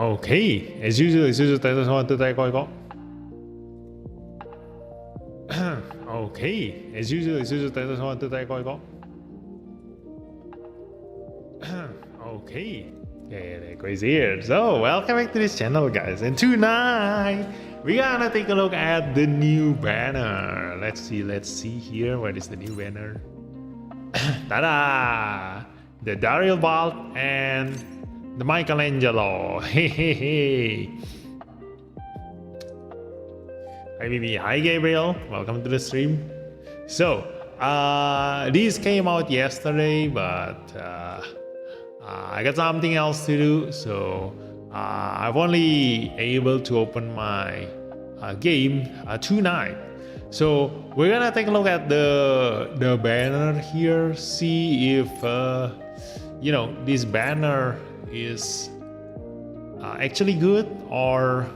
Okay, as usual,第一個第一個。Okay, as usual,第一個。Okay, yeah, crazy here. So, welcome back to this channel, guys. And tonight, we're gonna take a look at the new banner. Let's see here. What is the new banner? Ta-da! The Darilbalde and the Michelangelo. Hey. Hi baby, hi Gabriel, welcome to the stream. So, this came out yesterday, but I got something else to do, so I've only able to open my game tonight. So we're gonna take a look at the banner here, see if this banner is actually good or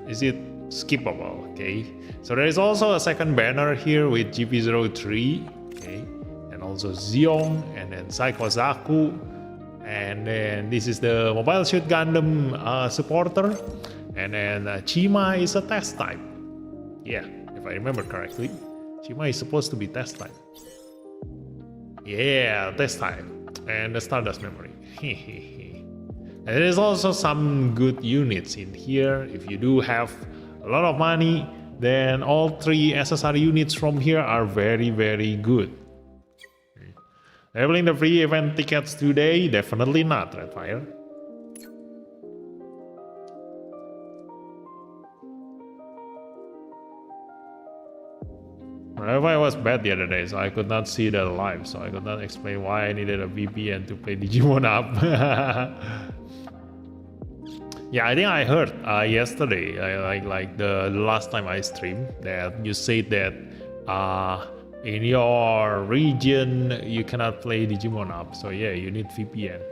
is it skippable. Okay, so there is also a second banner here with GP03, okay, and also Zeong, and then Zaku, and then this is the Mobile Suit Gundam supporter, and then Chima is a test type. Yeah, if I remember correctly, Chima is supposed to be test type. Yeah, test type, and the Stardust memory. And there is also some good units in here. If you do have a lot of money, then all three SSR units from here are very, very good. Leveling the free event tickets today? Definitely not, Redfire. Wi-Fi was bad the other day, so I could not see that live, so I could not explain why I needed a VPN to play Digimon up. Yeah, I think I heard yesterday, like the last time I streamed, that you said that in your region you cannot play Digimon up, so yeah, you need VPN.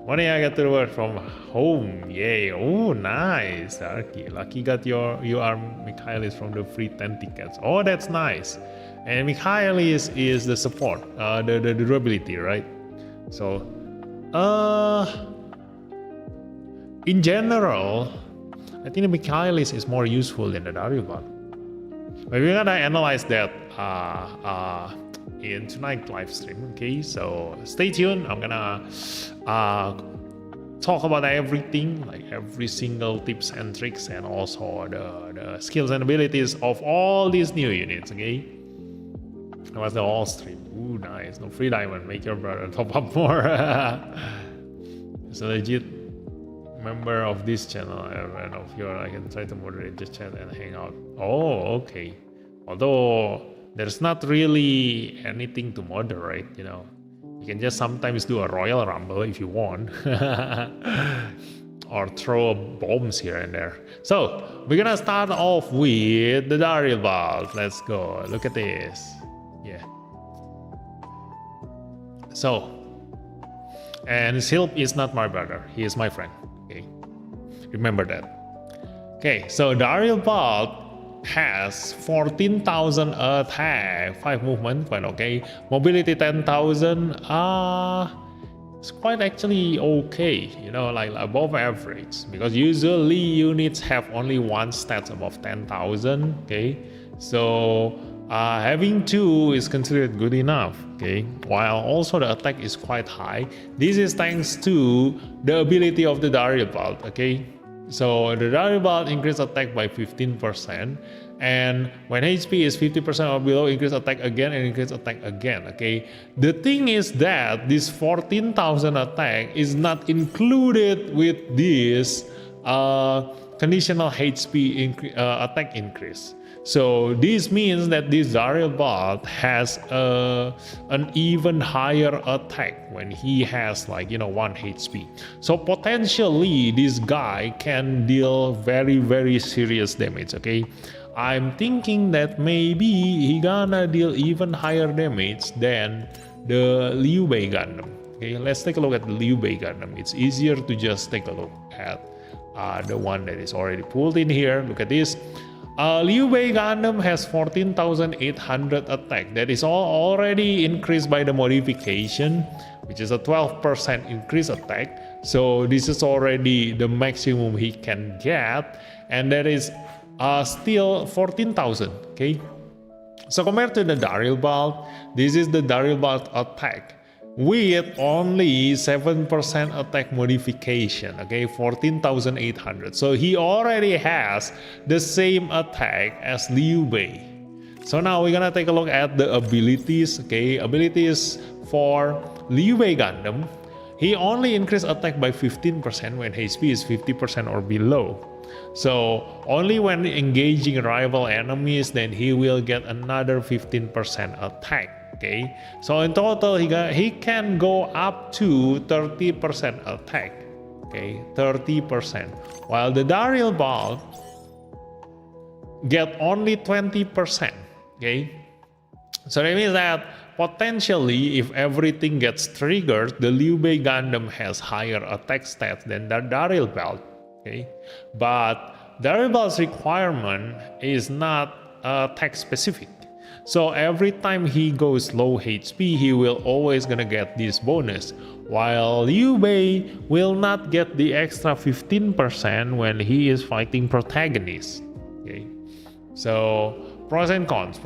Morning, I got to work from home. Yay! Oh, nice, Arky. Lucky got you are Michaelis from the free 10 tickets. Oh, that's nice. And Michaelis is the support, the durability, right? So. In general, I think the Michaelis is more useful than the Darilbalde. But we're gonna analyze that in tonight's live stream. Okay, so stay tuned. I'm gonna talk about everything, like every single tips and tricks, and also the skills and abilities of all these new units. Okay, that was the whole stream. Ooh, nice. No free diamond. Make your brother top up more. It's a legit member of this channel. And of your, I can try to moderate the chat and hang out. Oh, okay. Although there's not really anything to moderate, you can just sometimes do a Royal Rumble if you want. Or throw bombs here and there. So we're gonna start off with the Darilbalde. Let's go. Look at this. Yeah. So, and Silp is not my brother, he is my friend. Okay, remember that. Okay, so Darilbalde has 14,000 attack, 5 movement, quite okay. Mobility 10,000. It's quite actually okay, like above average, because usually units have only one stats above 10,000. Okay, so having 2 is considered good enough, okay? While also the attack is quite high. This is thanks to the ability of the Darilbalde, okay? So the Darilbalde increase attack by 15%, and when HP is 50% or below, increase attack again and increase attack again, okay? The thing is that this 14,000 attack is not included with this conditional HP attack increase. So this means that this Darilbalde has an even higher attack when he has 1 HP. So potentially this guy can deal very, very serious damage, okay? I'm thinking that maybe he gonna deal even higher damage than the Liu Bei Gundam. Okay, let's take a look at the Liu Bei Gundam. It's easier to just take a look at the one that is already pulled in here. Look at this. Liu Bei Gundam has 14,800 attack. That is all already increased by the modification, which is a 12% increase attack. So this is already the maximum he can get, and that is still 14,000. Okay, so compared to the Darilbalde, this is the Darilbalde attack with only 7% attack modification. Okay, 14,800. So he already has the same attack as Liu Bei. So now we're gonna take a look at the abilities. Okay, abilities for Liu Bei Gundam. He only increased attack by 15% when HP is 50% or below. So only when engaging rival enemies, then he will get another 15% attack. Okay, so in total he can go up to 30% attack. Okay, 30%, while the Darilbalde get only 20%. Okay, so that means that potentially, if everything gets triggered, the Liu Bei Gundam has higher attack stats than the Darilbalde. Okay, but Darilbalde's requirement is not attack specific. So every time he goes low HP, he will always gonna get this bonus, while Liu Bei will not get the extra 15% when he is fighting protagonists. Okay, so pros and cons.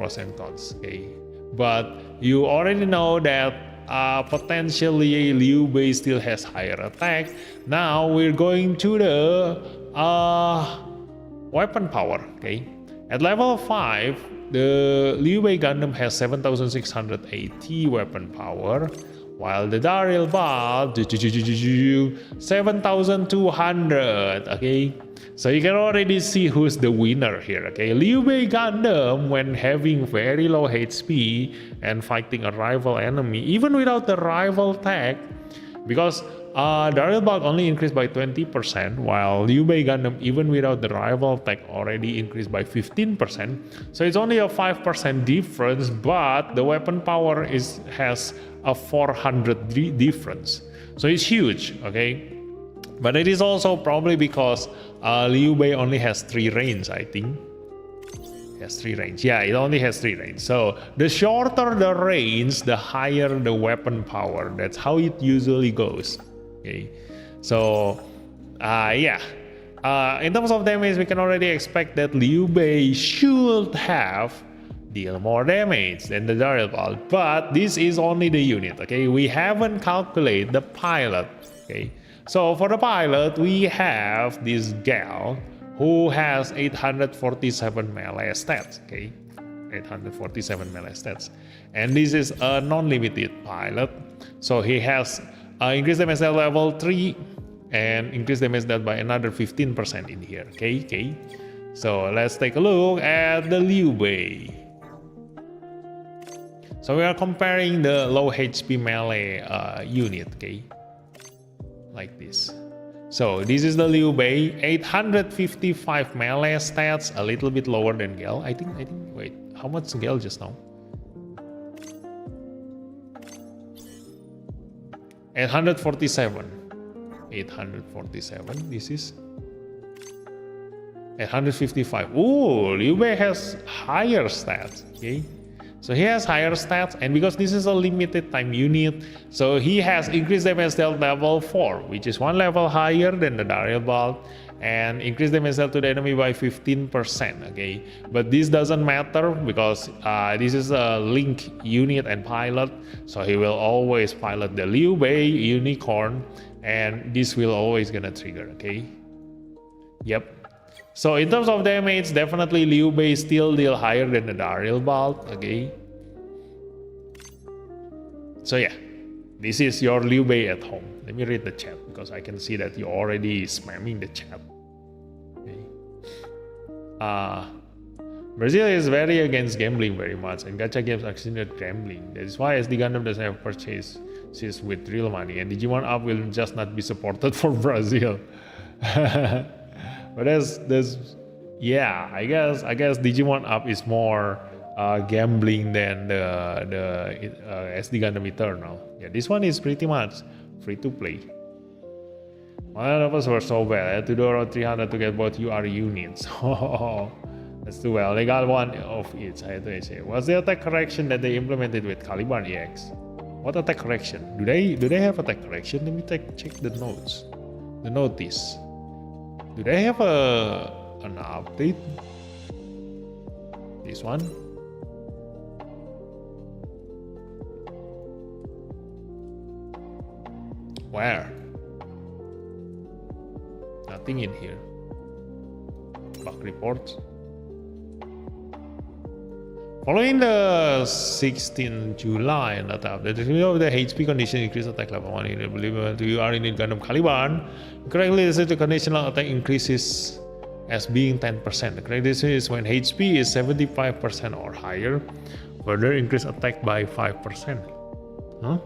Okay, but you already know that potentially Liu Bei still has higher attack. Now we're going to the weapon power. Okay, at level 5, the Liu Bei Gundam has 7,680 weapon power, while the Darilbalde 7,200. Okay, so you can already see who's the winner here. Okay, Liu Bei Gundam, when having very low HP and fighting a rival enemy, even without the rival tag, because Darilbalde only increased by 20%, while Liu Bei Gundam, even without the rival tag, already increased by 15%. So it's only a 5% difference, but the weapon power has a 400 difference. So it's huge. Okay, but it is also probably because Liu Bei only has 3 range, I think. Has 3 range. Yeah, it only has 3 range. So the shorter the range, the higher the weapon power. That's how it usually goes. Okay, so yeah. In terms of damage, we can already expect that Liu Bei should have deal more damage than the Darilbalde, but this is only the unit. Okay, we haven't calculated the pilot. Okay, so for the pilot, we have this gal who has 847 melee stats. Okay, 847 melee stats, and this is a non-limited pilot. So he has increased damage at level 3 and increased damage dealt by another 15% in here. Okay. So let's take a look at the Liu Bei. So we are comparing the low HP melee unit. Okay, like this. So this is the Liu Bei, 855 melee stats, a little bit lower than Gale. I think. Wait, how much is Gale just now? 847. 847. This is 855. Ooh, Liu Bei has higher stats. Okay, so he has higher stats, and because this is a limited time unit, so he has increased damage dealt level 4, which is 1 level higher than the Darilbalde, and increased damage dealt to the enemy by 15%. Okay, but this doesn't matter because this is a link unit and pilot, so he will always pilot the Liu Bei unicorn, and this will always gonna trigger. Okay, yep. So in terms of damage, definitely Liu Bei still deal higher than the Darilbalde. Okay, so yeah, this is your Liu Bei at home. Let me read the chat because I can see that you're already spamming the chat. Okay. Brazil is very against gambling very much, and gacha games are considered gambling. That is why SD Gundam doesn't have purchases with real money, and Digimon Up will just not be supported for Brazil. But Yeah, I guess Digimon Up is more gambling than the SD Gundam Eternal. Yeah, this one is pretty much free to play. One of us were so bad. I had to do around 300 to get both UR units. Oh, that's too well. They got one of each. I had to say, what's the attack correction that they implemented with Caliban EX? What attack correction? Do they have attack correction? Let me check the notes. The notice. Do they have an update? This one? Where? Nothing in here. Bug reports. Following the 16th July and that update, the HP condition increase attack level 1. I believe you are in Gundam Caliban. Correctly, the conditional attack increases as being 10%. The correct decision is when HP is 75% or higher, further increase attack by 5%. Huh?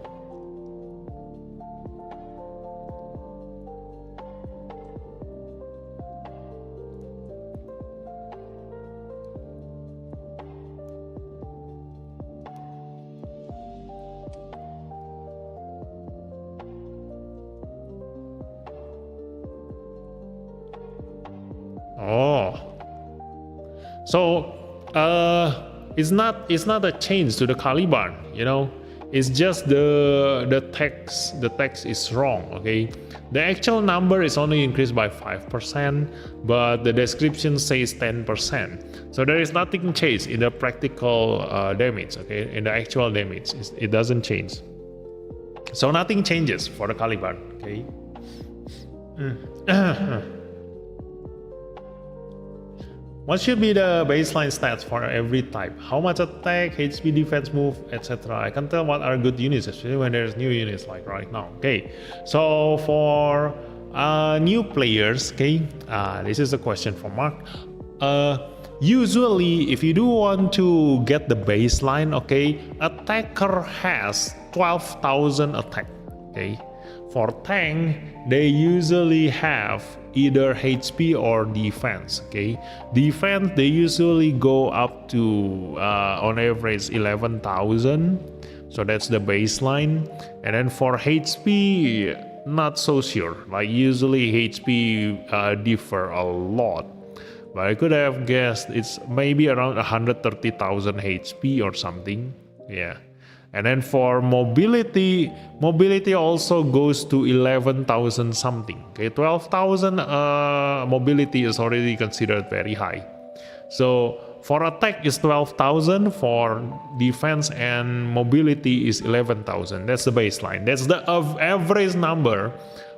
Oh, so it's not a change to the Caliban, you know. It's just the text is wrong. Okay, the actual number is only increased by 5%, but the description says 10%. So there is nothing changed in the practical damage. Okay, in the actual damage, it doesn't change. So nothing changes for the Caliban. Okay. What should be the baseline stats for every type? How much attack, HP, defense, move, etc. I can tell what are good units, especially when there's new units like right now. Okay, so for new players, okay, this is a question from Mark. Usually, if you do want to get the baseline, okay, attacker has 12,000 attack. Okay, for tank, they usually have either HP or defense. Okay, defense they usually go up to on average 11,000, so that's the baseline. And then for HP, not so sure. Like usually HP differ a lot, but I could have guessed it's maybe around 130,000 HP or something. Yeah. And then for mobility also goes to 11,000 something. Okay, 12,000 mobility is already considered very high. So for attack is 12,000, for defense and mobility is 11,000. That's the baseline. That's the average number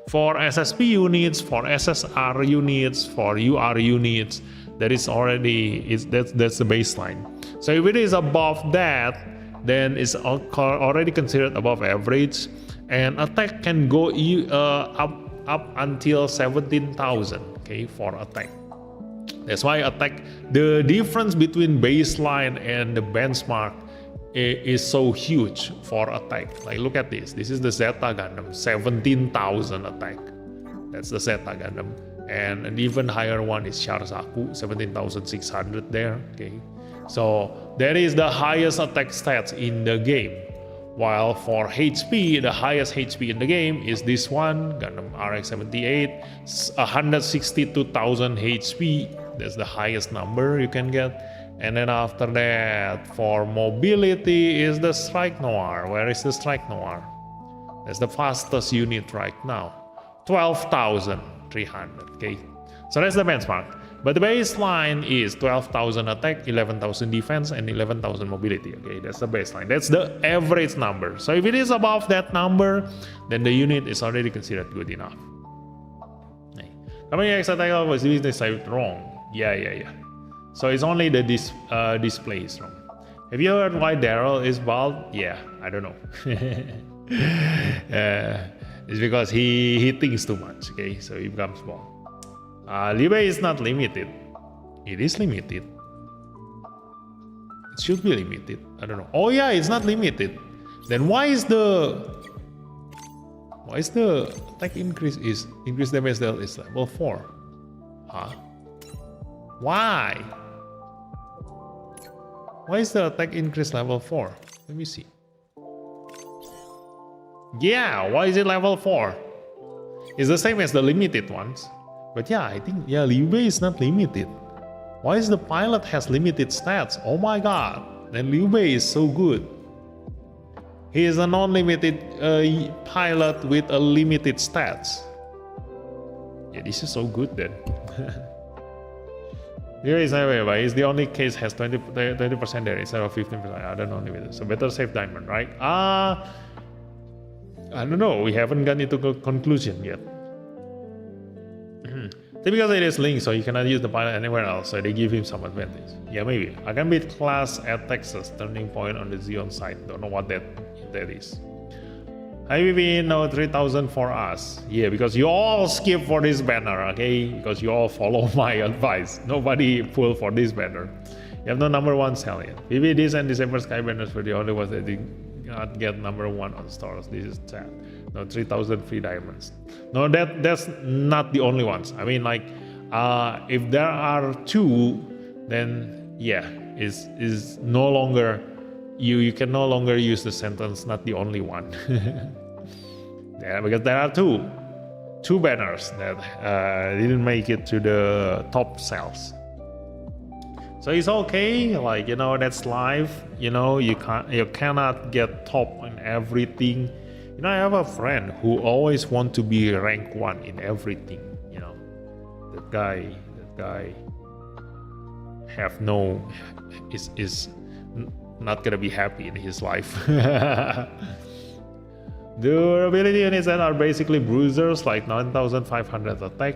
for SSP units, for SSR units, for UR units. That is already that's the baseline. So if it is above that, then it's already considered above average, and attack can go up until 17,000. Okay, for attack. That's why attack, the difference between baseline and the benchmark is so huge for attack. Like look at this. This is the Zeta Gundam, 17,000 attack. That's the Zeta Gundam, and an even higher one is Sharsaku, 17,600 there. Okay. So that is the highest attack stats in the game. While for HP, the highest HP in the game is this one, Gundam RX-78, 162,000 HP. That's the highest number you can get. And then after that, for mobility is the Strike Noir. Where is the Strike Noir? That's the fastest unit right now, 12,300. Okay, so that's the benchmark. But the baseline is 12,000 attack, 11,000 defense, and 11,000 mobility. Okay, that's the baseline. That's the average number. So if it is above that number, then the unit is already considered good enough. How many X attack was decided wrong? Yeah. So it's only the display is wrong. Have you heard why Daryl is bald? Yeah, I don't know. It's because he thinks too much. Okay, so he becomes bald. Libre is not limited. It is limited. It should be limited. I don't know. Oh yeah, it's not limited. Then why is the attack increase damage dealt is level 4? Huh? Why? Why is the attack increase level 4? Let me see. Yeah, why is it level 4? It's the same as the limited ones. But yeah, I think, yeah, Liu Bei is not limited. Why is the pilot has limited stats? Oh my god, then Liu Bei is so good. He is a non-limited pilot with a limited stats. Yeah, this is so good then. Here is anyway, it's the only case has 20% there instead of 15%. I don't know limited. So better save diamond, right? I don't know. We haven't gotten into a conclusion yet. Because it is linked, so you cannot use the pilot anywhere else, so they give him some advantage. Yeah, maybe. I can beat class at Texas, turning point on the Zion side. Don't know what that is. IVV now 3000 for us. Yeah, because you all skip for this banner, okay? Because you all follow my advice. Nobody pull for this banner. You have no number 1 sell yet. VV this and December Sky banners were the only ones that did not get number 1 on stores. This is sad. No, 3000 free diamonds. No, that's not the only ones. I mean, like, if there are 2, then yeah, is no longer you can no longer use the sentence "not the only one." Yeah, because there are two banners that didn't make it to the top sales. So it's okay, like, you know, that's life. You know, you cannot get top in everything. You know, I have a friend who always want to be rank 1 in everything. You know, that guy have no is not gonna be happy in his life. Durability units that are basically bruisers, like 9500 attack.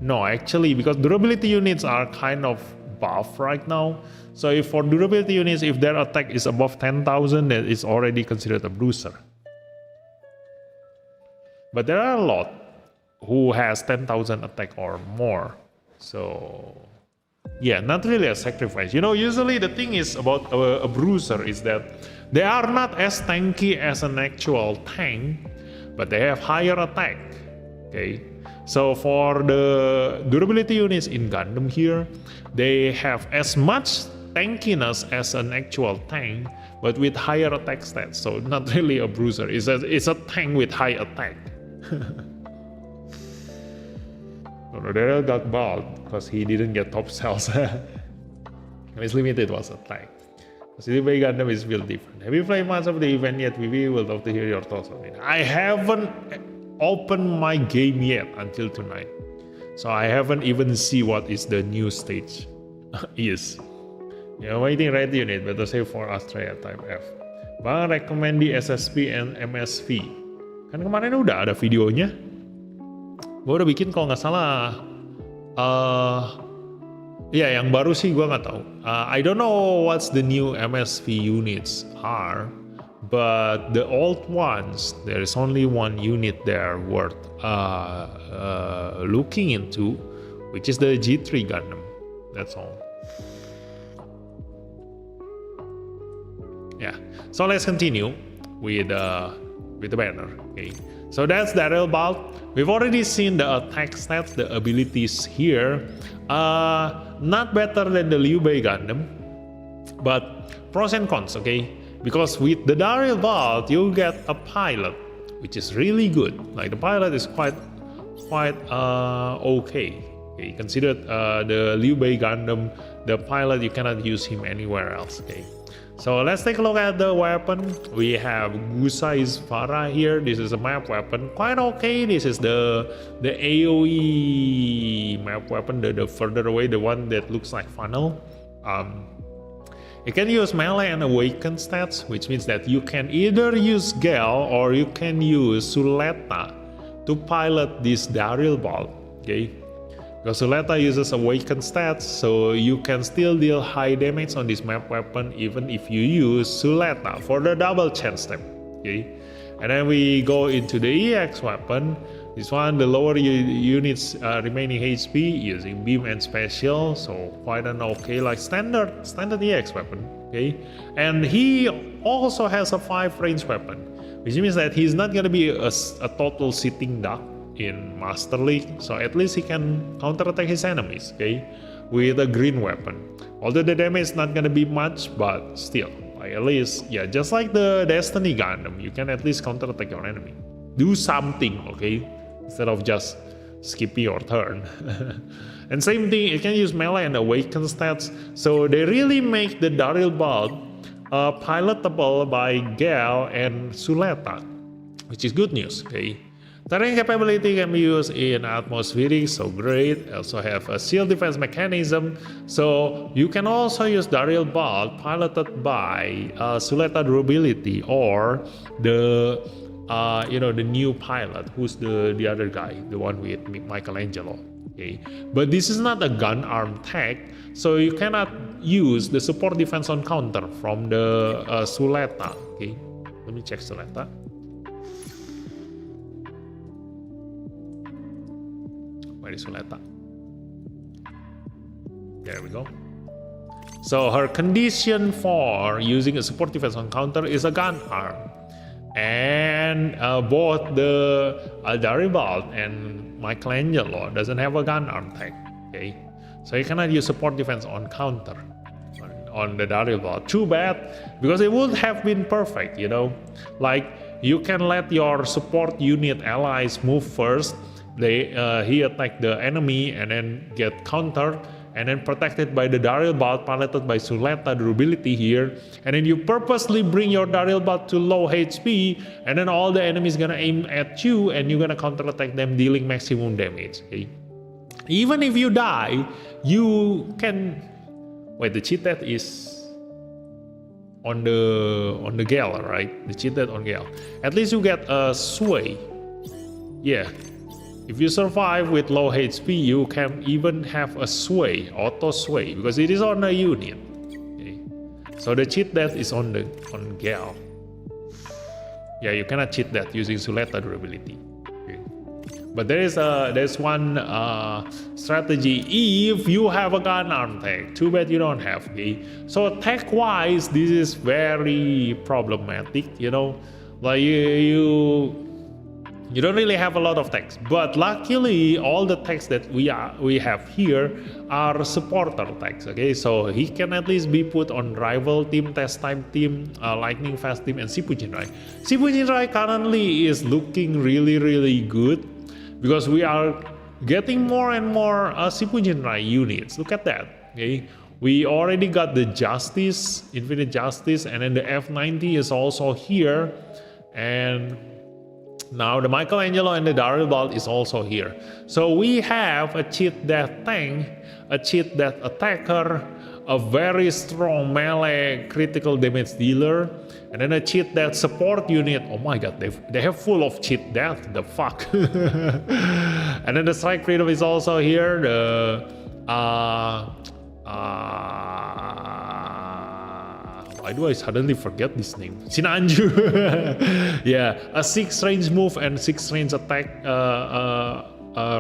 No, actually, because durability units are kind of buff right now. So if for durability units, if their attack is above 10,000, then it's already considered a bruiser. But there are a lot who has 10,000 attack or more. So yeah, not really a sacrifice. You know, usually the thing is about a bruiser is that they are not as tanky as an actual tank, but they have higher attack. Okay, so for the durability units in Gundam here, they have as much tankiness as an actual tank, but with higher attack stats. So not really a bruiser. It's a tank with high attack. Daryl got bald because he didn't get top cells. His limited was attack. Liu Bei Gundam is built different. Have you played much of the event yet? We will love to hear your thoughts on it. I haven't opened my game yet until tonight, so I haven't even see what is the new stage is. Yeah, waiting red unit, better save for Astrea Type F. Bang recommend di SSP and MSV. Kan kemarin udah ada videonya. Gue udah bikin kalau nggak salah. Ya, yang baru sih gue nggak tahu. I don't know what's the new MSV units are, but the old ones, there is only one unit there worth looking into, which is the G3 Gundam. That's all. Yeah. So let's continue with the banner. Okay. So that's Darilbalde. We've already seen the attack stats, the abilities here. Not better than the Liu Bei Gundam, but pros and cons, okay? Because with the Darilbalde, you get a pilot, which is really good. Like the pilot is quite okay. Okay, consider the Liu Bei Gundam, the pilot, you cannot use him anywhere else. Okay. So let's take a look at the weapon. We have Gusai's Vara here. This is a map weapon, quite okay. This is the AOE map weapon, the further away, the one that looks like funnel. You can use melee and awaken stats, which means that you can either use Gale or you can use Suleta to pilot this Darilbalde. Okay. Because Suleta uses awakened stats, so you can still deal high damage on this map weapon even if you use Suleta for the double chance step. Okay, and then we go into the EX weapon. This one, the lower units remaining HP using beam and special, so quite an okay, like standard EX weapon. Okay, and he also has a 5 range weapon, which means that he's not gonna be a total sitting duck in Master League, so at least he can counterattack his enemies, okay, with a green weapon. Although the damage is not gonna be much, but still, like at least, yeah, just like the Destiny Gundam, you can at least counterattack your enemy. Do something, okay, instead of just skipping your turn. And same thing, you can use melee and awaken stats. So they really make the Darilbalde pilotable by Gal and Suleta, which is good news, okay. Terrain capability can be used in atmospheric, so great. Also have a shield defense mechanism, so you can also use Darilbalde piloted by Suleta durability, or the the new pilot, who's the other guy, the one with Michelangelo. Okay, but this is not a gun arm tech, so you cannot use the support defense on counter from the Suleta. Okay, let me check Suleta. Where is Suleta? There we go. So her condition for using a support defense on counter is a gun arm, and both the Darilbalde and Michelangelo doesn't have a gun arm tag. Okay, so you cannot use support defense on counter on the Darilbalde. Too bad, because it would have been perfect. Like you can let your support unit allies move first. He attack the enemy and then get countered, and then protected by the Darilbalde piloted by Suleta durability here, and then you purposely bring your Darilbalde to low HP, and then all the enemies gonna aim at you and you're gonna counterattack them, dealing maximum damage. Okay? Even if you die, you can wait. The cheat death is on the Gal, right? The cheat death on Gal. At least you get a sway. Yeah. If you survive with low HP, you can even have a sway, auto sway, because it is on a unit. Okay. So the cheat death is on Gal. Yeah, you cannot cheat that using Suleta durability. Okay. But there's one strategy if you have a gun arm tech. Too bad you don't have. Okay. So tech wise, this is very problematic. Like you don't really have a lot of text, but luckily all the text that we have here are supporter text. Okay, so he can at least be put on rival team, test time team, lightning fast team, and Shippuden Jinrai. Shippuden Jinrai currently is looking really good, because we are getting more and more Shippuden Jinrai units. Look at that. Okay, we already got the Justice, Infinite Justice, and then the F90 is also here, and now the Michelangelo and the Darilbalde is also here. So we have a cheat death tank, a cheat death attacker, a very strong melee critical damage dealer, and then a cheat death support unit. Oh my god, they have full of cheat death, the fuck. And then the strike freedom is also here. Why do I suddenly forget this name? Sinanju. Yeah, a 6 range move and 6 range attack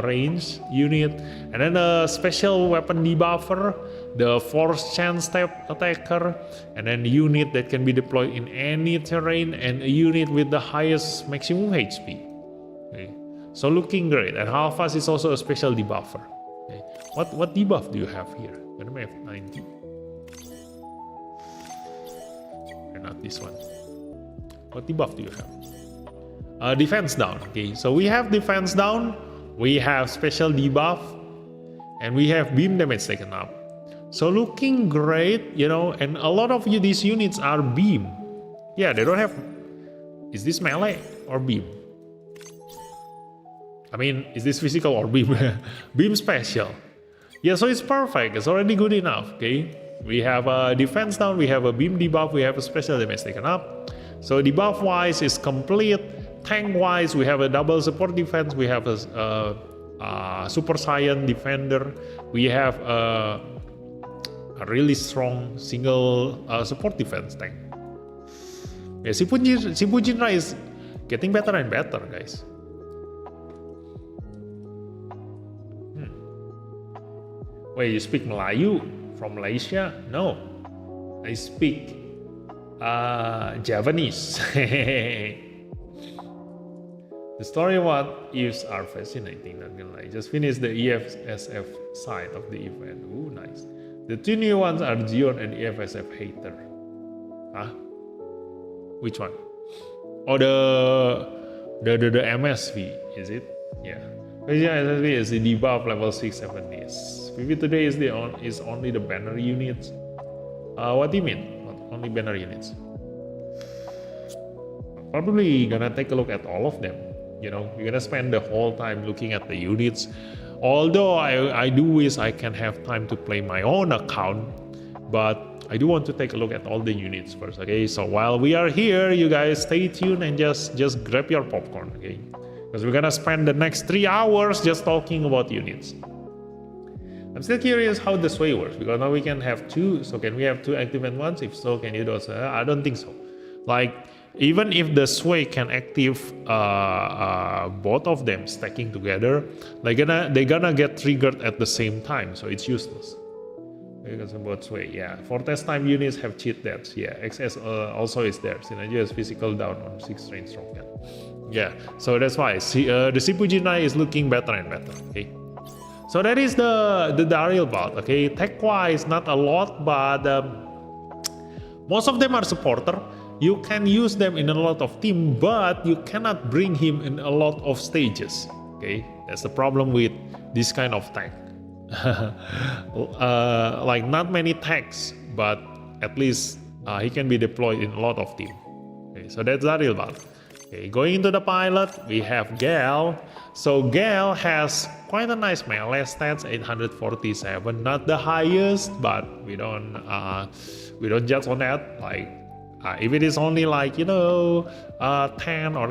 range unit, and then a special weapon debuffer, the force chance step attacker, and then a unit that can be deployed in any terrain, and a unit with the highest maximum HP. Okay. So looking great, and half fast is also a special debuffer. Okay. What debuff do you have here? F90. Not this one. What debuff do you have? Defense down. Okay, so we have defense down, we have special debuff, and we have beam damage taken up. So looking great, and a lot of these units are beam. Yeah, they don't have. Is this melee or beam? I mean, is this physical or beam? Beam special. Yeah, so it's perfect. It's already good enough. Okay. We have a defense down, we have a beam debuff, we have a special damage taken up. So debuff wise is complete. Tank wise, we have a double support defense, we have a super saiyan defender, we have a really strong single support defense tank. Yeah, Shippuden Jinrai is getting better and better, guys. Wait, you speak Melayu? From Malaysia? No, I speak Javanese. The story one ifs are fascinating, not gonna lie. Just finished the EFSF side of the event. Ooh, nice. The two new ones are Gion and EFSF Hater. Huh? Which one? Oh, the MSV, is it? Yeah. MSV is the debuff level 670s. PV today is only the banner units. What do you mean? Not only banner units? Probably gonna take a look at all of them. You know, you're gonna spend the whole time looking at the units. Although I do wish I can have time to play my own account, but I do want to take a look at all the units first, okay? So while we are here, you guys stay tuned and just grab your popcorn, okay? Because we're gonna spend the next 3 hours just talking about units. I'm still curious how the sway works, because now we can have two. So can we have two activate ones? If so, can you do so? I don't think so. Like, even if the sway can active both of them stacking together, they're gonna get triggered at the same time, so it's useless. Because both sway, yeah. For test time units have cheat deaths, yeah. XS also is there. Synergy has physical down on 6 range strong gun. Yeah, so that's why the Sipujinai is looking better and better. Okay, so that is the Darilbalde. Okay, tech wise not a lot, but most of them are supporter. You can use them in a lot of team, but you cannot bring him in a lot of stages. Okay, that's the problem with this kind of tech. Like not many techs, but at least he can be deployed in a lot of team. Okay, so that's Darilbalde. Okay, going into the pilot, we have Gal. So Gal has quite a nice melee stats, 847, not the highest, but we don't judge on that. Like if it is only like 10 or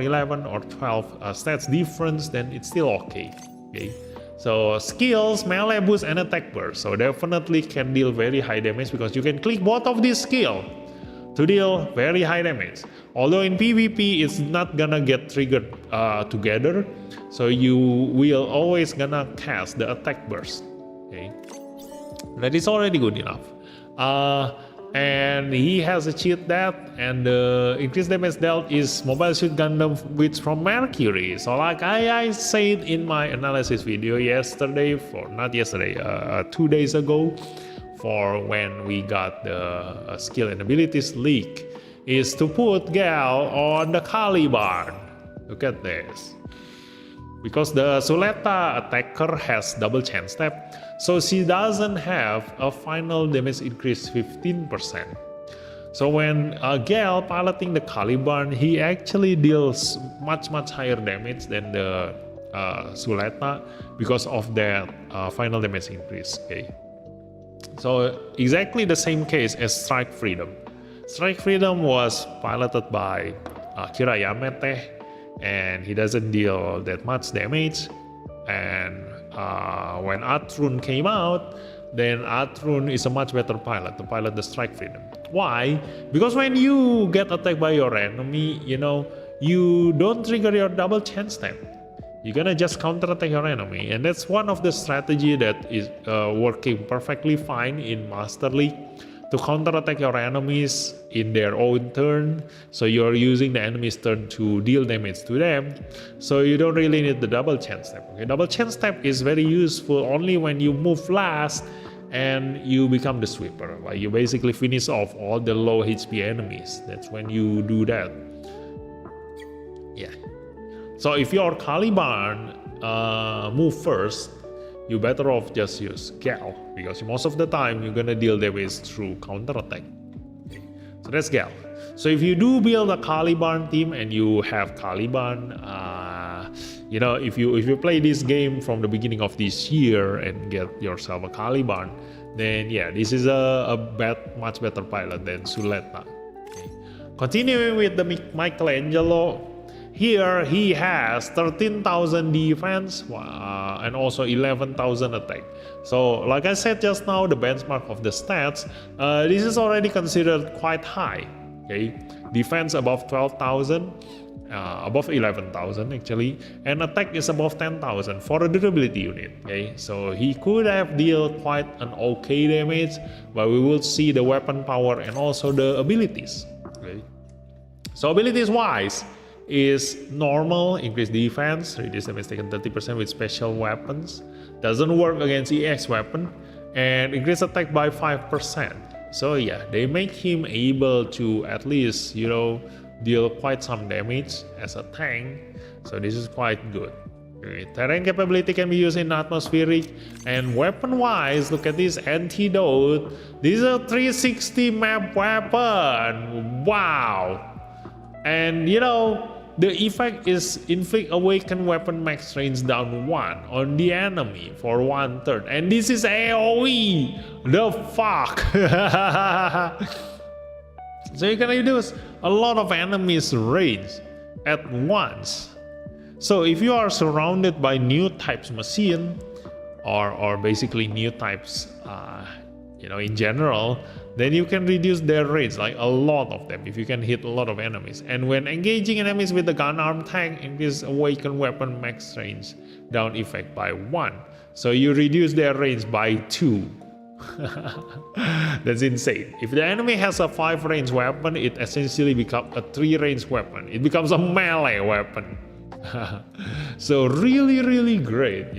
11 or 12 stats difference, then it's still okay. Okay. So skills, melee boost and attack burst. So definitely can deal very high damage because you can click both of these skills to deal very high damage. Although in PvP it's not gonna get triggered together, so you will always gonna cast the attack burst. Okay, that is already good enough. And he has a cheat death, and the increased damage dealt is Mobile Suit Gundam with from Mercury. So like I said in my analysis video yesterday, 2 days ago, for when we got the skill and abilities leak, is to put Gal on the Caliban. Look at this. Because the Suleta attacker has double chance step, so she doesn't have a final damage increase 15%. So when Gal piloting the Caliban, he actually deals much higher damage than the Suleta because of that final damage increase. Okay. So exactly the same case as Strike Freedom. Strike Freedom was piloted by Kira Yamete, and he doesn't deal that much damage. And when Atrun came out, then Atrun is a much better pilot to pilot the Strike Freedom. Why? Because when you get attacked by your enemy, you don't trigger your double chance step. You're gonna just counter-attack your enemy, and that's one of the strategy that is working perfectly fine in Master League, to counter-attack your enemies in their own turn. So you're using the enemy's turn to deal damage to them, so you don't really need the double chance step. Okay, double chance step is very useful only when you move last and you become the sweeper. Like you basically finish off all the low HP enemies. That's when you do that. Yeah. So if your Caliban move first, you better off just use Gal, because most of the time you're gonna deal damage through counter-attack. Okay. So that's Gal. So if you do build a Caliban team and you have Caliban, if you play this game from the beginning of this year and get yourself a Caliban, then yeah, this is a much better pilot than Suleta. Okay. Continuing with the Michelangelo. Here he has 13,000 defense and also 11,000 attack. So like I said just now, the benchmark of the stats, this is already considered quite high. Okay, defense above 12,000, above 11,000 actually, and attack is above 10,000 for a durability unit. Okay, so he could have dealt quite an okay damage, but we will see the weapon power and also the abilities. Okay, so abilities wise, is normal, increase defense, reduce damage taken 30% with special weapons. Doesn't work against EX weapon, and increase attack by 5%. So yeah, they make him able to at least, deal quite some damage as a tank. So this is quite good. Terrain capability can be used in atmospheric, and weapon wise, look at this antidote. This is a 360 map weapon. Wow. And the effect is inflict awakened weapon max range down 1 on the enemy for 1/3, and this is AoE. The fuck. So you can reduce a lot of enemies range at once. So if you are surrounded by new types machine, or basically new types, in general, then you can reduce their range, like a lot of them, if you can hit a lot of enemies. And when engaging enemies with the gun arm tank, increase awakened weapon max range down effect by 1. So you reduce their range by 2. That's insane. If the enemy has a 5 range weapon, it essentially becomes a 3 range weapon. It becomes a melee weapon. So really great,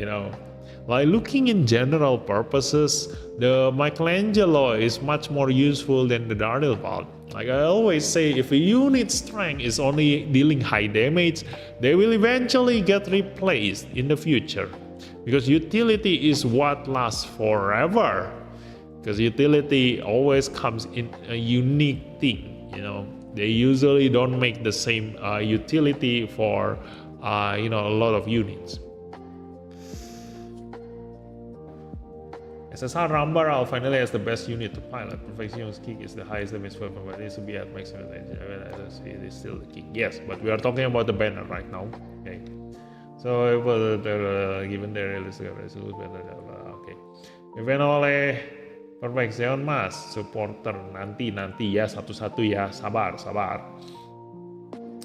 Like looking in general purposes, the Michelangelo is much more useful than the Darilbalde. Like I always say, if a unit strength is only dealing high damage, they will eventually get replaced in the future. Because utility is what lasts forever. Because utility always comes in a unique thing, They usually don't make the same utility for a lot of units. SSR Rambaral finally has the best unit to pilot. Perfection's kick is the highest damage weapon, but it needs to be at maximum range. It is still the kick. Yes, but we are talking about the banner right now. Okay. So given the realistic resolution better. Okay. Event oleh Perfection Mas supporter nanti ya satu-satu ya, sabar.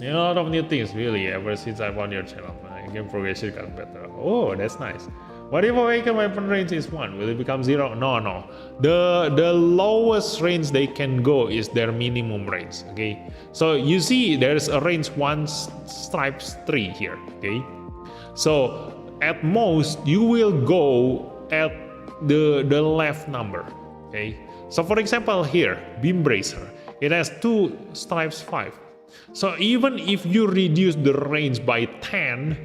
A lot of new things really ever since I found your channel. My game progression got better. Oh, that's nice. What if awakened weapon range is 1? Will it become 0? No. The lowest range they can go is their minimum range. Okay. So you see there's a range 1 stripes 3 here. Okay. So at most you will go at the left number. Okay. So for example here, Beam Bracer, it has 2 stripes 5. So even if you reduce the range by 10,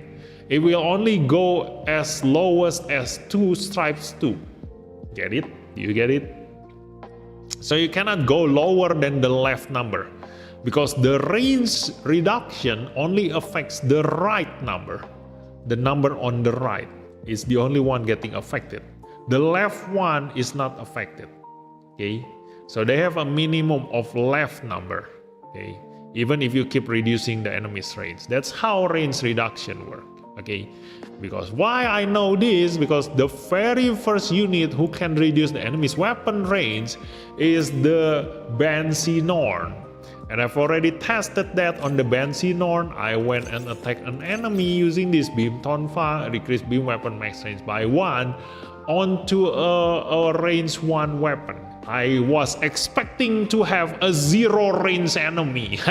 it will only go as lowest as 2 stripes 2. Get it? You get it? So you cannot go lower than the left number, because the range reduction only affects the right number. The number on the right is the only one getting affected. The left one is not affected. Okay? So they have a minimum of left number. Okay? Even if you keep reducing the enemy's range. That's how range reduction works. Okay, because why I know this, because the very first unit who can reduce the enemy's weapon range is the Benzinorn, and I've already tested that on the Benzinorn. I went and attacked an enemy using this Beam Tonfa, decreased beam weapon max range by 1 onto a range 1 weapon. I was expecting to have a 0 range enemy.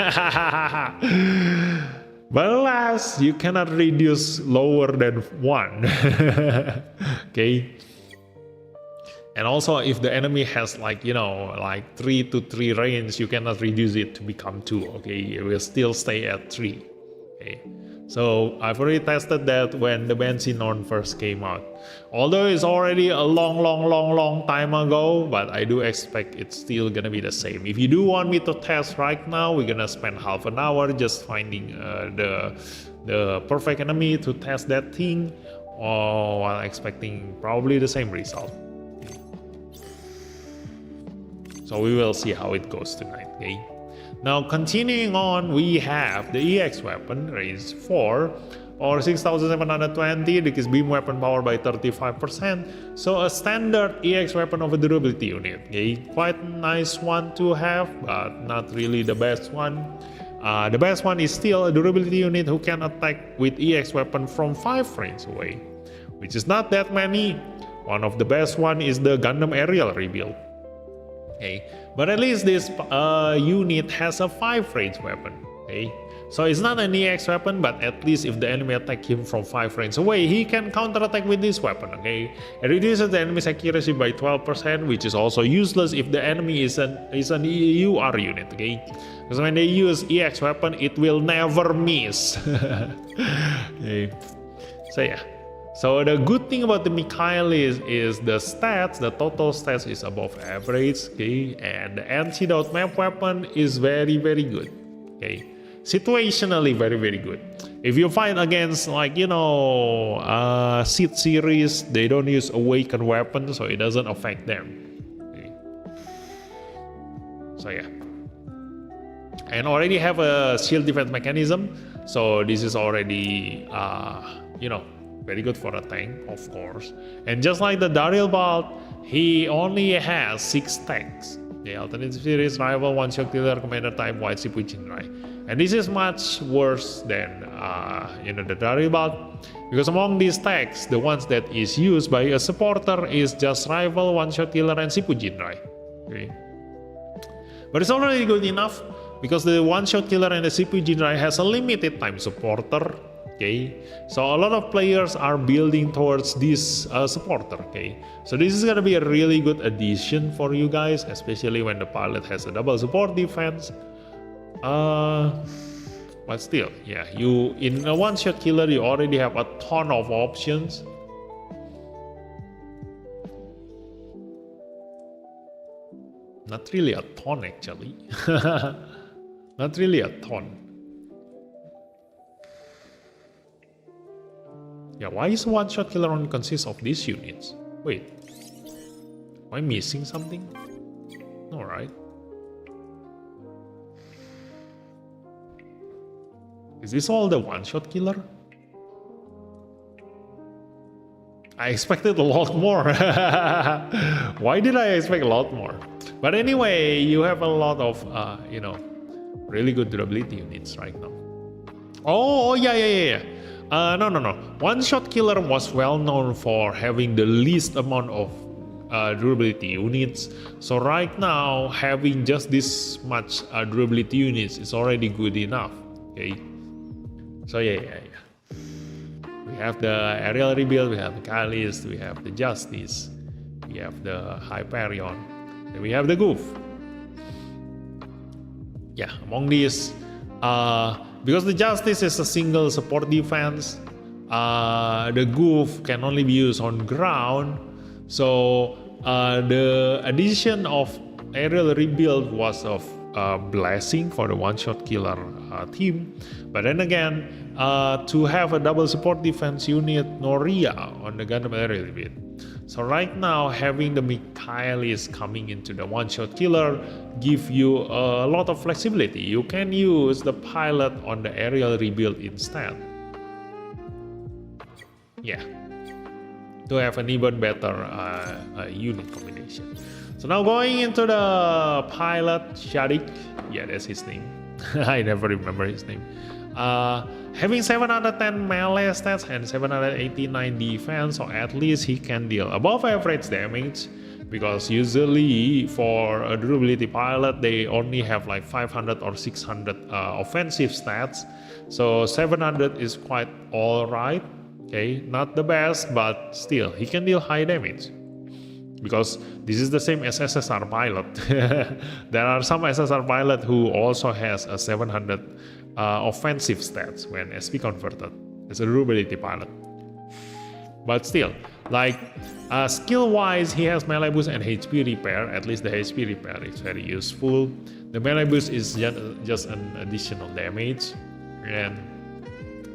But alas, you cannot reduce lower than 1. Okay. And also, if the enemy has like 3 to 3 range, you cannot reduce it to become 2. Okay, it will still stay at 3. Okay. So I've already tested that when the Benzinorn first came out. Although it's already a long time ago, but I do expect it's still gonna be the same. If you do want me to test right now, we're gonna spend half an hour just finding the perfect enemy to test that thing, while expecting probably the same result. So we will see how it goes tonight. Okay. Now continuing on, we have the EX weapon, range 4, or 6720, decrease beam weapon power by 35%. So a standard EX weapon of a durability unit. Okay? Quite nice one to have, but not really the best one. The best one is still a durability unit who can attack with EX weapon from 5 range away, which is not that many. One of the best one is the Gundam Aerial rebuild. Okay, but at least this unit has a 5 range weapon. Okay, So it's not an EX weapon, but at least if the enemy attack him from 5 range away, he can counterattack with this weapon, okay? It reduces the enemy's accuracy by 12%, which is also useless if the enemy is an EUR unit, okay? Because when they use EX weapon, it will never miss. Okay. So yeah. So the good thing about the Michaelis is the stats, the total stats is above average, okay? And the antidote map weapon is very, very good, okay? Situationally very good. If you fight against like Seed series, they don't use awakened weapons, so it doesn't affect them. Okay. So yeah, and already have a shield defense mechanism, so this is already very good for a tank, of course. And just like the Darilbalde, he only has 6 tanks. The alternative series, rival, one-shot killer, commander type, white Shipu Jinrai. And this is much worse than the Darilbalde, because among these tanks, the ones that is used by a supporter is just rival, one-shot killer, and Shipu Jinrai. Okay. But it's already good enough because the one-shot killer and the Shipu Jinrai has a limited time supporter. Okay, so a lot of players are building towards this supporter. Okay, so this is gonna be a really good addition for you guys, especially when the pilot has a double support defense. But still, yeah, you in a one-shot killer you already have a ton of options. Not really a ton actually. Not really a ton. Yeah, why is one-shot killer only consists of these units? Wait, am I missing something? Alright. Is this all the one-shot killer? I expected a lot more. Why did I expect a lot more? But anyway, you have a lot of, really good durability units right now. Oh yeah. No. One-shot killer was well known for having the least amount of durability units. So right now, having just this much durability units is already good enough. Okay. So yeah. We have the aerial rebuild, we have the Michaelis, we have the Justice, we have the Hyperion, and we have the Goof. Yeah, among these, because the Justice is a single support defense, the Goof can only be used on ground. So the addition of aerial rebuild was of blessing for the one-shot killer team. But then again, to have a double support defense unit Noria on the Gundam aerial rebuild. So right now, having the Michaelis coming into the one-shot killer give you a lot of flexibility. You can use the pilot on the aerial rebuild instead. Yeah, to have an even better unit combination. So now going into the pilot, Shadik. Yeah, that's his name. I never remember his name. Having 710 melee stats and 789 defense, so at least he can deal above average damage, because usually for a durability pilot they only have like 500 or 600 offensive stats, so 700 is quite alright. Okay, not the best, but still he can deal high damage, because this is the same as SSR pilot. There are some SSR pilot who also has a 700 offensive stats when SP converted as a durability pilot. But still, like skill wise, he has melee boost and HP repair. At least the HP repair is very useful. The melee boost is just an additional damage, and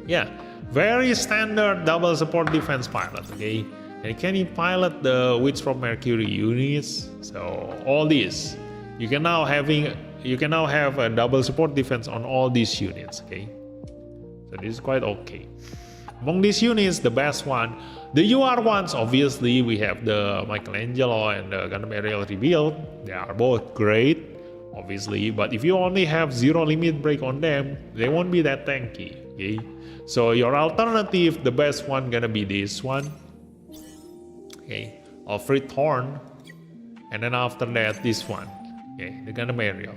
yeah, very standard double support defense pilot. Okay. And can you pilot the Witch from Mercury units? So all these, you can now have a double support defense on all these units. Okay, so this is quite okay. Among these units, the best one, the UR ones, obviously we have the Michelangelo and the Gundam Aerial Rebuild. They are both great, obviously, but if you only have 0 limit break on them, they won't be that tanky. Okay, so your alternative, the best one gonna be this one. Okay, of Thorn, and then after that this one, okay, the Gundam Aerial.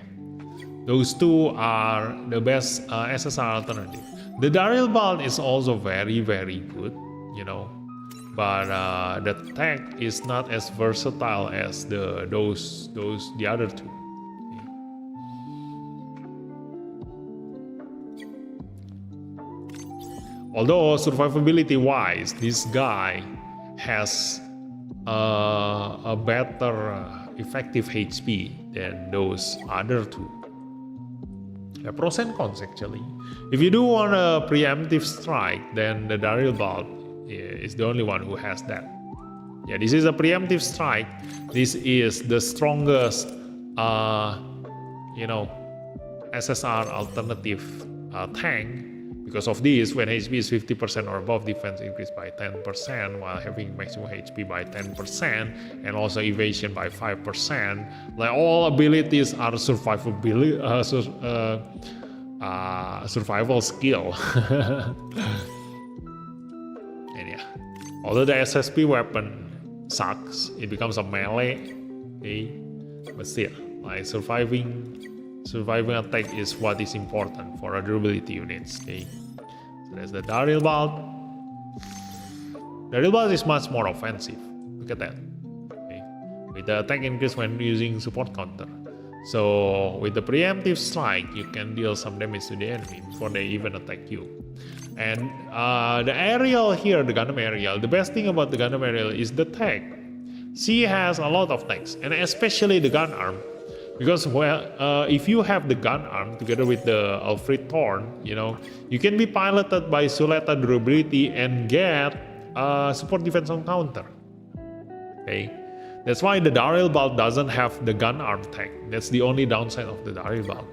Those two are the best SSR alternative. The Darilbalde is also very, very good, you know, but the tech is not as versatile as the other two. Although survivability-wise, this guy has a better effective HP than those other two. Pros and cons actually. If you do want a preemptive strike, then the Darilbalde is the only one who has that. Yeah, this is a preemptive strike. This is the strongest, SSR alternative tank. Because of this, when HP is 50% or above, defense increased by 10%, while having maximum HP by 10%, and also evasion by 5%. Like all abilities are survival skill. And yeah, although the SSP weapon sucks, it becomes a melee. Okay, but still, like surviving attack is what is important for durability units. Okay, so that's the Darilbalde. Darilbalde is much more offensive. Look at that. Okay, with the attack increase when using support counter. So with the preemptive strike, you can deal some damage to the enemy before they even attack you. And the aerial here, the Gundam aerial, the best thing about the Gundam aerial is the tech. She has a lot of techs, and especially the gun arm. Because if you have the gun arm together with the Alfred Thorn, you can be piloted by Suleta durability and get support defense on counter. Okay, that's why the Darilbalde doesn't have the gun arm tech. That's the only downside of the Darilbalde.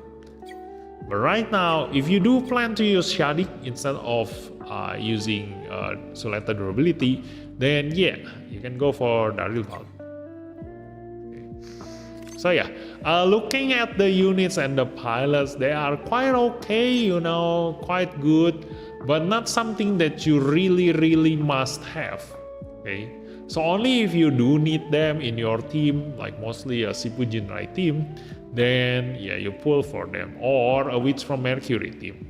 But right now, if you do plan to use Shadik instead of using Suleta durability, then yeah, you can go for Darilbalde. So yeah, looking at the units and the pilots, they are quite okay, quite good, but not something that you really must have. Okay, so only if you do need them in your team, like mostly a Shippuden Jinrai team, then yeah, you pull for them, or a Witch from Mercury team,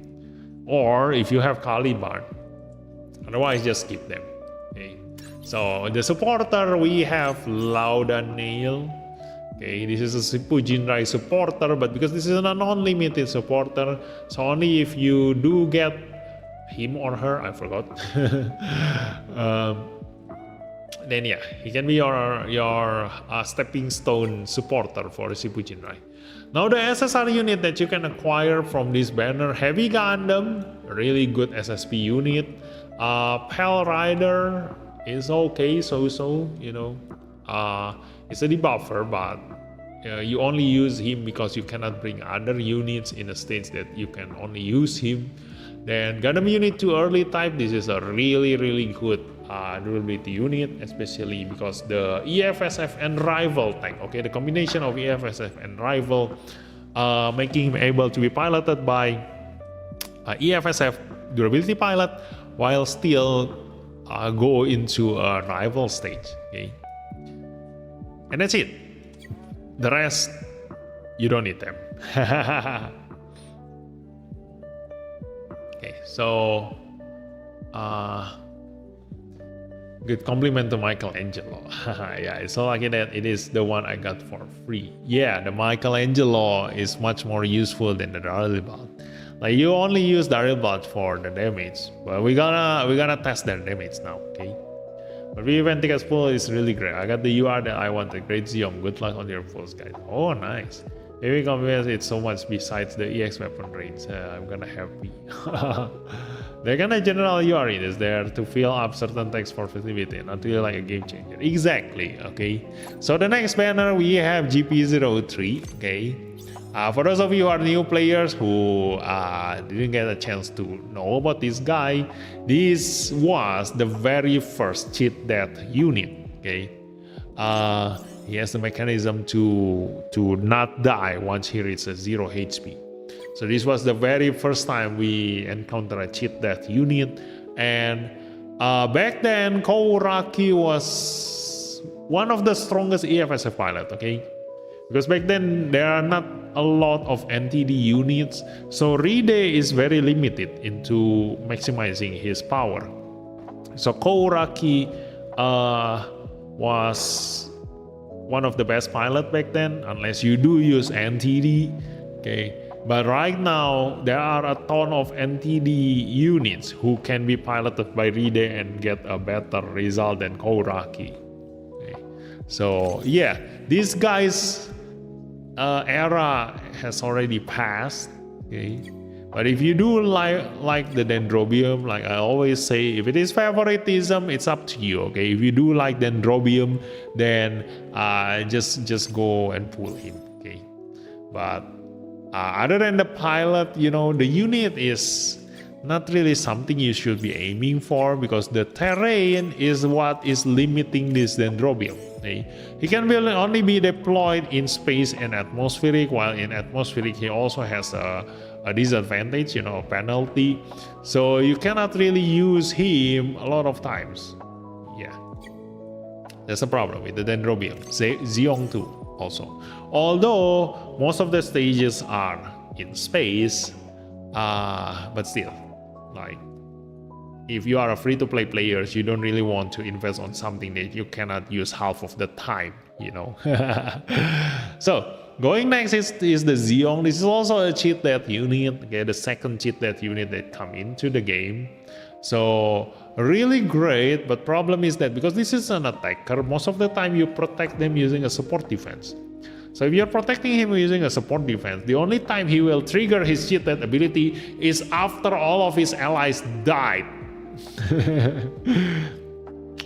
or if you have Caliban. Otherwise, just skip them. Okay, so the supporter we have Laudanail. Okay, this is a Shippuden Jinrai supporter, but because this is an unlimited supporter, so only if you do get him or her, I forgot, then yeah, he can be your stepping stone supporter for Shippuden Jinrai. Now the SSR unit that you can acquire from this banner, Heavy Gundam, really good SSP unit. Pale Rider is okay, it's a debuffer, but you only use him because you cannot bring other units in the states that you can only use him. Then Gundam Unit 2 Early Type, this is a really good durability unit, especially because the EFSF and Rival tank. Okay, the combination of EFSF and Rival, making him able to be piloted by EFSF durability pilot while still go into a Rival stage. Okay. And that's it. The rest, you don't need them. Okay, so good compliment to Michelangelo. Yeah, it's so lucky that it is the one I got for free. Yeah, the Michelangelo is much more useful than the Darilbalde. Like you only use Darilbalde for the damage, but we're gonna test their damage now. Okay. But event tickets pool is really great. I got the UR that I wanted. Great Zion. Good luck on your pulls, guys. Oh, nice. Maybe convenience it's so much besides the EX weapon range. I'm gonna happy. The kind of general UR is there to fill up certain text for facility, not really like a game changer. Exactly. Okay. So the next banner we have GP03. Okay. For those of you who are new players who didn't get a chance to know about this guy, this was the very first cheat death unit. Okay, he has the mechanism to not die once he reaches 0 HP. So this was the very first time we encountered a cheat death unit, and back then Kouraki was one of the strongest EFSF pilot. Okay. because back then there are not a lot of NTD units, so Ride is very limited into maximizing his power. So Kouraki was one of the best pilot back then, unless you do use NTD. Okay, but right now there are a ton of NTD units who can be piloted by Ride and get a better result than Kouraki. Okay. So yeah, this guy's era has already passed. Okay. But if you do like the Dendrobium, like I always say, if it is favoritism, it's up to you. Okay, if you do like Dendrobium, then just go and pull him. Okay, but other than the pilot, you know, the unit is not really something you should be aiming for, because the terrain is what is limiting this Dendrobium. Okay? He can only be deployed in space and atmospheric, while in atmospheric he also has a disadvantage, you know, penalty. So you cannot really use him a lot of times. Yeah, that's a problem with the Dendrobium. Zeong too also. Although most of the stages are in space, but still, like, if you are a free-to-play player, you don't really want to invest on something that you cannot use half of the time, you know. So going next is the Zeong. This is also a cheat death unit, okay, the second cheat death unit that come into the game. So really great, but problem is that because this is an attacker, most of the time you protect them using a support defense. So if you're protecting him using a support defense, the only time he will trigger his cheat death ability is after all of his allies died.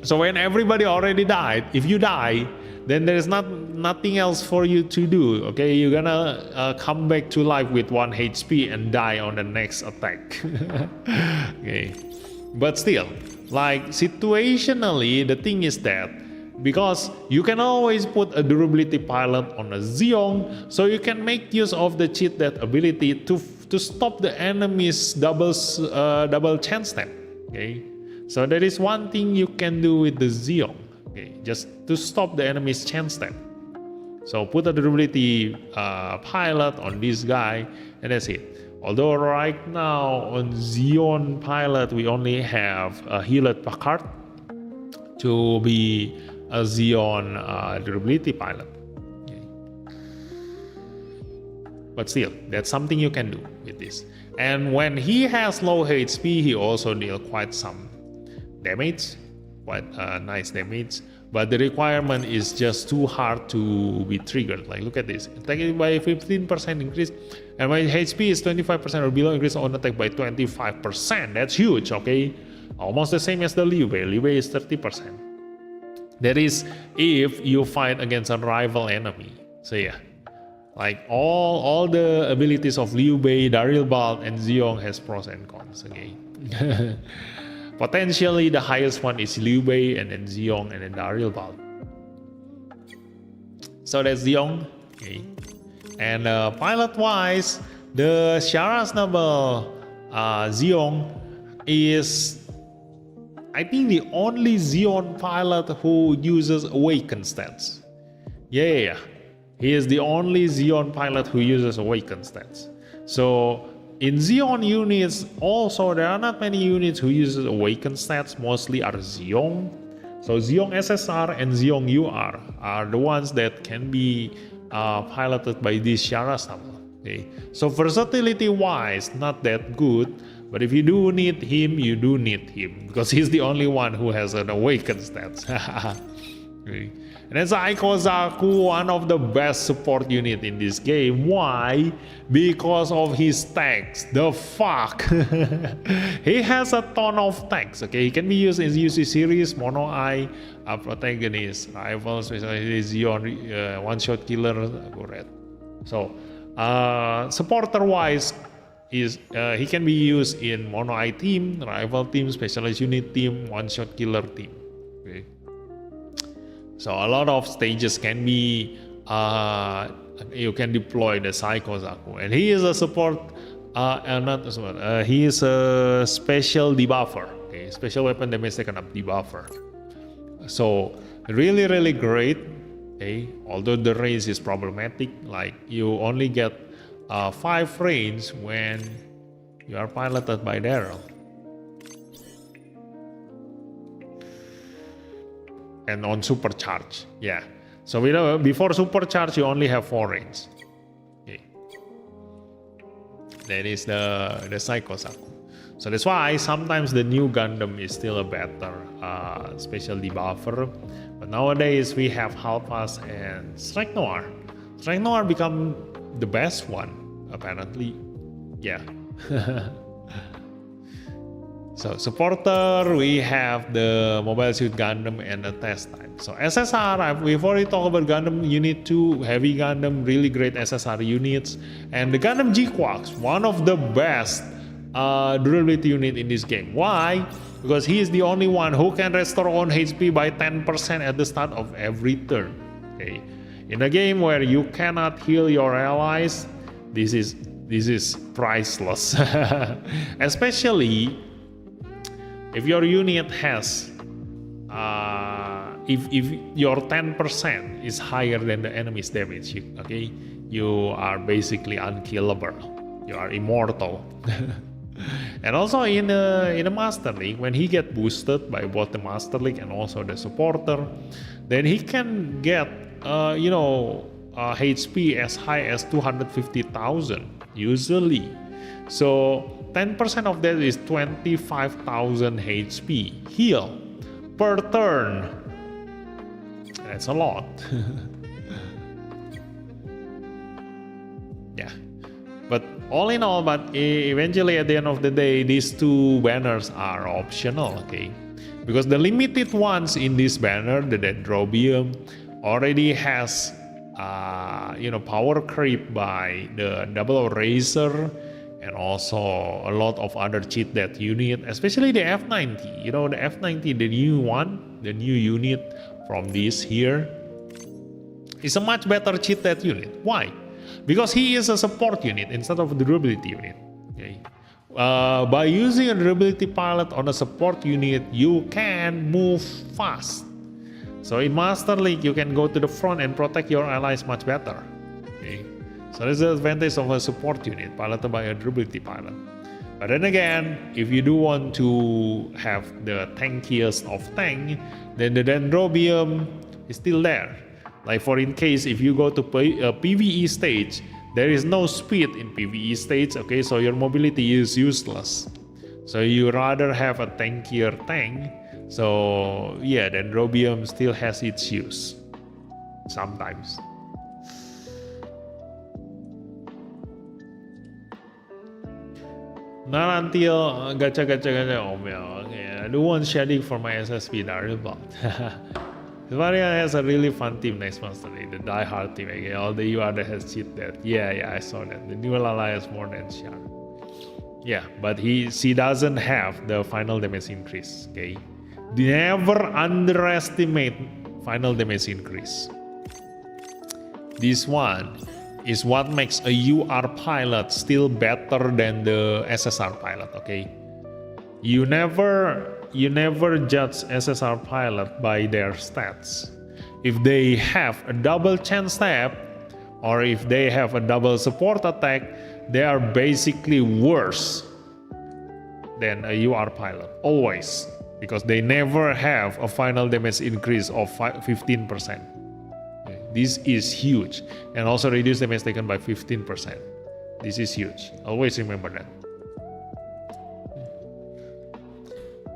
So when everybody already died, if you die, then there is nothing else for you to do. Okay, you're gonna come back to life with 1 HP and die on the next attack. Okay, but still, like, situationally, the thing is that because you can always put a durability pilot on a Zeong, so you can make use of the cheat death ability to stop the enemy's double chance step. Okay, so that is one thing you can do with the Zeong. Okay, just to stop the enemy's chance step. So put a durability pilot on this guy, and that's it. Although right now on Zeon pilot we only have a Hewlett Packard to be a Zeon durability pilot. Okay. But still, that's something you can do with this. And when he has low HP, he also deals quite some damage, quite nice damage. But the requirement is just too hard to be triggered. Like, look at this, attack by 15% increase, and my HP is 25% or below, increase on attack by 25%. That's huge, okay? Almost the same as the Liu Bei. Liu Bei is 30%. That is if you fight against a rival enemy. So yeah, like all the abilities of Liu Bei, Darilbalde, and Zeong has pros and cons. Okay. Potentially the highest one is Liu Bei, and then Zeong, and then Darilbalde. So that's Zeong. Okay. And pilot-wise, the Shara's Noble Zeong is, I think, the only Zeon pilot who uses awakened stats. Yeah. He is the only Zeon pilot who uses awakened stats. So in Zeon units, also there are not many units who uses awakened stats. Mostly are Zeong. So Zeong SSR and Zeong UR are the ones that can be piloted by this Shara's Noble. Okay. So versatility wise, not that good. But if you do need him, you do need him, because he's the only one who has an awakened stats. Okay. And then Zaku, one of the best support unit in this game. Why? Because of his tags. The fuck? He has a ton of tags. Okay, he can be used in UC series, Mono Eye, protagonist, rival, specialty, Zeon, one-shot killer, red. So, supporter wise, is he can be used in Mono Eye team, rival team, specialized unit team, one-shot killer team. Okay. So a lot of stages can be you can deploy the Psycho Zaku, and he is a support not a support, he is a special debuffer. Okay, special weapon damage taken up debuffer. So really great. Okay, although the range is problematic, like you only get 5 range when you are piloted by Daryl. And on supercharge, yeah. So before supercharge, you only have 4 range. Okay. That is the Psycho Saku. So that's why sometimes the new Gundam is still a better special debuffer. But nowadays we have Halpas and Strike Noir. Strike Noir become the best one, apparently. Yeah. So supporter, we have the Mobile Suit Gundam and the test time. So SSR, we've already talked about Gundam Unit 2, Heavy Gundam, really great SSR units. And the Gundam G Quarks, one of the best durability unit in this game. Why? Because he is the only one who can restore on HP by 10% at the start of every turn. Okay. In a game where you cannot heal your allies, this is priceless. Especially if your unit has if your 10% is higher than the enemy's damage, okay, you are basically unkillable. You are immortal. And also in a Master League, when he get boosted by both the Master League and also the supporter, then he can get HP as high as 250,000 usually. So 10% of that is 25,000 HP heal per turn. That's a lot. Yeah. But all in all, eventually at the end of the day, these 2 banners are optional, okay? Because the limited ones in this banner, the Dendrobium, already has power creep by the double eraser and also a lot of other cheat that unit, especially the F90. You know, the F90, the new one, the new unit from this here, is a much better cheat that unit. Why? Because he is a support unit instead of a durability unit. Okay? By using a durability pilot on a support unit, you can move fast. So in Master League, you can go to the front and protect your allies much better. Okay? So that's the advantage of a support unit piloted by a durability pilot. But then again, if you do want to have the tankiest of tank, then the Dendrobium is still there. Like for in case if you go to a PvE stage, there is no speed in PvE stage, okay, so your mobility is useless. So you rather have a tankier tank. So yeah, Dendrobium still has its use sometimes. Not until gacha Omel. Okay, I do want shading for my SSP Darilbalde. Varia has a really fun team next Master League, the Die Hard team. Okay, all the UR has cheat that. Yeah, I saw that. The new alliance more than Sharp. Yeah, but she doesn't have the final damage increase. Okay, never underestimate final damage increase. This one is what makes a UR pilot still better than the SSR pilot. Okay, you never judge SSR pilot by their stats. If they have a double chance tap or if they have a double support attack, they are basically worse than a UR pilot, always, because they never have a final damage increase of 15%. Okay. This is huge, and also reduce damage taken by 15%. This is huge, always remember that.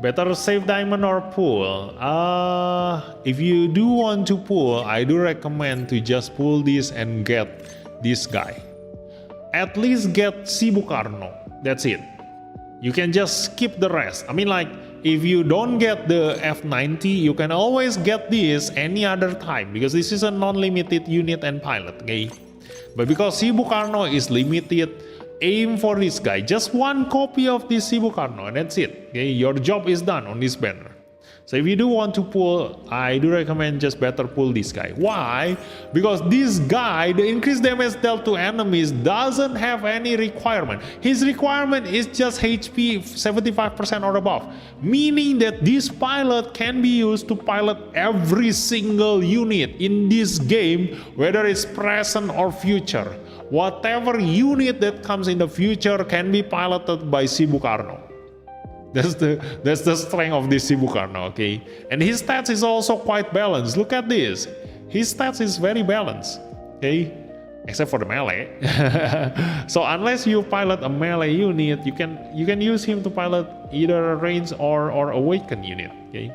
Better save diamond or pull? If you do want to pull, I do recommend to just pull this and get this guy. At least get Sibukarno. That's it. You can just skip the rest. I mean, like, if you don't get the F90, you can always get this any other time because this is a non-limited unit and pilot, okay? But because Sibukarno is limited, aim for this guy. Just one copy of this Sibukarno and that's it. Okay, your job is done on this banner. So if you do want to pull, I do recommend just better pull this guy. Why? Because this guy, the increased damage dealt to enemies doesn't have any requirement. His requirement is just HP 75% or above. Meaning that this pilot can be used to pilot every single unit in this game, whether it's present or future. Whatever unit that comes in the future can be piloted by Sibukarno. That's the strength of this Sibukarno, okay? And his stats is also quite balanced. Look at this. His stats is very balanced, okay? Except for the melee. So unless you pilot a melee unit, you can use him to pilot either a range or awaken unit, okay?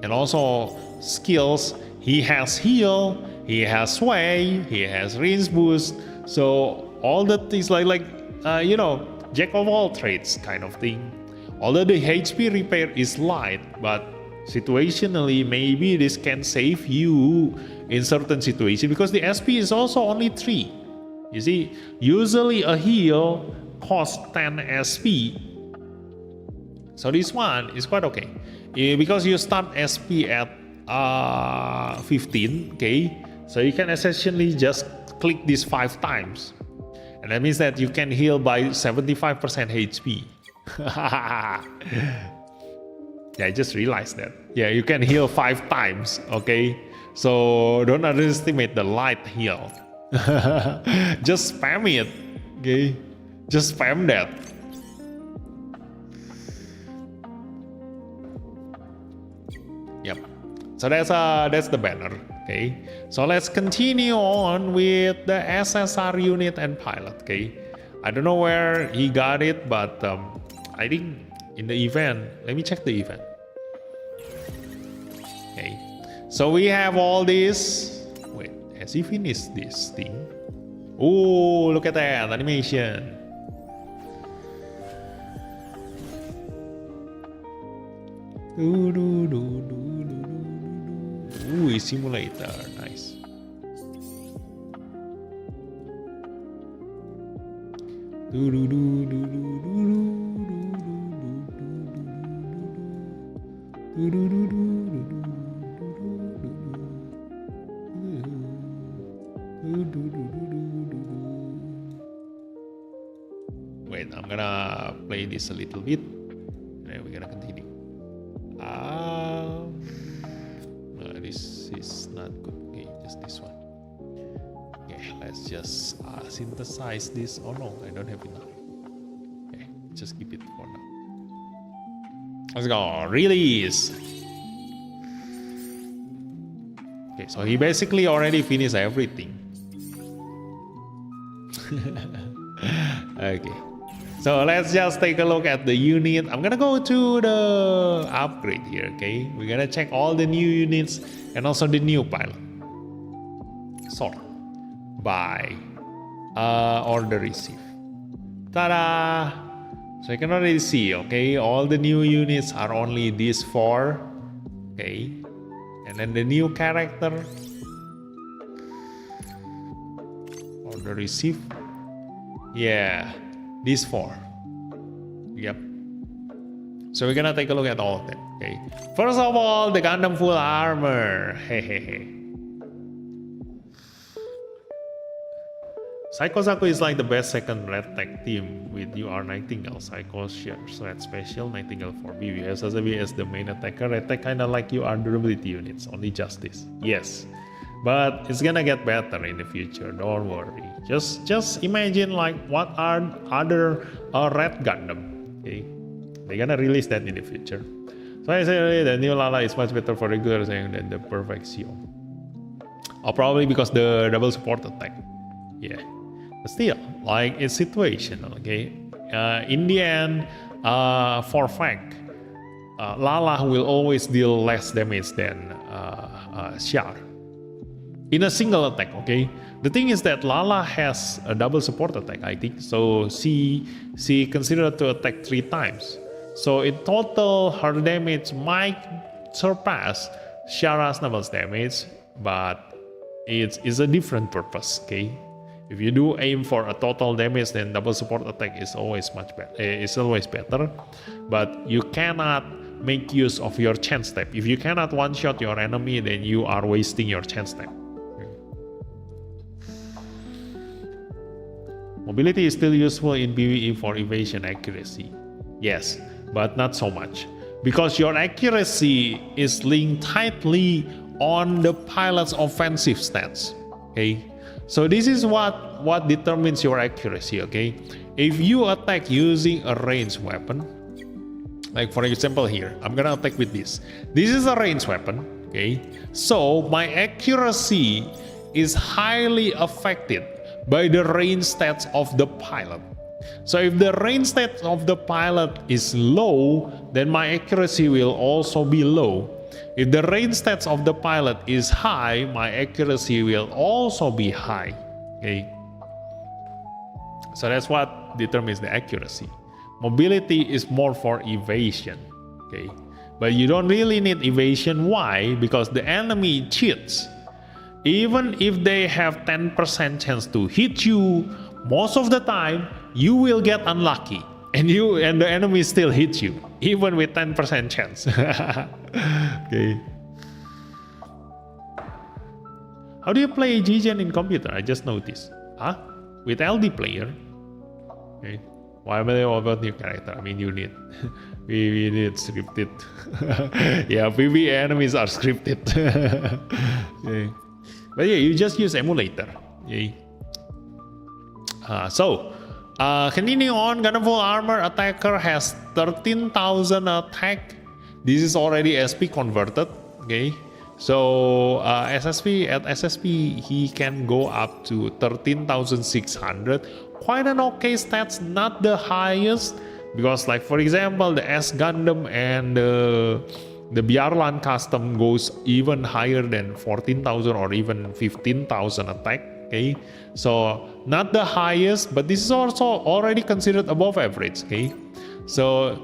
And also skills, he has heal, he has sway, he has range boost. So all that is like jack of all trades kind of thing. Although the HP repair is light, but situationally maybe this can save you in certain situations because the SP is also only 3. You see, usually a heal costs 10 SP. So this one is quite okay. Because you start SP at 15, okay? So you can essentially just click this 5 times. And that means that you can heal by 75% HP. Yeah, I just realized that. Yeah, you can heal 5 times, okay? So don't underestimate the light heal. Just spam it, okay? Just spam that. Yep. So that's the banner. Okay, so let's continue on with the SSR unit and pilot. Okay, I don't know where he got it, but I think in the event. Let me check the event. Okay, so we have all this. Wait, has he finished this thing? Oh, look at that animation. Ooh, simulator, nice. Wait, I'm gonna play this a little bit, and then we're gonna continue. No, this is not good. Okay, just this one. Okay, let's just synthesize this. Oh no, I don't have enough. Okay, just keep it for now. Let's go. Release. Okay, so he basically already finished everything. Okay. So let's just take a look at the unit. I'm gonna go to the upgrade here, okay? We're gonna check all the new units and also the new pilot. Sort by order receive. Ta-da! So you can already see, okay? All the new units are only these 4, okay? And then the new character. Order receive. Yeah. These 4. Yep. So we're gonna take a look at all of them. Okay. First of all, the Gundam full armor. Hehehe. Psycho Saku is like the best second red tag team with UR Nightingale. Psycho shares red special, Nightingale for BB. Sasabi as the main attacker. Red tag kinda like UR durability units. Only justice. Yes. But it's gonna get better in the future, don't worry. Just imagine like what are other red Gundam, okay? They're gonna release that in the future. So I say the new Lala is much better for regular than the Perfection. Or probably because the double support attack. Yeah, but still, like it's situational, okay? In the end, for fact, Lala will always deal less damage than Char. In a single attack, okay? The thing is that Lala has a double support attack, I think. So she considered to attack 3 times. So in total, her damage might surpass Shara's double damage, but it's a different purpose, okay? If you do aim for a total damage, then double support attack is always much better. It's always better, but you cannot make use of your chance step. If you cannot one-shot your enemy, then you are wasting your chance step. Mobility is still useful in PvE for evasion accuracy. Yes, but not so much. Because your accuracy is linked tightly on the pilot's offensive stats. Okay? So this is what determines your accuracy, okay? If you attack using a ranged weapon, like for example here, I'm gonna attack with this. This is a ranged weapon, okay? So my accuracy is highly affected by the range stats of the pilot. So if the range stats of the pilot is low, then my accuracy will also be low. If the range stats of the pilot is high, my accuracy will also be high. Okay? So that's what determines the accuracy. Mobility is more for evasion. Okay? But you don't really need evasion. Why? Because the enemy cheats. Even if they have 10% chance to hit you, most of the time you will get unlucky. And the enemy still hits you, even with 10% chance. Okay. How do you play G Gen in computer? I just noticed. Huh? With LD player. Okay. Why am I about new character? I mean, you need. we need scripted. Yeah, PvE enemies are scripted. Okay. But yeah, you just use emulator. Okay. Continuing on, Gundam Full Armor Attacker has 13,000 attack. This is already SP converted. Okay, so SSP he can go up to 13,600. Quite an okay stats, not the highest, because like for example the S Gundam and the Bjarlan custom goes even higher than 14,000 or even 15,000 attack. Okay, so not the highest, but this is also already considered above average. Okay, so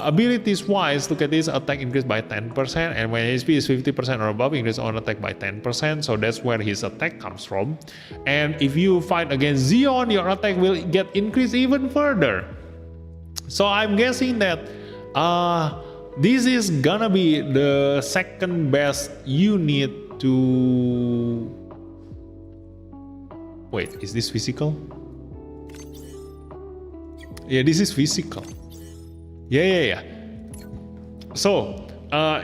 abilities wise, look at this: attack increased by 10%, and when HP is 50% or above, increase on attack by 10%. So that's where his attack comes from. And if you fight against Zeon, your attack will get increased even further. So I'm guessing that this is gonna be the second best unit to. Wait, is this physical? Yeah, this is physical. Yeah. So,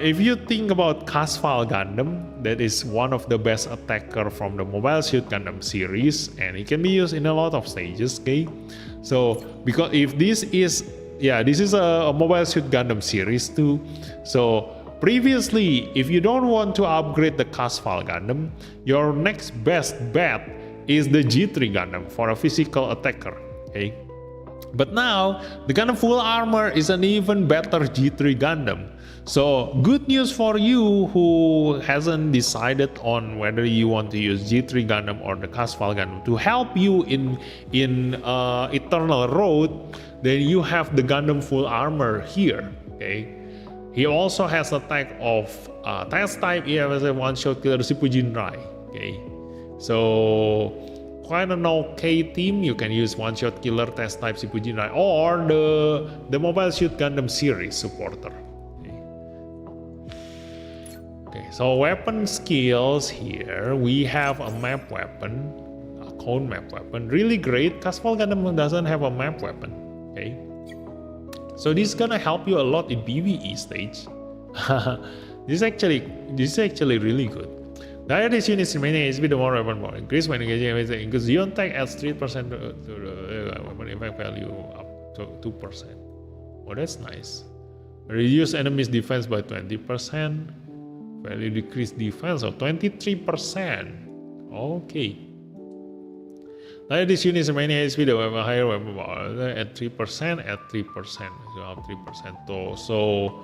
if you think about Casval Gundam, that is one of the best attacker from the Mobile Suit Gundam series, and it can be used in a lot of stages. Okay, so because if this is a Mobile Suit Gundam series too. So previously, if you don't want to upgrade the Casval Gundam, your next best bet is the G3 Gundam for a physical attacker. Okay, but now the Gundam Full Armor is an even better G3 Gundam. So good news for you who hasn't decided on whether you want to use G3 Gundam or the Casval Gundam to help you in Eternal Road. Then you have the Gundam Full Armor here. Okay, he also has attack of test type. He has a one-shot killer Shippuden Rai. Okay. So quite an okay team. You can use one-shot killer test type Shippuden Rai or the Mobile Suit Gundam series supporter. Okay, so weapon skills here. We have a map weapon, a cone map weapon. Really great. Casval Gundam doesn't have a map weapon. Okay, so this is gonna help you a lot in PvE stage. This is actually really good. The higher this unit's remaining HP, the more weapon power. Increase when engaging with the increase Zeon tech adds 3% to the weapon impact value up to 2%. Oh, that's nice. Reduce enemy's defense by 20%. Value decrease defense of 23%. Okay. Now this unit is remaining HP, the weapon higher weapon power at 3%, at 3%. So up 3%. So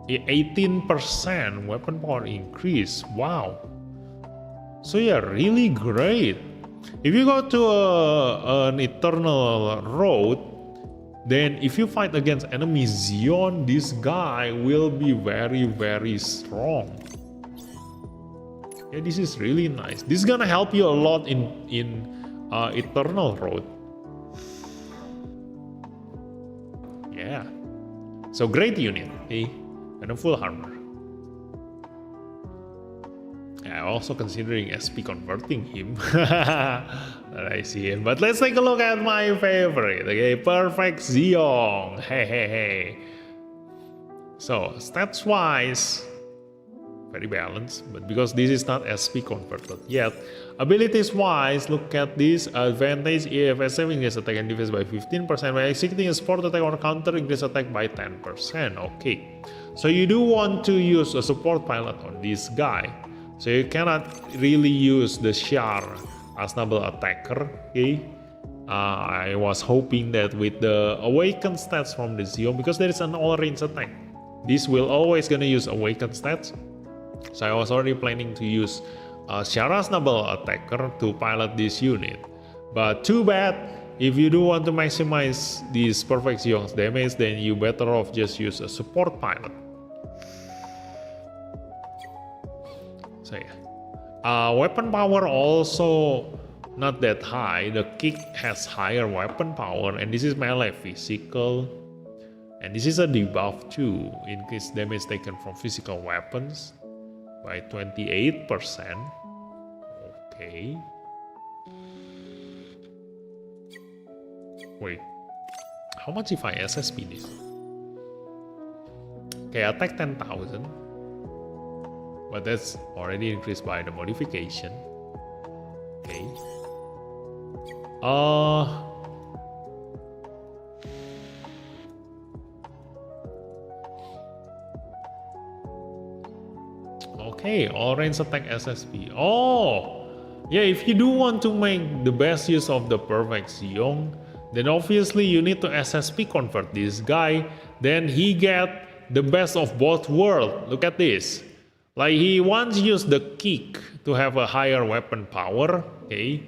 18% weapon power increase. Wow. So yeah, really great. If you go to an Eternal Road, then if you fight against enemy Zeon, this guy will be very, very strong. Yeah, this is really nice. This is gonna help you a lot in Eternal road. Yeah. So great unit, okay? And a full armor. Yeah, also considering SP converting him. That I see it. But let's take a look at my favorite, okay? Perfect Zeong. Hey. So, stats wise, very balanced, but because this is not SP converted yet. Abilities wise, look at this advantage. EFS increase attack and defense by 15%, by executing a sport attack or counter increase attack by 10%. Okay, so you do want to use a support pilot on this guy, so you cannot really use the Char as double attacker. Okay, I was hoping that with the awakened stats from the Zeong, because there is an all range attack, this will always gonna use awakened stats. So I was already planning to use Shara's Noble Attacker to pilot this unit. But too bad, if you do want to maximize this Perfect Zeong's damage, then you better off just use a support pilot. So yeah. Weapon power also not that high. The kick has higher weapon power, and this is melee physical. And this is a debuff too, increase damage taken from physical weapons by 28%. Okay. Wait. How much if I SSP this? Okay, attack 10,000. But that's already increased by the modification. Okay. Okay, all range attack SSP. Oh, yeah, if you do want to make the best use of the Perfect Zeong, then obviously you need to SSP convert this guy. Then he get the best of both worlds. Look at this. Like, he once used the kick to have a higher weapon power, okay?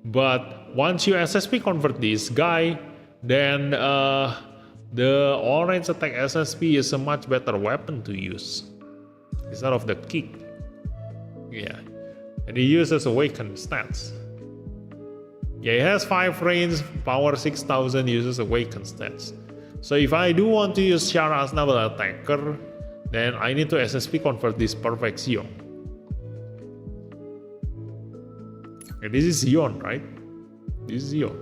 But once you SSP convert this guy, then the all range attack SSP is a much better weapon to use instead of the kick. Yeah, and he uses awakened stats. Yeah, he has 5 range, power 6000, uses awakened stats. So if I do want to use Chara as double attacker, then I need to SSP convert this Perfect Zeong. Okay, this is Zeong, right? This is Zeong.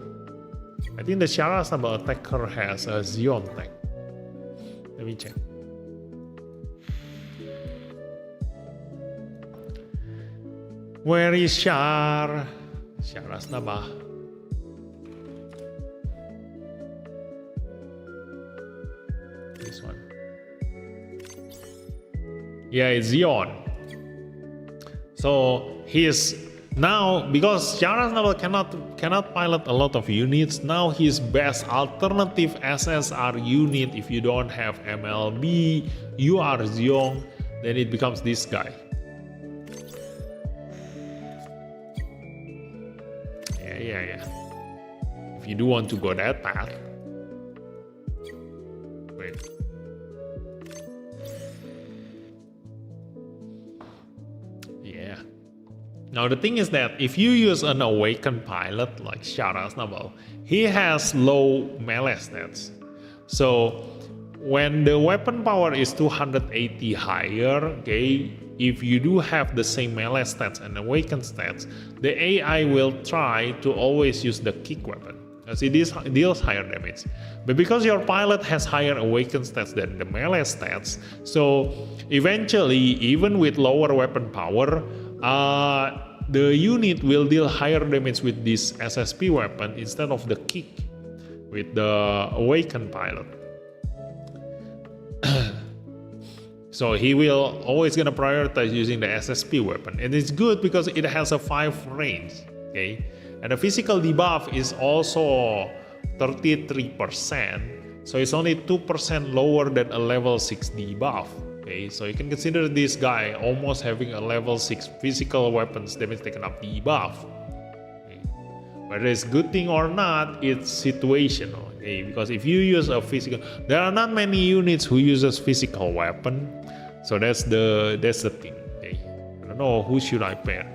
I think the Chara as double attacker has a Zeong tag. Let me check. Where is Char? Chara's Naba. This one. Yeah, it's Zeong. So he is now, because Chara's Naba cannot pilot a lot of units. Now his best alternative SSR unit, if you don't have MLB, you are Zeong, then it becomes this guy. Yeah. If you do want to go that path. Wait. Yeah. Now the thing is that if you use an awakened pilot like Chara's Noble, he has low melee stats. So when the weapon power is 280 higher, okay, if you do have the same melee stats and awakened stats, the AI will try to always use the kick weapon, as it deals higher damage. But because your pilot has higher awakened stats than the melee stats, so eventually, even with lower weapon power, the unit will deal higher damage with this SSP weapon instead of the kick with the awakened pilot. So he will always gonna prioritize using the SSP weapon, and it's good because it has a 5 range, okay? And the physical debuff is also 33%, so it's only 2% lower than a level 6 debuff, okay? So you can consider this guy almost having a level 6 physical weapons damage taken up debuff. Okay? Whether it's good thing or not, it's situational. Okay, because if you use a physical, there are not many units who uses physical weapon, so that's the thing. Okay, I don't know who should I pair.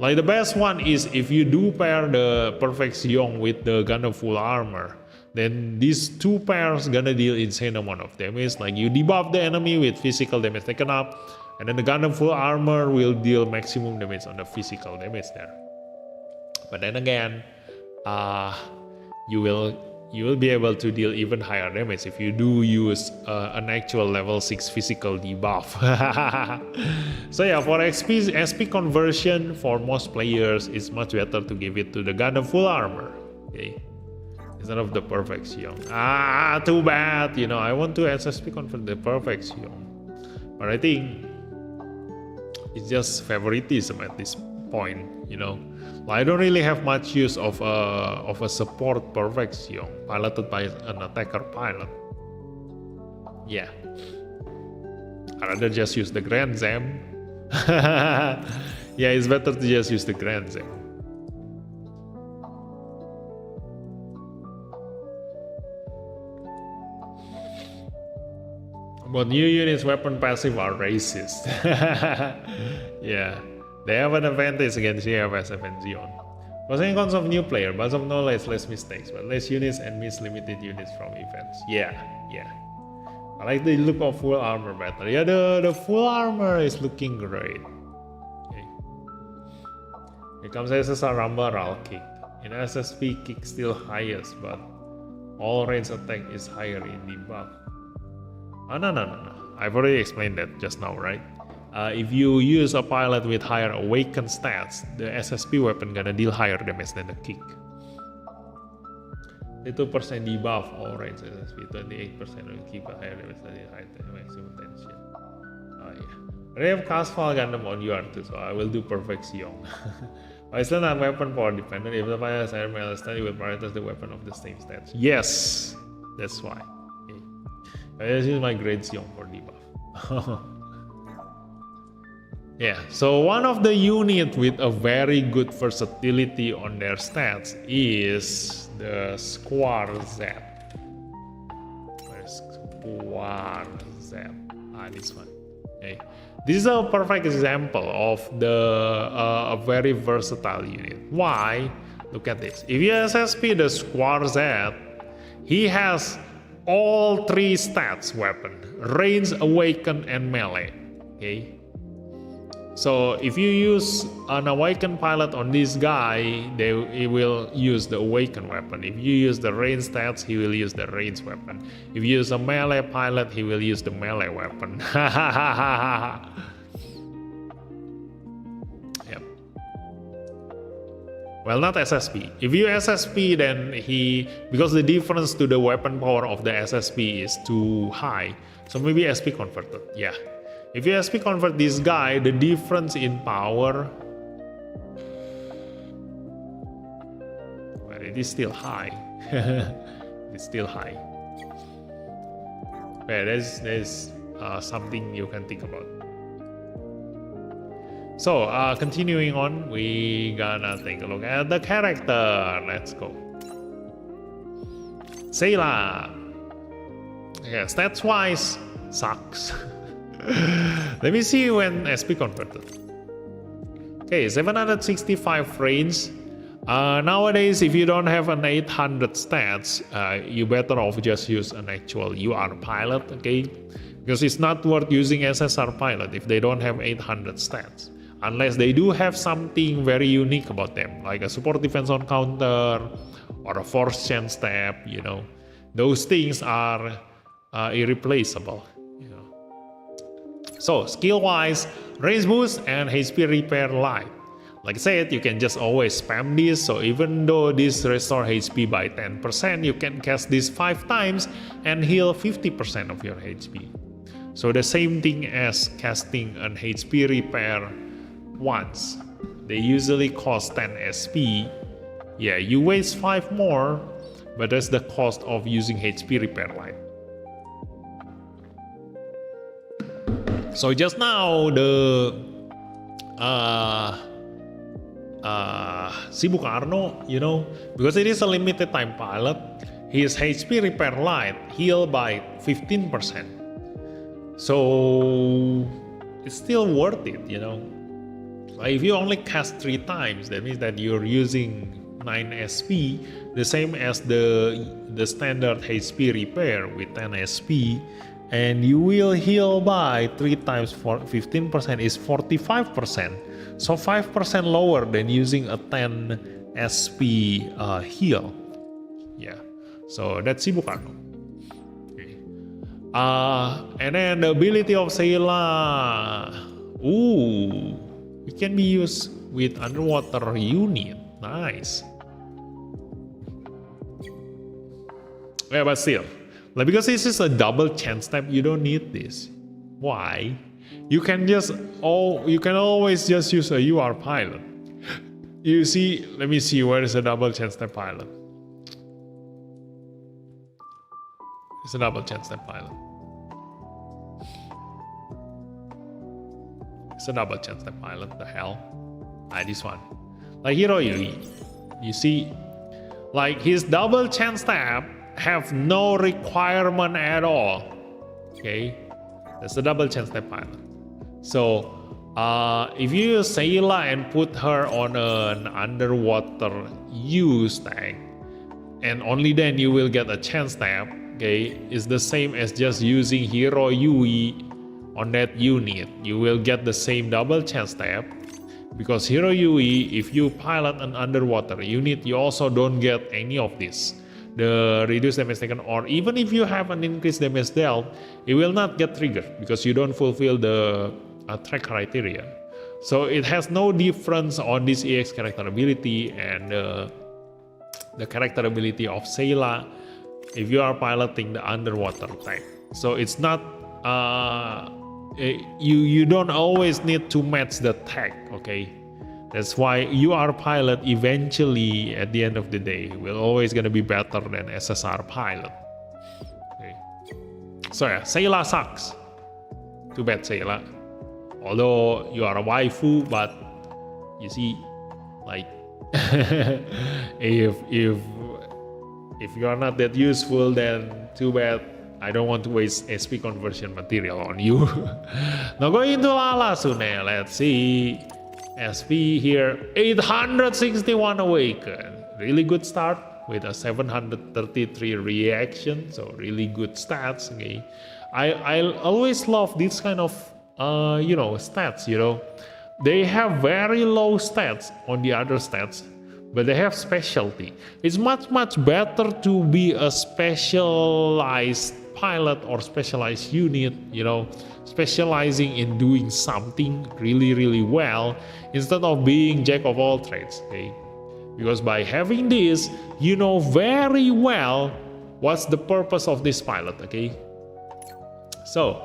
Like the best one is if you do pair the Perfect Xiong with the Gundam Full Armor, then these two pairs gonna deal insane amount of damage. Like you debuff the enemy with physical damage taken up, and then the Gundam Full Armor will deal maximum damage on the physical damage there. But then again, you will be able to deal even higher damage if you do use an actual level 6 physical debuff. So yeah, for SP conversion for most players, it's much better to give it to the Gundam Full Armor, okay, instead of the Perfect Xiong. Too bad, you know, I want to SSP convert the Perfect Xiong, but I think it's just favoritism at this point, you know. I don't really have much use of a support Perfect Xiong piloted by an attacker pilot. Yeah, I'd rather just use the Grand Zam. Yeah, it's better to just use the Grand Zam. But new units weapon passive are racist. Yeah. They have an advantage against GFSF and Xeon. Pros and cons of new player, bunch of knowledge, less mistakes, but less units and miss limited units from events. Yeah. I like the look of full armor better. Yeah, the full armor is looking great. Okay. Here comes SSR Rumble Ral Kick. In SSP, kick still highest, but all range attack is higher in debuff. No. I've already explained that just now, right? If you use a pilot with higher awakened stats, the SSP weapon gonna deal higher damage than the kick. 2% debuff, all range SSP, 28% will keep a higher damage than the high maximum tension. Oh yeah. I have Casval Gundam on UR2, so I will do Perfect Xiong. I still not weapon power dependent. If the pilot has higher melee stat, you will prioritize the weapon of the same stats. Yes, that's why. Okay. I just use my Great Xiong for debuff. Yeah, so one of the units with a very good versatility on their stats is the Squar Z. Where's Squar Z? This one. Okay. This is a perfect example of a very versatile unit. Why? Look at this. If you SSP the Squar Z, he has all three stats weapon: range, awaken, and melee. Okay. So if you use an awakened pilot on this guy, he will use the awakened weapon. If you use the range stats, he will use the range weapon. If you use a melee pilot, he will use the melee weapon. Yep. Well, not SSP. If you SSP, then because the difference to the weapon power of the SSP is too high, so maybe SP converted. Yeah. If you SP convert this guy, the difference in power, well, it is still high. It's still high. Okay, there's something you can think about. So, continuing on, we gonna take a look at the character. Let's go. Sayla. Yeah, stats-wise, sucks. Let me see when SP converted. Okay, 765 range. Nowadays, if you don't have an 800 stats, you better off just use an actual UR pilot, okay? Because it's not worth using SSR pilot if they don't have 800 stats. Unless they do have something very unique about them, like a support defense on counter, or a force chain step, you know. Those things are irreplaceable. So, skill-wise, range boost and HP repair light. Like I said, you can just always spam this, so even though this restore HP by 10%, you can cast this 5 times and heal 50% of your HP. So the same thing as casting an HP repair once. They usually cost 10 SP. Yeah, you waste 5 more, but that's the cost of using HP repair light. So just now the Sibuk Arno, you know, because it is a limited time pilot, his HP repair light heal by 15%. So it's still worth it, you know. But if you only cast 3 times, that means that you're using 9 SP, the same as the standard HP repair with 10 SP, and you will heal by 3 times for 15% is 45%. So 5% lower than using a 10 SP heal. Yeah, so that's Shibukan. Okay. And then the ability of Sayla. Ooh, it can be used with underwater unit. Nice. Yeah, but still, like, because this is a double chance step, you don't need this. Why? You can always just use a UR pilot. You see, let me see, where is a double chance step pilot? It's a double chance step pilot. It's a double chance step pilot, the hell? This one. Like Hero Yui, you see, like his double chance step have no requirement at all. Okay, that's the double chance step pilot. So if you use Sayla and put her on an underwater U stack, and only then you will get a chance step. Okay, it's the same as just using Hero Yui on that unit. You will get the same double chance step. Because Hero Yui, if you pilot an underwater unit, you also don't get any of this. The reduced damage taken, or even if you have an increased damage dealt, it will not get triggered because you don't fulfill the track criteria. So it has no difference on this EX character ability and the character ability of Sayla if you are piloting the underwater type. So it's not you don't always need to match the tag, okay? That's why UR pilot eventually at the end of the day will always gonna be better than SSR pilot. Okay. So yeah, Sayla sucks. Too bad, Sayla. Although you are a waifu, but you see, like if you are not that useful, then too bad. I don't want to waste SP conversion material on you. Now going into Lala Sune, let's see. SP here, 861 awaken. Really good start with a 733 reaction, so really good stats. Okay, I always love this kind of stats. They have very low stats on the other stats, but they have specialty. It's much better to be a specialized pilot or specialized unit, specializing in doing something really well instead of being jack of all trades. Okay, because by having this, you know very well what's the purpose of this pilot. Okay, so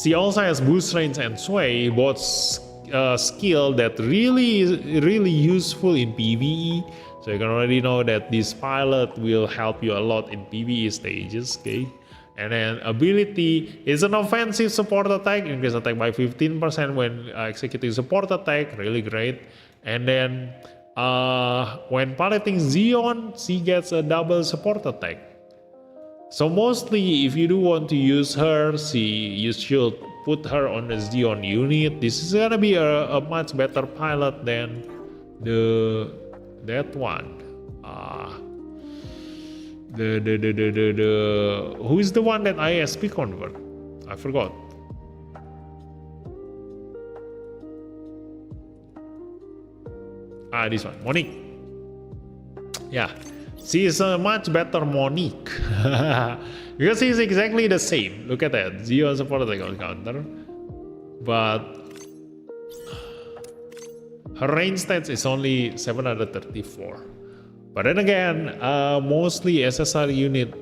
she also has boost range and sway, both skill that really useful in PvE. So you can already know that this pilot will help you a lot in PvE stages. Okay, and then ability is an offensive support attack, increase attack by 15% when executing support attack, really great. And then when piloting Zeon, she gets a double support attack. So mostly if you do want to use her, you should put her on the Zeon unit. This is gonna be a much better pilot than that one. Who is the one that ISP convert? I forgot. This one, Monique. Yeah, she is a much better Monique because she's exactly the same. Look at that, Zeon support attack on counter, but her range stats is only 734. But then again, mostly SSR unit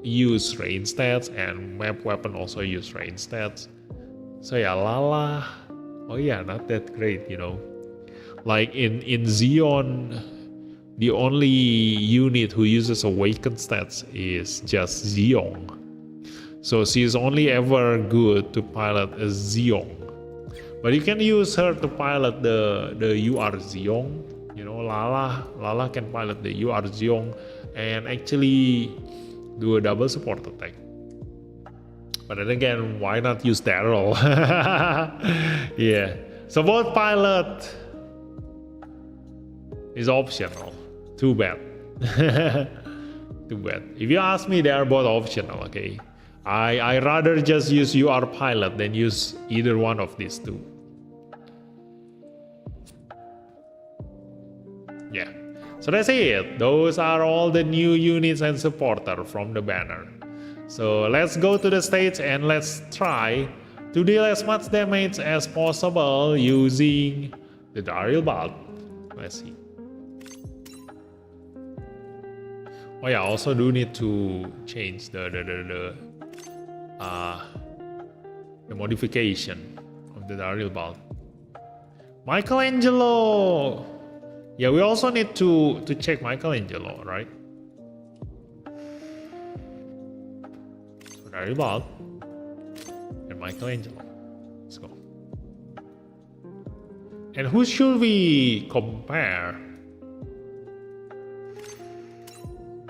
use range stats and map weapon also use range stats. So yeah, Lala, oh yeah, not that great, Like in Zeon, the only unit who uses awakened stats is just Zeong. So she is only ever good to pilot a Zeong. But you can use her to pilot the UR Zeong. Lala can pilot the UR Zeong and actually do a double support attack. But then again, why not use Daryl? Yeah. So both pilot is optional. Too bad. Too bad. If you ask me, they are both optional, okay? I rather just use UR pilot than use either one of these two. Yeah. So that's it. Those are all the new units and supporter from the banner. So let's go to the stage and let's try to deal as much damage as possible using the Darilbalde. Let's see. Oh yeah, also do need to change the modification of the Darilbalde. Michelangelo. Yeah, we also need to check Michelangelo, right? So Darilbalde and Michelangelo. Let's go. And who should we compare?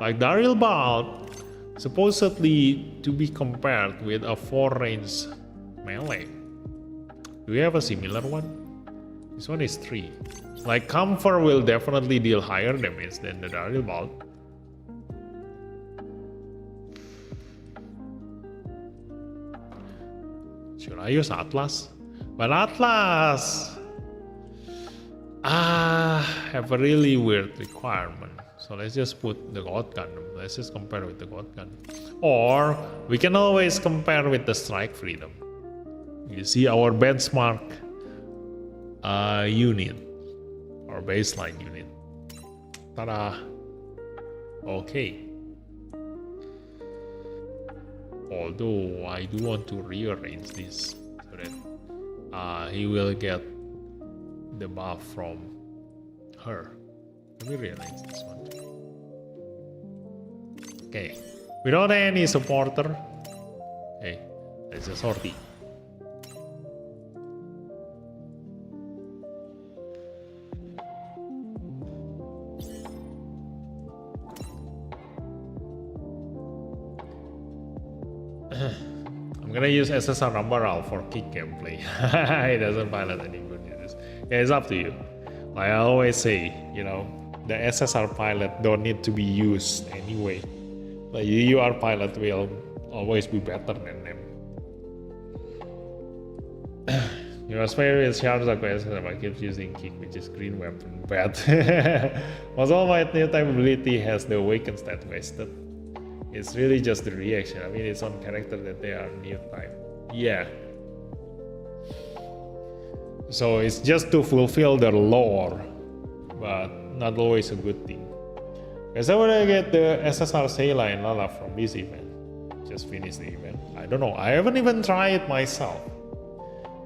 Like Darilbalde, supposedly to be compared with a 4-range melee. Do we have a similar one? This one is 3. Like Comfort will definitely deal higher damage than the Darilbalde. Should I use Atlas? But Atlas have a really weird requirement. So let's just put the God Gundam. Let's just compare with the God Gundam. Or we can always compare with the Strike Freedom. You see our benchmark unit. Our baseline unit. Ta-da! Okay. Although I do want to rearrange this so that he will get the buff from her. Let me rearrange this one. Okay, without any supporter. Okay, let's just sortie. I'm gonna use SSR Rambaral for kick gameplay. It doesn't pilot any good units. Yeah, it's up to you. Like I always say, you know, the SSR pilot don't need to be used anyway. Like UR pilot will always be better than them. Your favorite charge I keep using kick, which is green weapon. Bad. Was all my new type ability has the awakened stat wasted. It's really just the reaction. I mean, it's on character that they are new type. Yeah. So it's just to fulfill their lore, but not always a good thing. Because I want to get the SSR Sayla and Lala from this event. Just finish the event. I don't know. I haven't even tried it myself.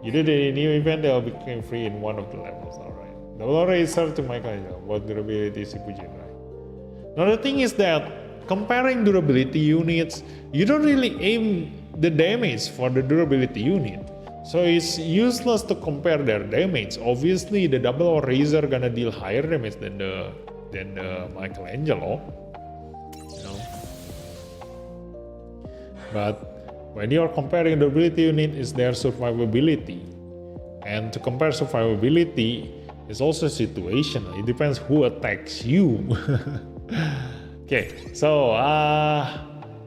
You did a new event, they'll become free in one of the levels. Alright. The lore is served to Michelangelo. What durability is Ipujin, right? Now the thing is that comparing durability units, you don't really aim the damage for the durability unit. So it's useless to compare their damage. Obviously, the double or razor gonna deal higher damage than the Michelangelo. You know? But when you're comparing the durability unit, is their survivability. And to compare survivability is also situational. It depends who attacks you. Okay, so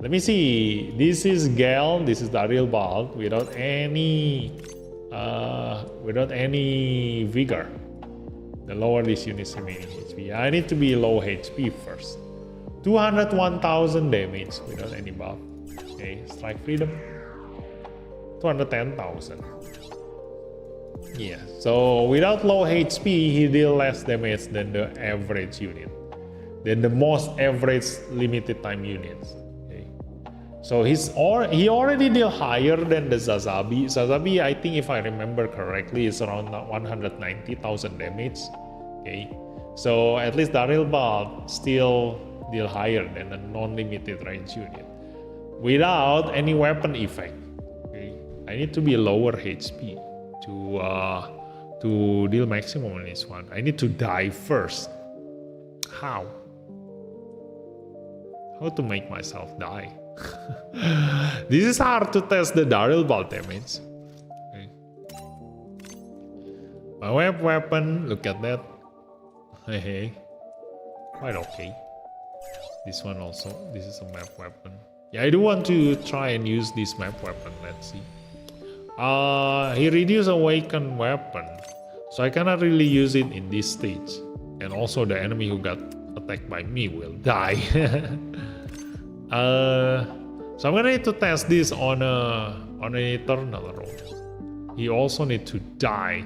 let me see. This is Gale. This is Darilbalde without any vigor. The lower this unit's remaining HP. I need to be low HP first. 201,000 damage without any buff. Okay, strike freedom. 210,000. Yeah. So without low HP, he deal less damage than the average unit. Than the most average limited time units. Okay. So he already deal higher than the Zazabi. Zazabi, I think if I remember correctly, is around 190,000 damage. Okay. So at least Darilbalde still deal higher than a non-limited range unit. Without any weapon effect. Okay. I need to be lower HP to deal maximum on this one. I need to die first. How? How to make myself die? This is hard to test the Darilbalde damage. Okay. My weapon, look at that. Hey, quite okay. This one also, this is a map weapon. Yeah, I do want to try and use this map weapon. Let's see. He reduced awakened weapon, so I cannot really use it in this stage. And also the enemy who got attacked by me will die. So I'm gonna need to test this on an Eternal road. He also need to die.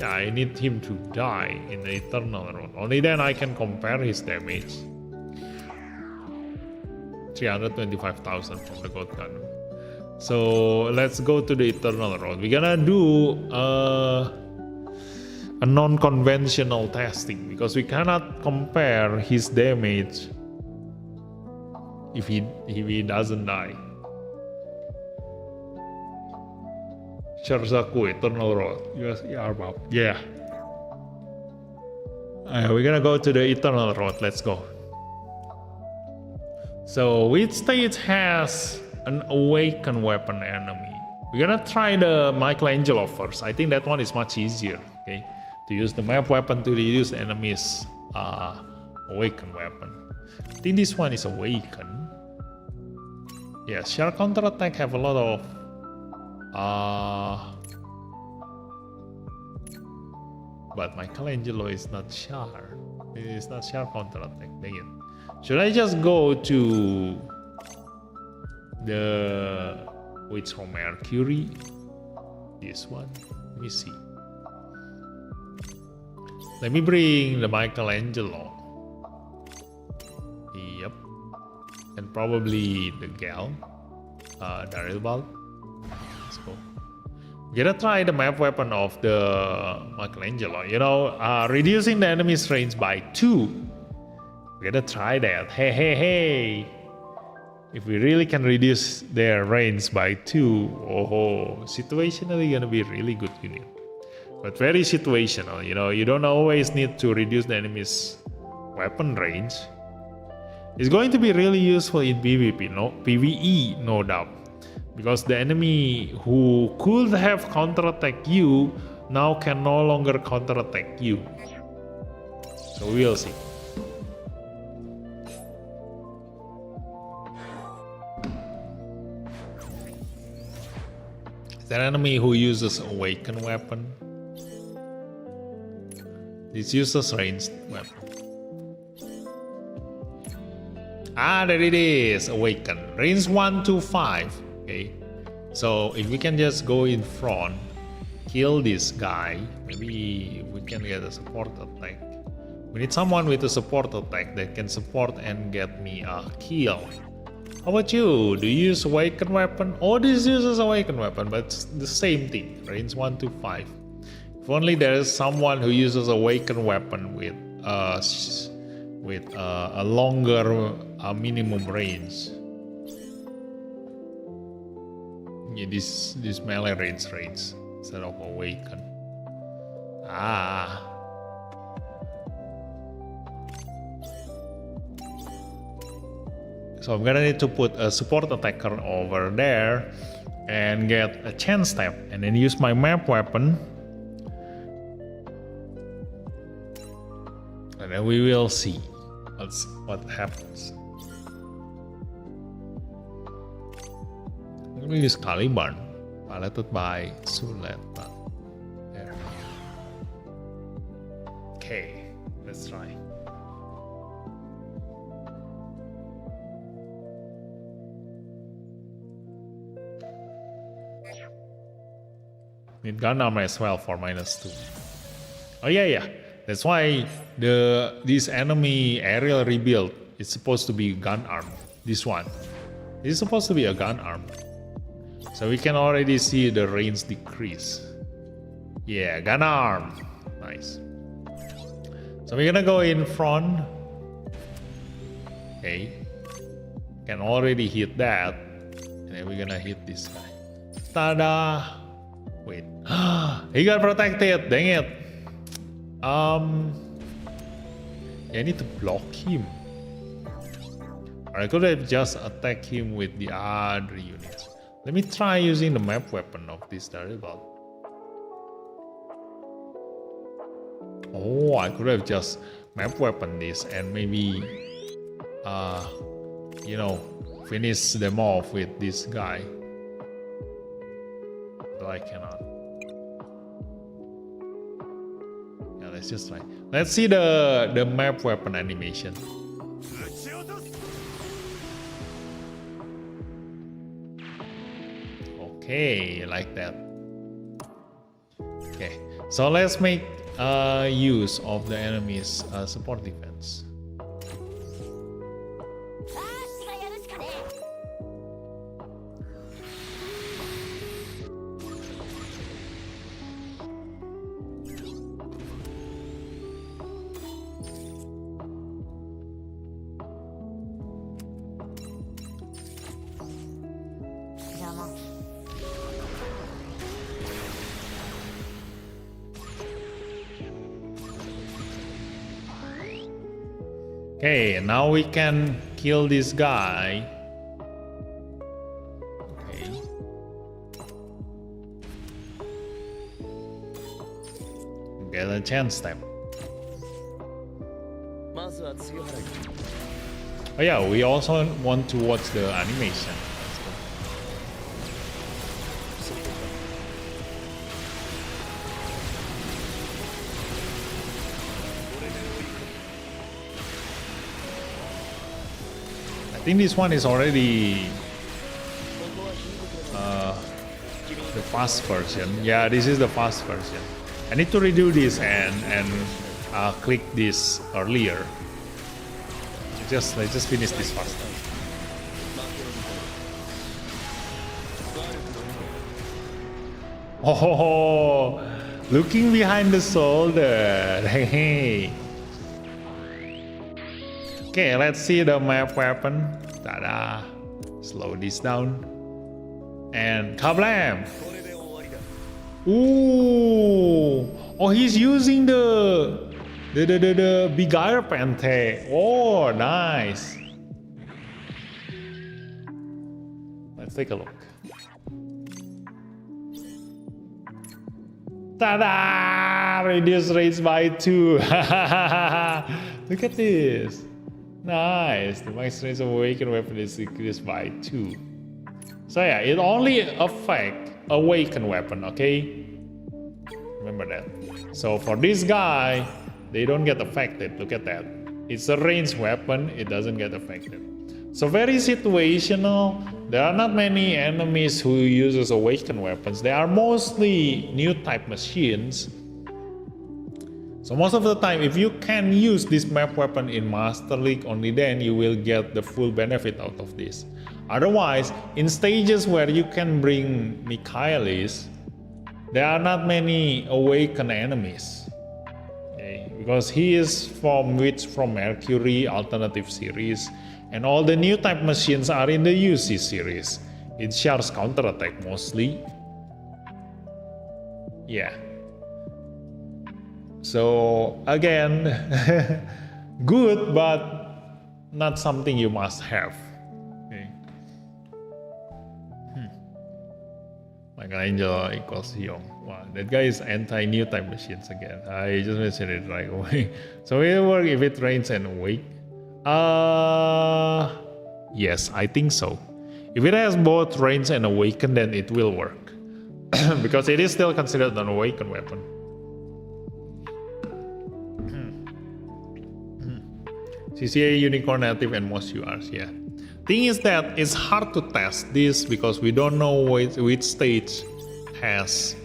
Yeah, I need him to die in the Eternal road. Only then I can compare his damage. 325,000 from the God Gundam. So let's go to the Eternal road. We're gonna do a non-conventional testing because we cannot compare his damage if he doesn't die. Sharsaku Eternal Road. Yeah. We're gonna go to the Eternal Road. Let's go. So which stage has an awakened weapon enemy? We're gonna try the Michelangelo first. I think that one is much easier. Okay, to use the map weapon to reduce enemies' awakened weapon. I think this one is awakened. Yeah, Shark counterattack have a lot of but Michelangelo is not Shark. It is not Shark counterattack. Dang it. Should I just go to the which from Mercury? This one. Let me see. Let me bring the Michelangelo. Yep. And probably the gal, Darilbalde. Let's go. We're gonna try the map weapon of the Michelangelo. You know, reducing the enemy's range by 2. We're gonna try that. Hey. If we really can reduce their range by 2, situationally gonna be really good unit. But very situational, you know, you don't always need to reduce the enemy's weapon range. It's going to be really useful in PvE, no doubt. Because the enemy who could have counterattacked you now can no longer counterattack you. So we'll see. Is there an enemy who uses awakened weapon? This uses ranged weapon. There it is, awaken. Range 1 to 5. Okay. So if we can just go in front, kill this guy, maybe we can get a support attack. We need someone with a support attack that can support and get me a kill. How about you? Do you use awakened weapon? Oh, this uses awakened weapon, but it's the same thing. Range 1 to 5. If only there is someone who uses awakened weapon with a longer minimum range. Yeah, this melee range instead of awaken. So I'm gonna need to put a support attacker over there and get a chance tap and then use my map weapon. And then we will see what happens. I'm gonna use Caliban, piloted by Suleta. There. Okay, let's try. Need gun armor as well for -2. Oh yeah. That's why this enemy aerial rebuild is supposed to be gun arm. This one. This is supposed to be a gun arm. So we can already see the range decrease. Yeah, gun arm. Nice. So we're gonna go in front. Okay. Can already hit that. And then we're gonna hit this guy. Tada! Wait. He got protected. Dang it. I need to block him. Or I could have just attacked him with the other units. Let me try using the map weapon of this Darilbalde. Oh, I could have just map weapon this and maybe, you know, finish them off with this guy. But I cannot. Yeah, let's just try. Let's see the map weapon animation. Okay, like that. Okay, so let's make use of the enemy's support defense. Okay, now we can kill this guy. Okay. Get a chance step. Oh yeah, we also want to watch the animation. I think this one is already the fast version. Yeah, this is the fast version. I need to redo this and click this earlier. Let's just finish this faster. Oh, looking behind the shoulder. Hey. Okay, let's see the map weapon. Ta-da! Slow this down. And kablam! Ooh! Oh, he's using the Bigire Pente. Oh, nice. Let's take a look. Ta-da! Reduce range by 2. Look at this. Nice. The max range of awakened weapon is increased by 2. So yeah, it only affects awakened weapon, okay? Remember that. So for this guy, they don't get affected. Look at that. It's a ranged weapon, it doesn't get affected. So very situational. There are not many enemies who uses awakened weapons. They are mostly new type machines. So most of the time, if you can use this map weapon in Master League, only then you will get the full benefit out of this. Otherwise, in stages where you can bring Michaelis, there are not many awakened enemies. Okay? Because he is from Mercury Alternative Series, and all the new type machines are in the UC series. It shares counterattack mostly. Yeah. So again, good, but not something you must have. Okay. Michelangelo equals Young. Wow, that guy is anti-new type machines again. I just mentioned it right away. So it will work if it rains and awake. Yes, I think so. If it has both range and awaken, then it will work. Because it is still considered an awakened weapon. CCA, Unicorn Native, and most URs, yeah. Thing is that it's hard to test this because we don't know which stage has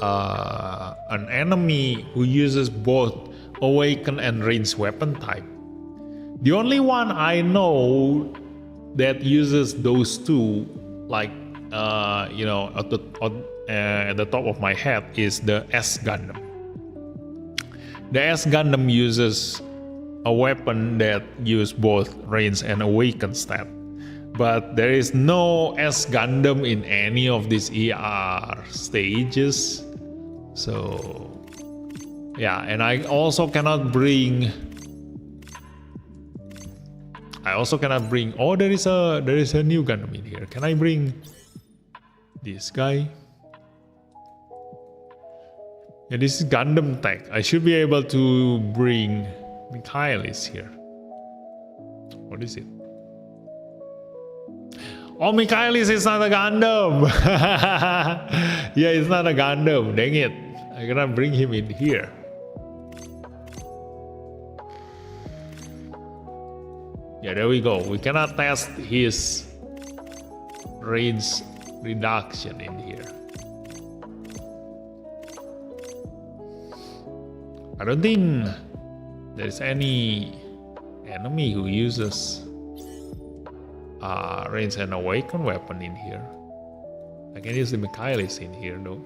an enemy who uses both awaken and ranged weapon type. The only one I know that uses those two, like you know, at the top of my head, is the S Gundam. The S Gundam uses a weapon that uses both range and awaken stat, but there is no S Gundam in any of these ER stages. So yeah, and I also cannot bring. Oh, there is a new Gundam in here. Can I bring this guy? Yeah, this is Gundam tech. I should be able to bring Michaelis here. What is it? Oh, Michaelis is not a Gundam. Yeah, it's not a Gundam. Dang it. I gotta bring him in here. Yeah, there we go. We cannot test his range reduction in here. I don't think there's any enemy who uses range and awaken weapon in here. I can use the Michaelis in here though.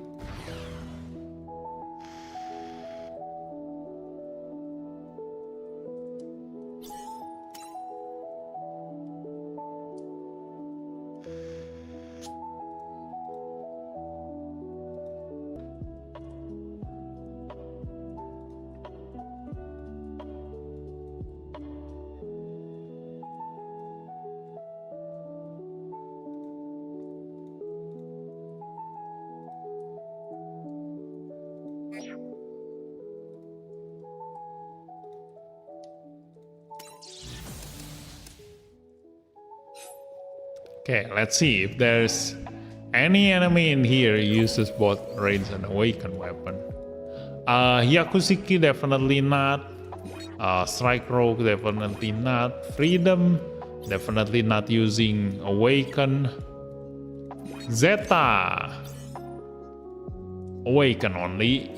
Okay, let's see if there's any enemy in here uses both range and awaken weapon. Yakushiki definitely not. Strike Rogue definitely not. Freedom definitely not using awaken. Zeta awaken only.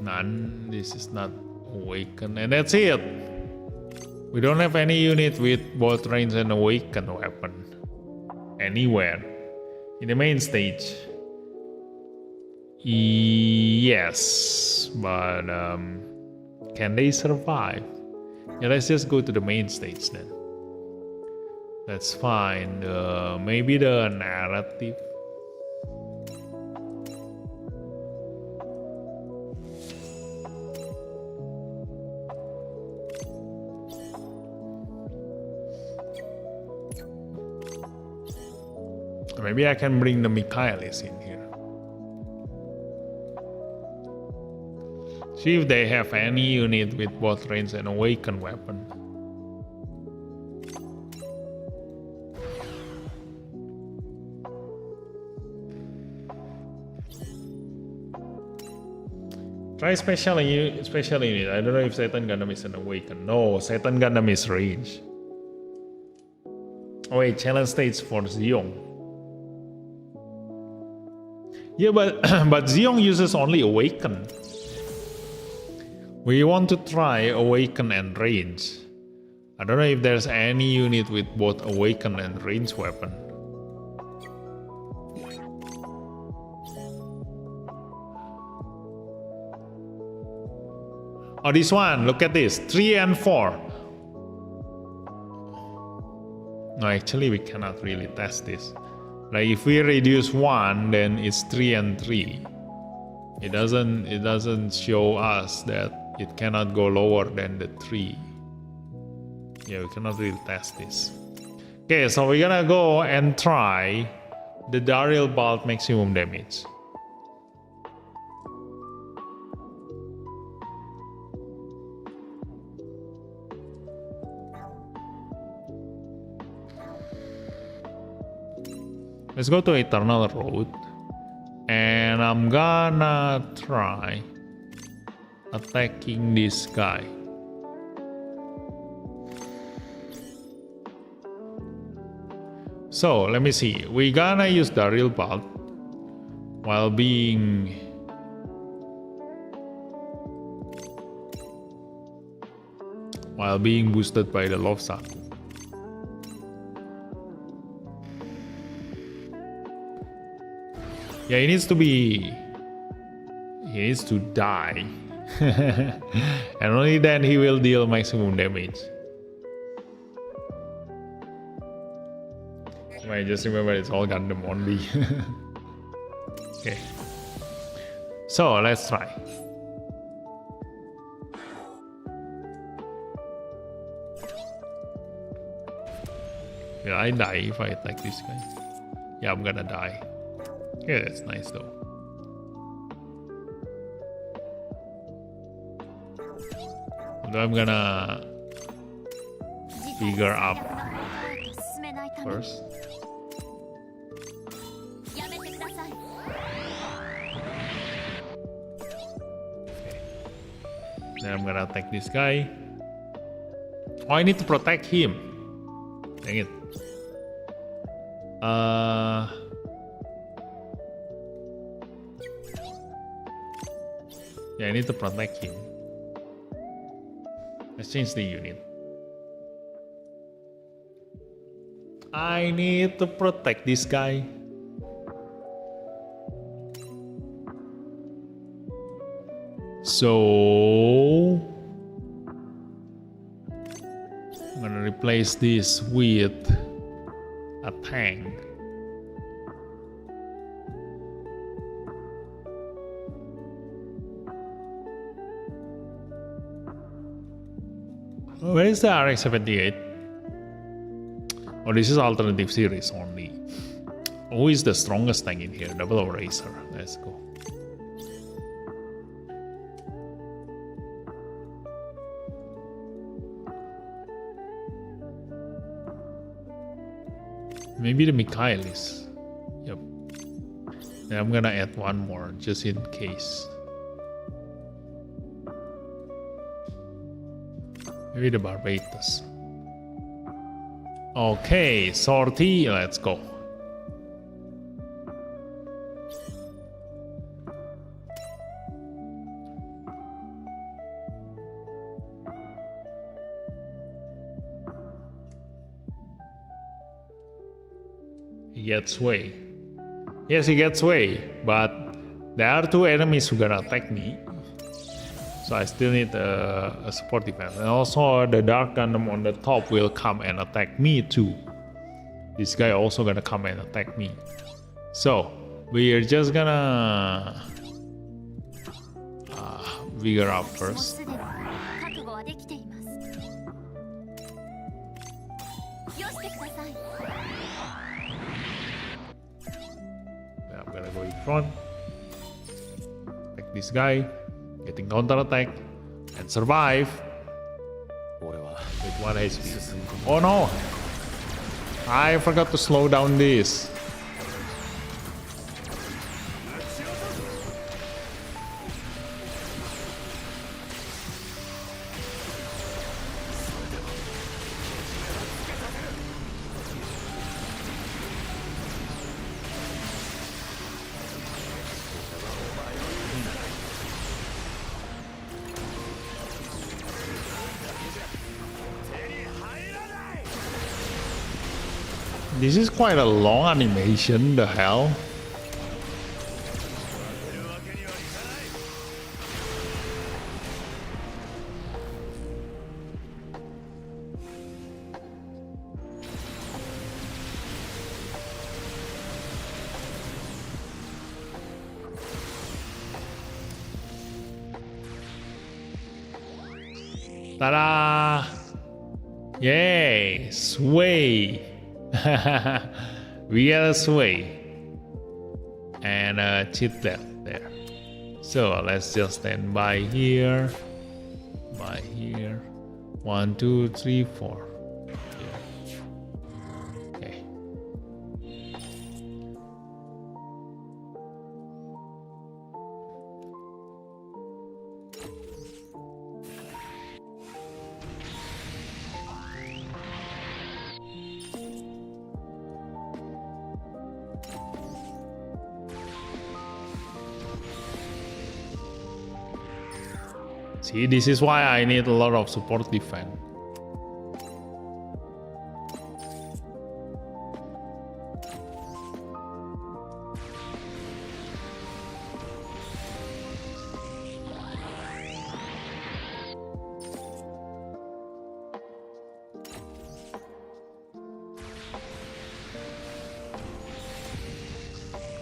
None. This is not awaken, and that's it. We don't have any unit with both range and awaken weapon anywhere in the main stage. Yes, but can they survive? Yeah, let's just go to the main stage then. That's fine. Maybe the narrative. Maybe I can bring the Michaelis in here. See if they have any unit with both range and awaken weapon. Try special unit. I don't know if Satan Gundam is an awaken. No, Satan Gundam is range. Oh wait, challenge stage for Zeong. Yeah, but Zeong uses only awaken. We want to try awaken and range. I don't know if there's any unit with both awaken and range weapon. Oh, this one, look at this, 3 and 4. No, actually we cannot really test this. Like if we reduce 1, then it's 3 and 3. It doesn't show us that it cannot go lower than the 3. Yeah, we cannot really test this. Okay, so we're gonna go and try the Darilbalde maximum damage. Let's go to Eternal Road, and I'm gonna try attacking this guy. So let me see. We're gonna use Darilbalde while being boosted by the Love Saku. Yeah, he needs to die. And only then he will deal maximum damage. I just remember it's all Gundam only. Okay. So let's try. Will I die if I attack this guy? Yeah, I'm gonna die. Yeah, that's nice though. Although I'm gonna figure up first. Then I'm gonna attack this guy. Oh, I need to protect him. Dang it. Yeah, I need to protect him. Let's change the unit. I need to protect this guy. So I'm gonna replace this with a tank. Where is the RX-78? Oh, this is alternative series only. Who is the strongest tank in here? Double Racer. Let's go. Maybe the Michaelis. Yep. Then I'm gonna add one more just in case. Maybe the Barbatos. Okay, sortie, let's go. He gets way. Yes, he gets way, but there are two enemies who gonna attack me. So I still need a support defense. And also the Dark Gundam on the top will come and attack me too. This guy also gonna come and attack me. So we are just gonna figure out first. I'm gonna go in front. Attack this guy. Getting counter attack and survive with 1 HP. Oh no! I forgot to slow down this. This is quite a long animation, the hell? Ta-da! Yay! Sway! We got a sway and a chip left there. So let's just stand by here. 1, 2, 3, 4. Okay. See, this is why I need a lot of support defense.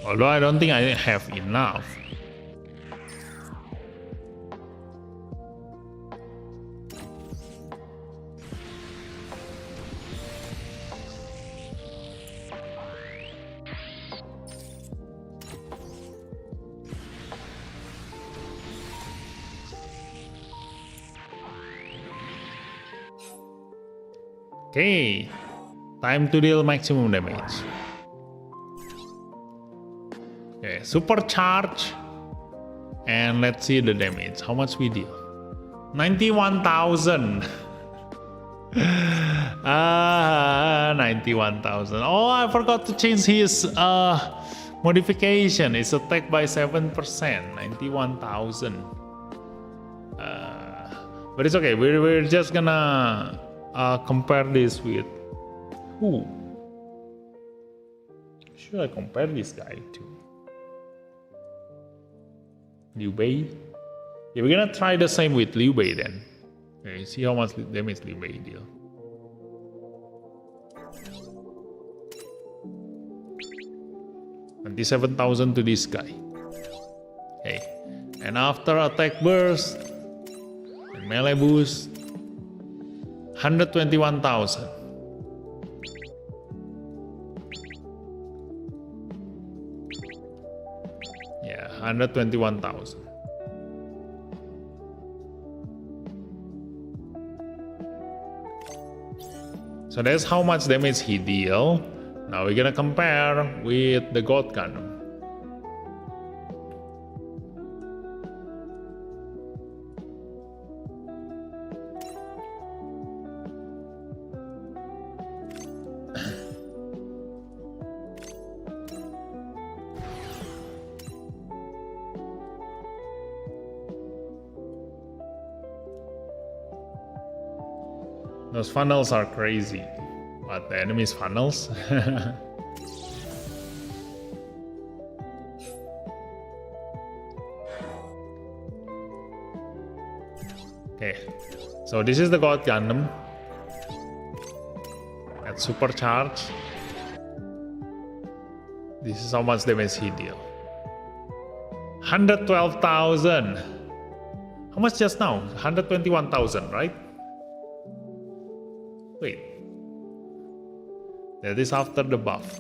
Although I don't think I have enough. Okay, time to deal maximum damage. Okay, supercharge. And let's see the damage. How much we deal? 91,000. 91,000. Oh, I forgot to change his modification. It's attack by 7%. 91,000. But it's okay. We're just gonna compare this with who? Should I compare this guy to? Liu Bei? Yeah, we're gonna try the same with Liu Bei then. Okay, see how much damage Liu Bei deal. $27,000 to this guy. Okay, and after attack burst and melee boost, 121,000. Yeah, 121,000. So that's how much damage he deal. Now we're gonna compare with the God Gundam. Those funnels are crazy, but the enemy's funnels. Okay, so this is the God Gundam at supercharge. This is how much damage he deal. 112,000. How much just now? 121,000, right? Wait, that is after the buff.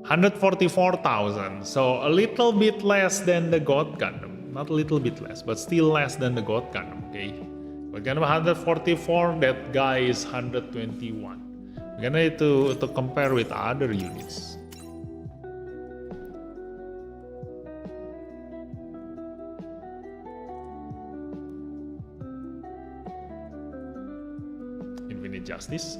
144,000, so a little bit less than the God Gundam. Not a little bit less, but still less than the God Gundam, okay? We're gonna 144, that guy is 121. We're gonna need to compare with other units. Infinite Justice.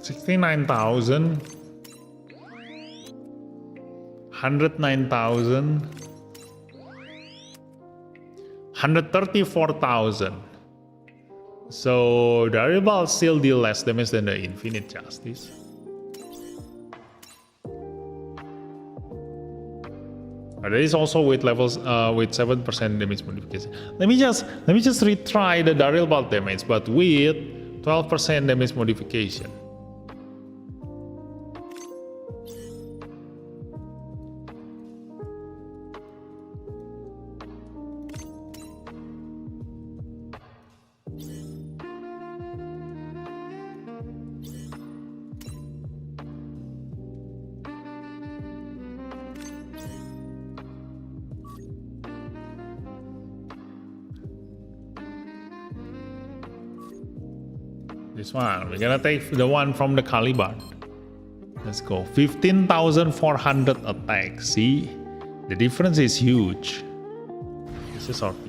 $69,000, 109,000, 134,000. So Darilbalde still deal less damage than the Infinite Justice. But that is also with levels with 7% damage modification. Let me just retry the Darilbalde damage, but with 12% damage modification. This one, we're gonna take the one from the Caliban. Let's go. 15,400 attack. See, the difference is huge. This is RP.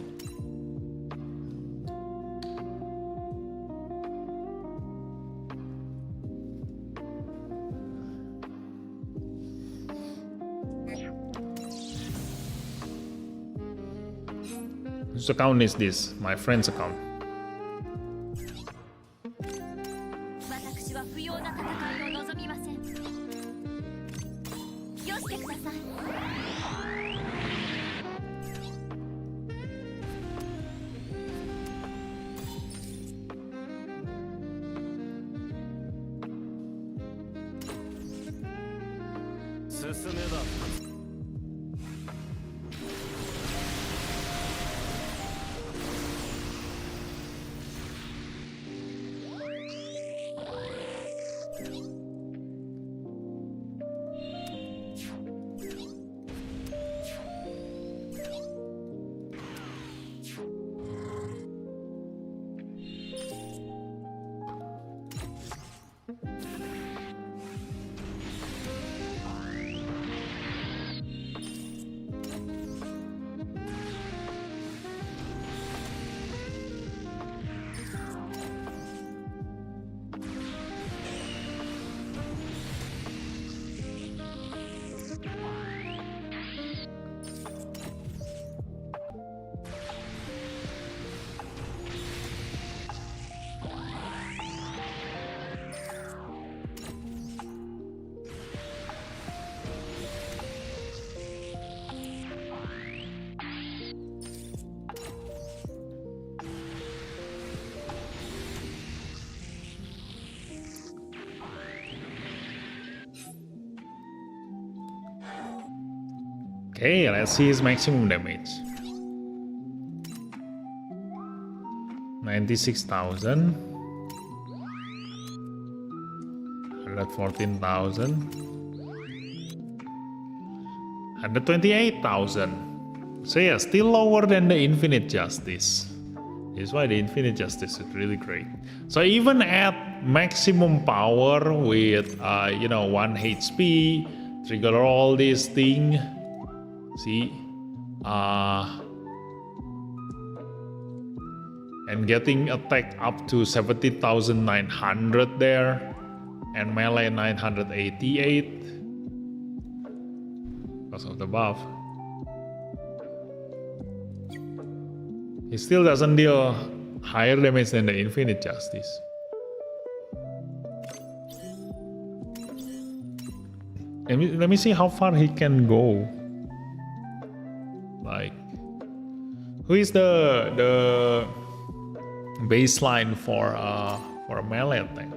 Whose account is this? My friend's account. Okay, let's see his maximum damage. 96,000. 114,000. 128,000. So yeah, still lower than the Infinite Justice. This is why the Infinite Justice is really great. So even at maximum power with 1 HP, trigger all these things. See, and getting attack up to 70,900 there, and melee 988 because of the buff. He still doesn't deal higher damage than the Infinite Justice. Let me see how far he can go. Like, who is the baseline for a melee attacker?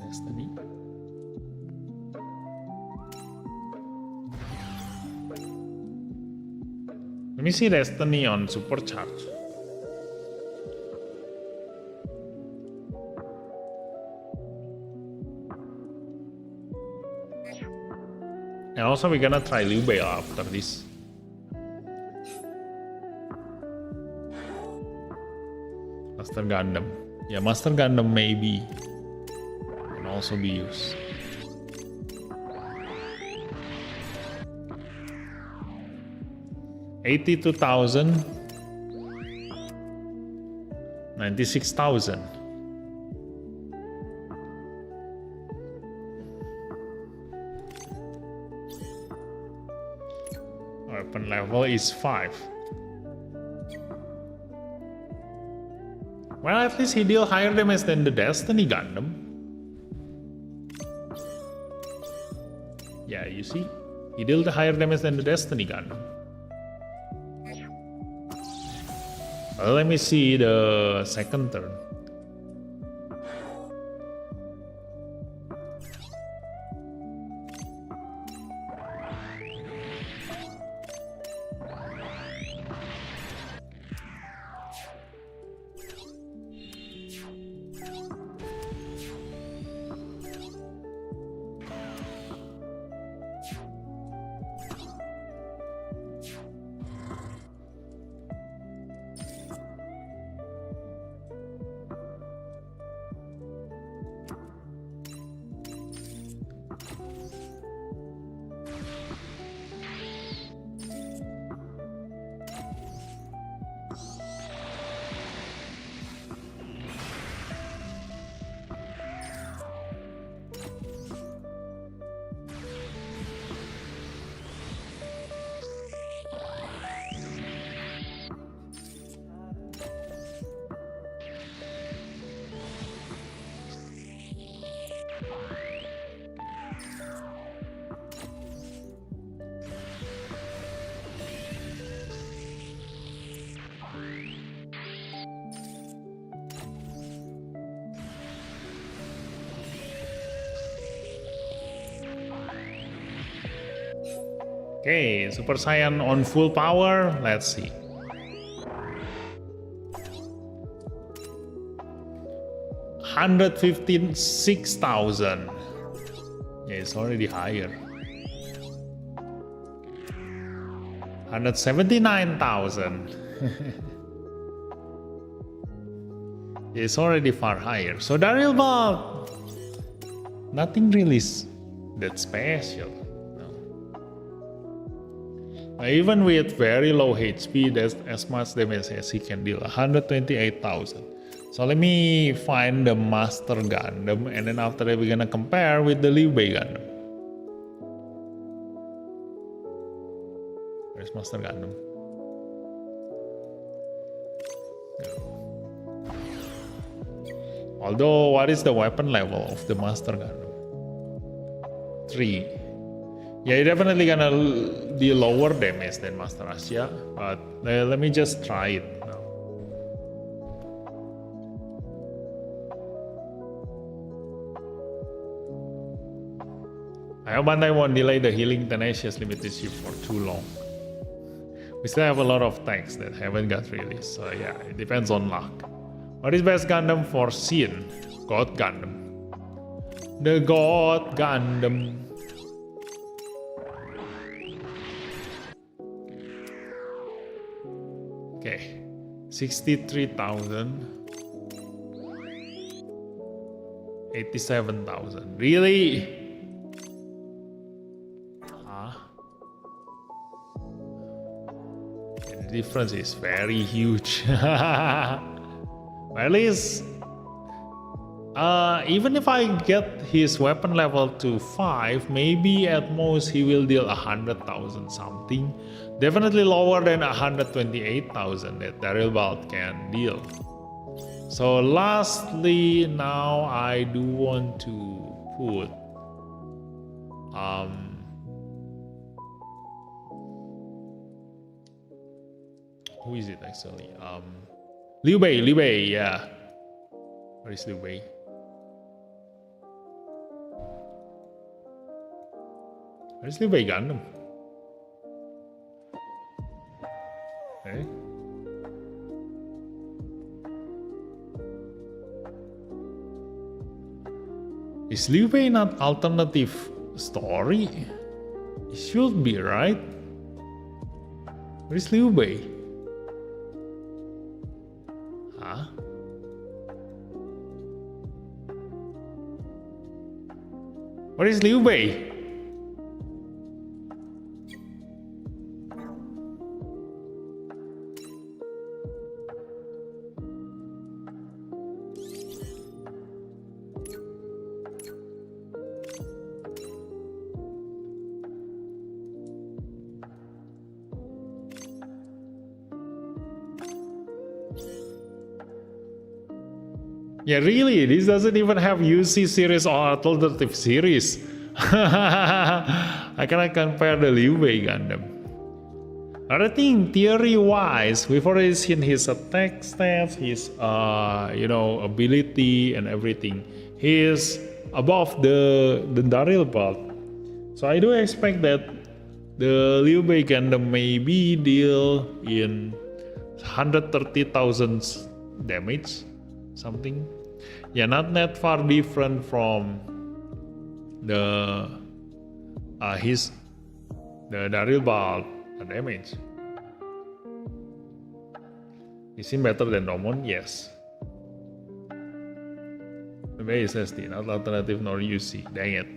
Destiny. Let me see Destiny on Supercharge. And also we're gonna try Liu Bei after this. Master Gundam. Yeah, Master Gundam maybe can also be used. $82,000, 96,000. Weapon level is 5. Well, at least he deal higher damage than the Destiny Gundam. Yeah, you see? He dealt higher damage than the Destiny Gundam. Well, let me see the second turn. Okay, Super Saiyan on full power. Let's see. $156,000. Yeah, it's already higher. 179,000. It's already far higher. So Darilbalde, nothing really that special. No. Even with very low HP, that's as much damage as he can deal. 128,000. So let me find the Master Gundam, and then after that we're gonna compare with the Liu Bei Gundam. Where's Master Gundam? Although, what is the weapon level of the Master Gundam? 3. Yeah, you're definitely gonna deal lower damage than Master Asia, but let me just try it now. I hope Bandai won't delay the healing Tenacious limited ship for too long. We still have a lot of tanks that haven't got released, so yeah, it depends on luck. What is best Gundam for Shin? God Gundam. The God Gundam. Okay, 63,000. 87,000. Really? The difference is very huge. Well, at least, even if I get his weapon level to 5, maybe at most he will deal 100,000 something. Definitely lower than 128,000 that Darilbalde can deal. So lastly, now I do want to put who is it actually? Liu Bei, yeah. Where is Liu Bei? Where is Liu Bei Gundam? Okay. Is Liu Bei not alternative story? It should be, right? Where is Liu Bei? Huh? Where is Liu Bei? Yeah, really, this doesn't even have UC series or alternative series. I cannot compare the Liu Bei Gundam. But I think theory-wise, we've already seen his attack stats, his ability and everything. He is above the Darilbalde. So I do expect that the Liu Bei Gundam maybe deal in 130,000 damage, something. Yeah, not that far different from the Darilbalde damage. Is he better than Domon? Yes. The base SD, not alternative nor UC. Dang it.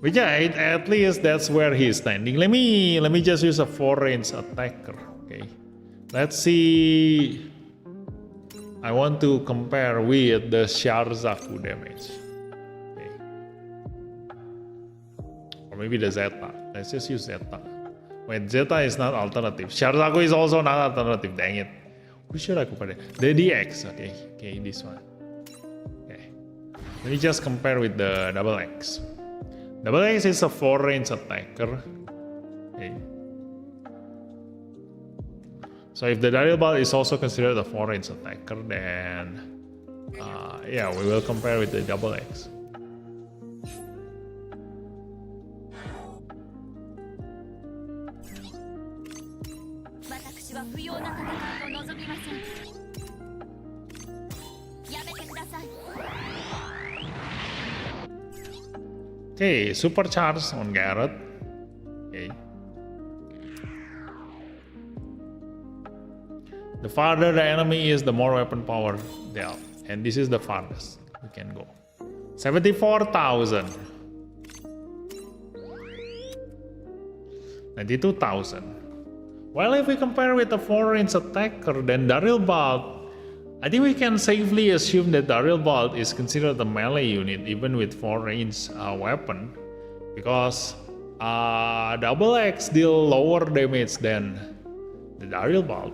But yeah, at least that's where he's standing. Let me just use a 4-range attacker. Okay. Let's see. I want to compare with the Sharzaku damage. Okay. Or maybe the Zeta. Let's just use Zeta. Wait, Zeta is not alternative. Sharzaku is also not alternative. Dang it. Who should I compare? The DX. Okay, this one. Okay. Let me just compare with the Double X. Double X is a 4-range attacker. Okay. So if the Darilbalde is also considered a 4-range attacker, then yeah, we will compare with the Double X. Okay, supercharge on Garrett. Okay. The farther the enemy is, the more weapon power they are. And this is the farthest we can go. 74,000. 92,000. Well, if we compare with the 4-range attacker, then Darilbalde, I think we can safely assume that Darilbalde is considered a melee unit even with 4-range weapon, because Double X deal lower damage than the Darilbalde.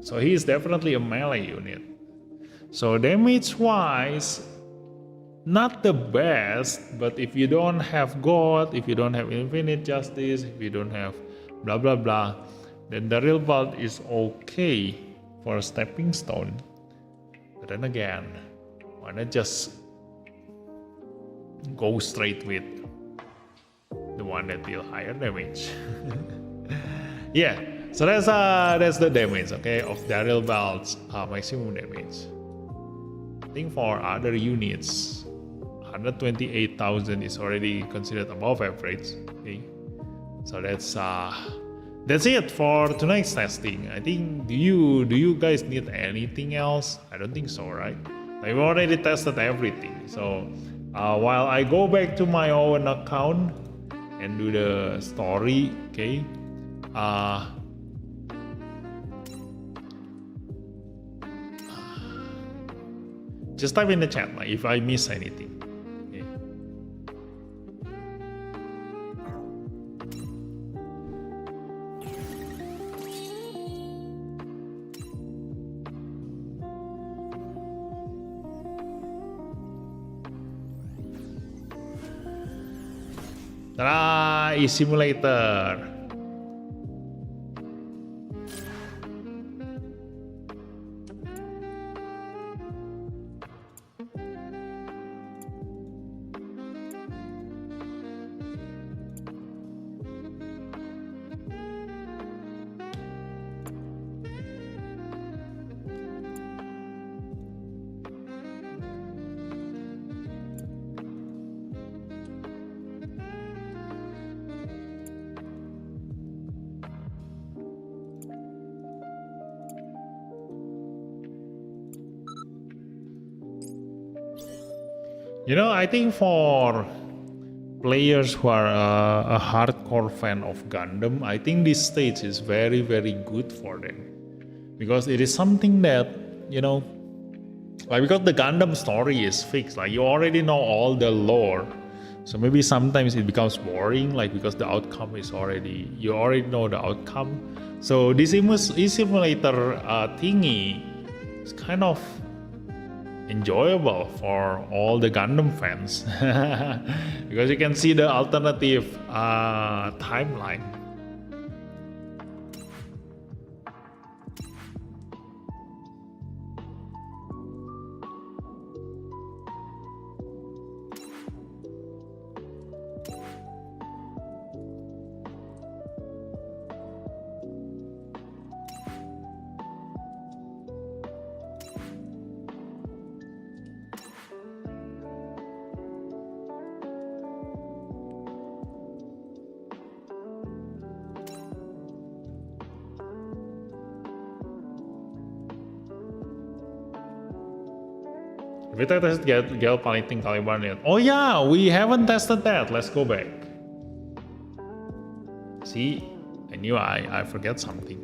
So he is definitely a melee unit. So damage wise, not the best, but if you don't have God, if you don't have Infinite Justice, if you don't have blah blah blah, then Darilbalde is okay for a stepping stone. But then again, why not just go straight with the one that deal higher damage? Yeah, so that's the damage, okay, of Darilbalde's maximum damage. I think for other units, 128,000 is already considered above average. Okay, so that's it for tonight's testing. I think do you guys need anything else? I don't think so, right? I've already tested everything. So while I go back to my own account and do the story, okay. Just type in the chat like, if I miss anything. Okay. Ta-da! E-simulator. You know, I think for players who are a hardcore fan of Gundam, I think this stage is very, very good for them. Because it is something that, you know, like because the Gundam story is fixed, like you already know all the lore. So maybe sometimes it becomes boring, like because the outcome is you already know the outcome. So this e-simulator thingy is kind of enjoyable for all the Gundam fans because you can see the alternative timeline. We tested gel painting Caliban yet. Oh yeah, we haven't tested that. Let's go back. See, I knew I forget something.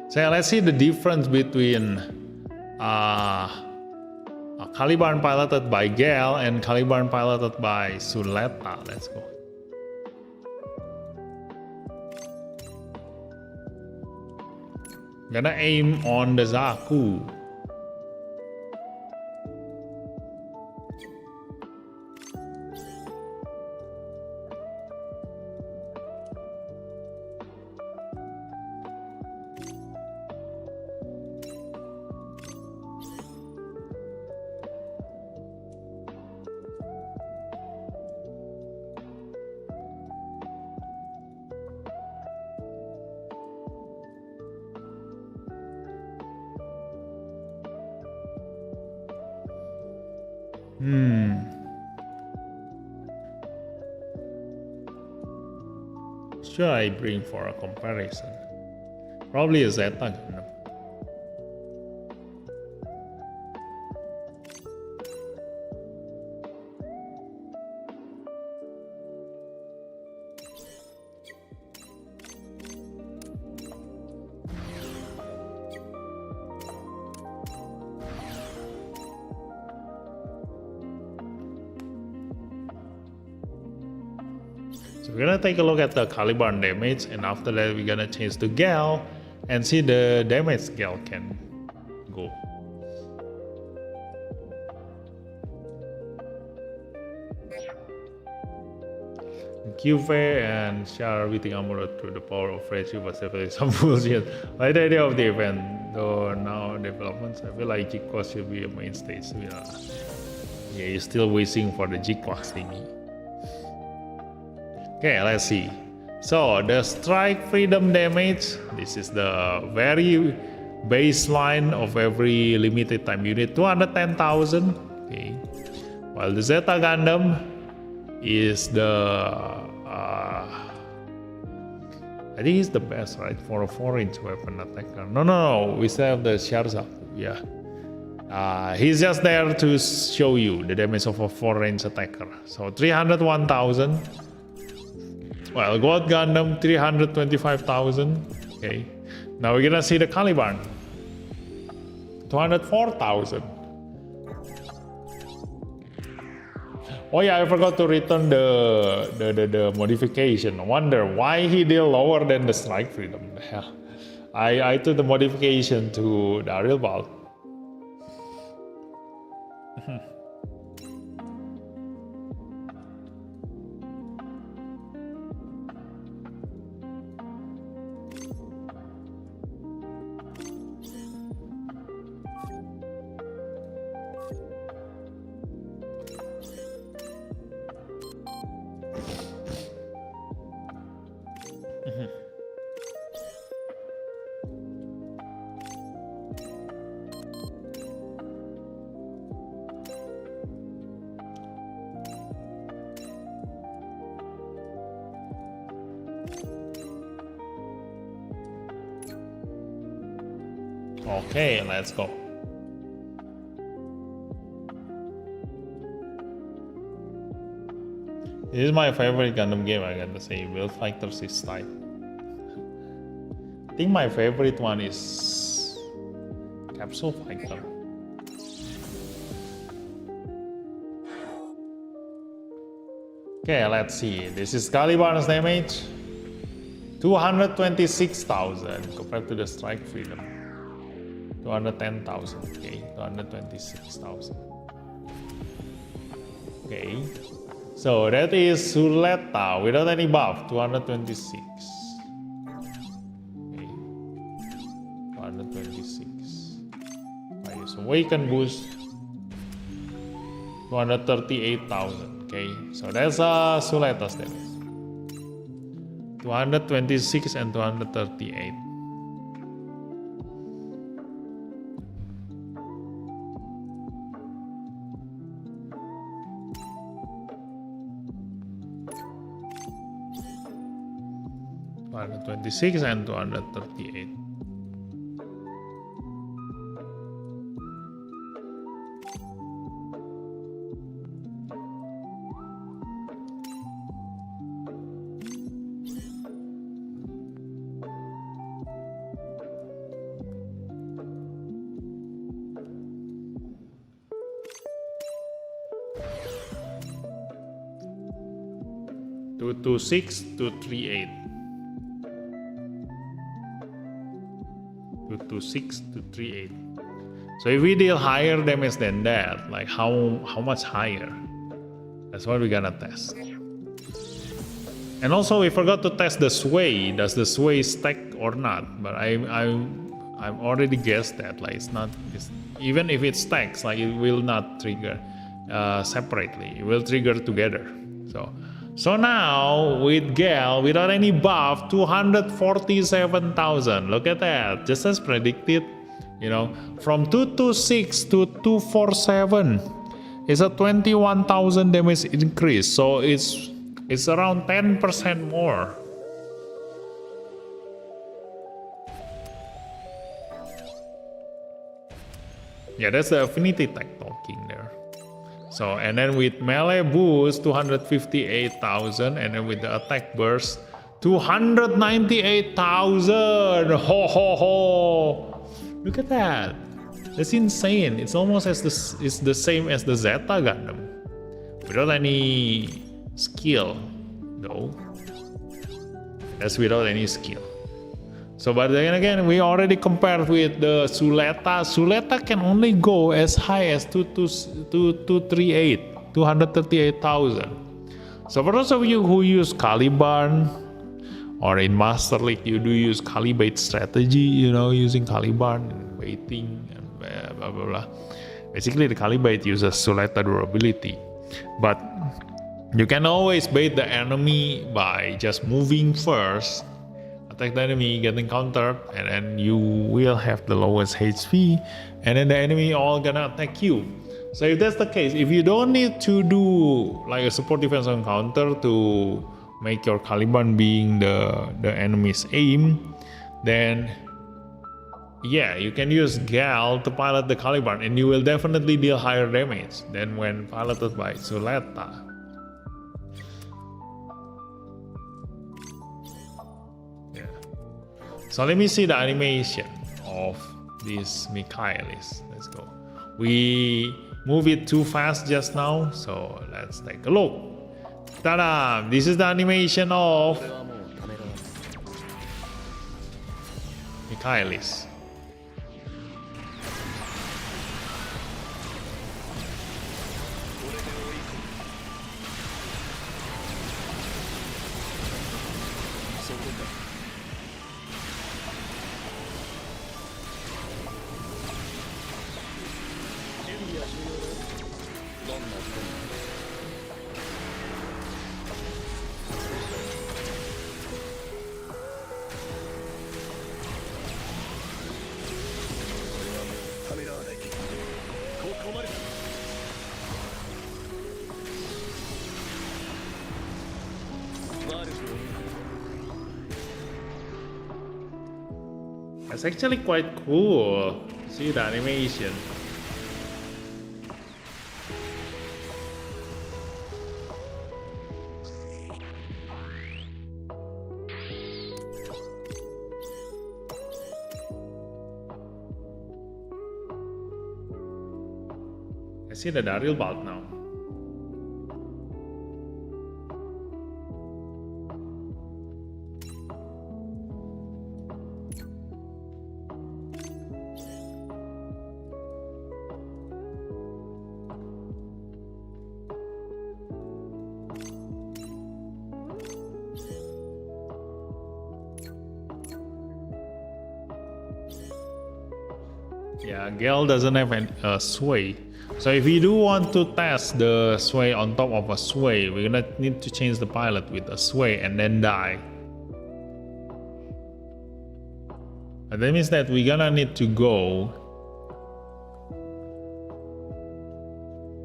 So let's see the difference between Caliban piloted by Gale and Caliban piloted by Suletta. Let's go. Gonna aim on the Zaku. Should I bring for a comparison? Probably a Zeta Gundam. So we're gonna take a look at the Caliban damage, and after that we're gonna change to Gal and see the damage Gal can go. QV and Char beating Amulet through the power of friendship was definitely some bullshit. Like the idea of the event, though now developments, I feel like G-Quad should be a main stage. Yeah, you're still waiting for the G-Quad thingy. Okay, let's see. So the strike freedom damage, this is the very baseline of every limited time unit, 210,000. Okay, while the Zeta Gundam is the I think it's the best, right, for a 4-inch weapon attacker. No, we still have the Sharza. Yeah, he's just there to show you the damage of a 4-inch attacker. So 301,000. Well, God Gundam 325,000. Okay, now we're gonna see the Caliban 204,000. Oh yeah, I forgot to return the modification. I wonder why he did lower than the strike freedom. I took the modification to Darilbalde. Okay, let's go. This is my favorite Gundam game, I gotta say. Build Fighters is tight. I think my favorite one is Capsule Fighter. Okay, let's see. This is Caliban's damage. 226,000 compared to the strike freedom. 210,000. Okay, 226,000. Okay. So that is Suleta without any buff, 226. Okay. 226. I use Awaken Boost. 238,000. Okay, so that's Suleta's damage. 226 and 238. $226 and 238. Two 6 to 38. 226 to 38. So if we deal higher damage than that, like how much higher? That's what we're gonna test. And also we forgot to test the sway. Does the sway stack or not? But I've already guessed that, like even if it stacks, like it will not trigger separately. It will trigger together. So now with Gal, without any buff, 247,000. Look at that, just as predicted. You know, from 226 to 247. It's a 21,000 damage increase, so it's around 10% more. Yeah, that's the affinity tag talking there. So, and then with melee boost 258,000, and then with the attack burst 298,000. Ho ho ho! Look at that. That's insane. It's almost it's the same as the Zeta Gundam, without any skill, though. That's without any skill. So, but then again, we already compared with the Suleta. Suleta can only go as high as 238,000. So, for those of you who use Caliban, or in Master League, you do use Calibate strategy, using Caliban and baiting and blah blah blah. Basically, the Calibate uses Suleta durability, but you can always bait the enemy by just moving first. Attack the enemy, getting countered, and then you will have the lowest HP, and then the enemy all gonna attack you. So if that's the case, if you don't need to do like a support defense on counter to make your Caliban being the enemy's aim, then yeah, you can use Gal to pilot the Caliban, and you will definitely deal higher damage than when piloted by Suleta. So let me see the animation of this Michaelis. Let's go. We move it too fast just now, so let's take a look. Ta-da! This is the animation of Michaelis. It's actually quite cool. See the animation. I see the Darilbalde now. Yeah, Gale doesn't have a sway. So if we do want to test the sway on top of a sway, we're gonna need to change the pilot with a sway and then die. And that means that we're gonna need to go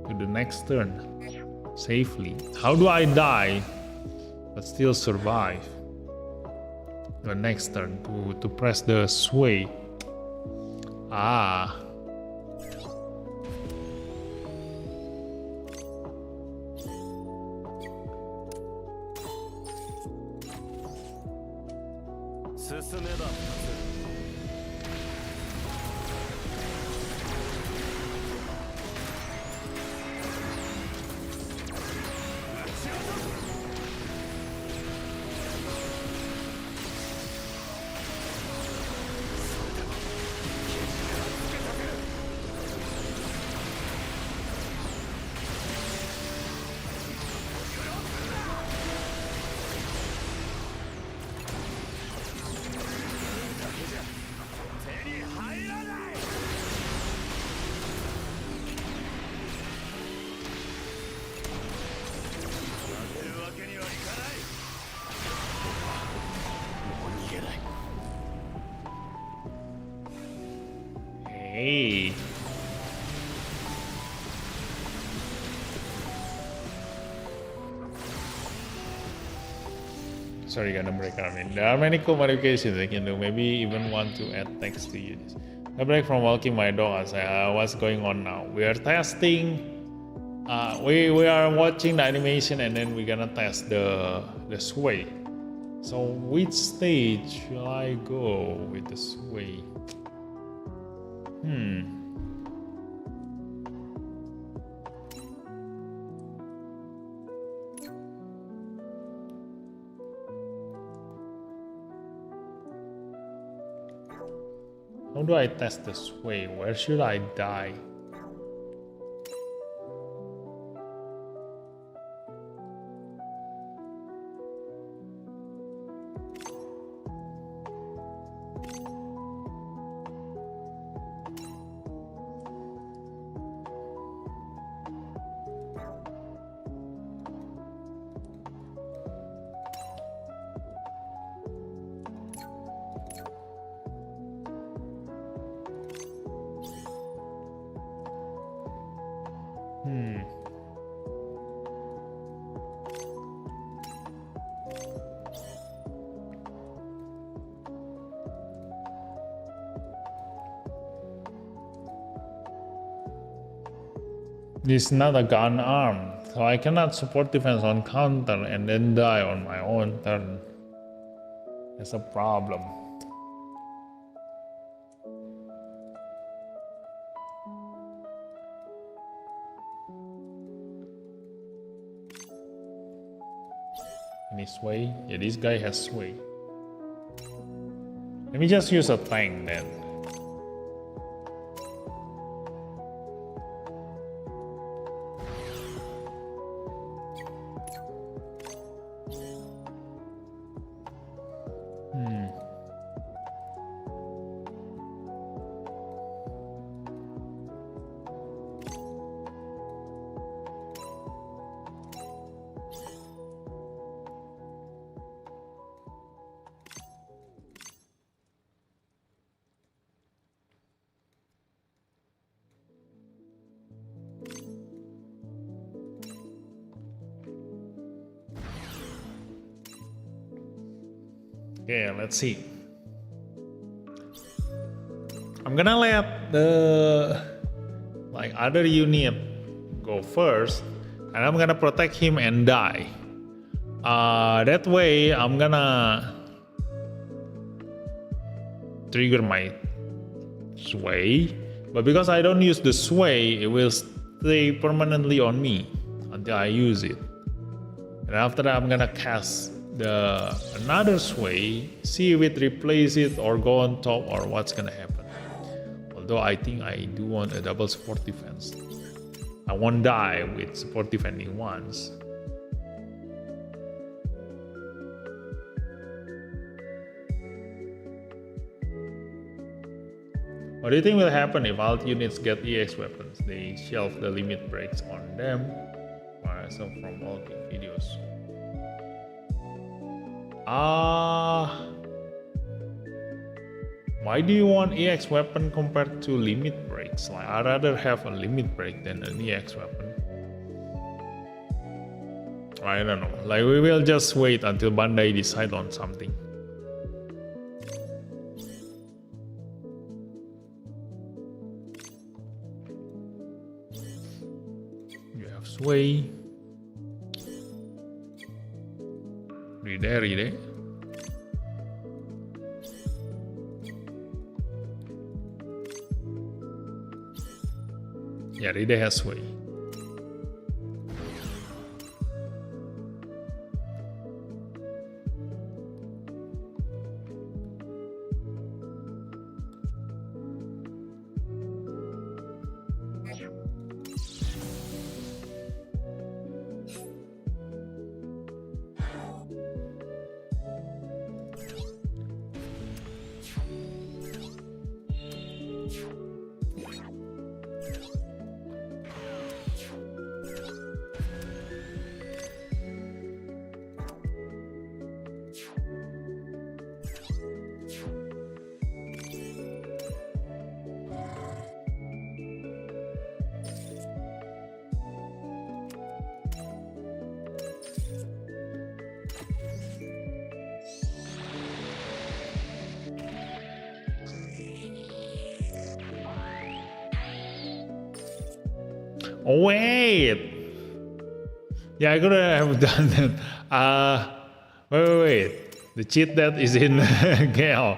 to the next turn safely. How do I die but still survive the next turn? To press the sway. Ah. Hey. Sorry, Gundam Breaker. I mean, there are many cool modifications I can do. Maybe even want to add text to use. A break from walking my dog. As what's going on now? We are testing. We are watching the animation and then we're gonna test the sway. So which stage shall I go with the sway? How do I test the sway? Where should I die? This is not a gun arm, so I cannot support defense on counter and then die on my own turn. That's a problem. Any sway? Yeah, this guy has sway. Let me just use a tank then. Okay, let's see. I'm gonna let the other unit go first, and I'm gonna protect him and die. That way, I'm gonna trigger my sway, but because I don't use the sway, it will stay permanently on me until I use it. And after that, I'm gonna cast another sway, see if it replace it or go on top or what's gonna happen. Although I think I do want a double support defense. I won't die with support defending once. What do you think will happen if alt units get EX weapons? They shelve the limit breaks on them. Alright, so from all the videos. Why do you want EX weapon compared to limit breaks? I'd rather have a limit break than an EX weapon. I don't know. We will just wait until Bandai decide on something. You have sway. Read there. Yeah, Ride has sway. Oh wait. Yeah, I could have done that. Wait. The cheat that is in Gale.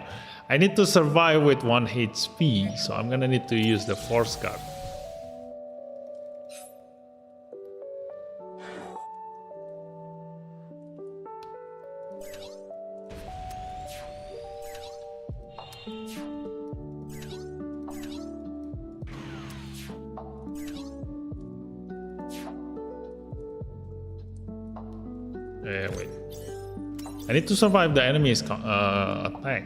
I need to survive with 1 HP, so I'm gonna need to use the Force Guard. Wait. I need to survive the enemy's attack.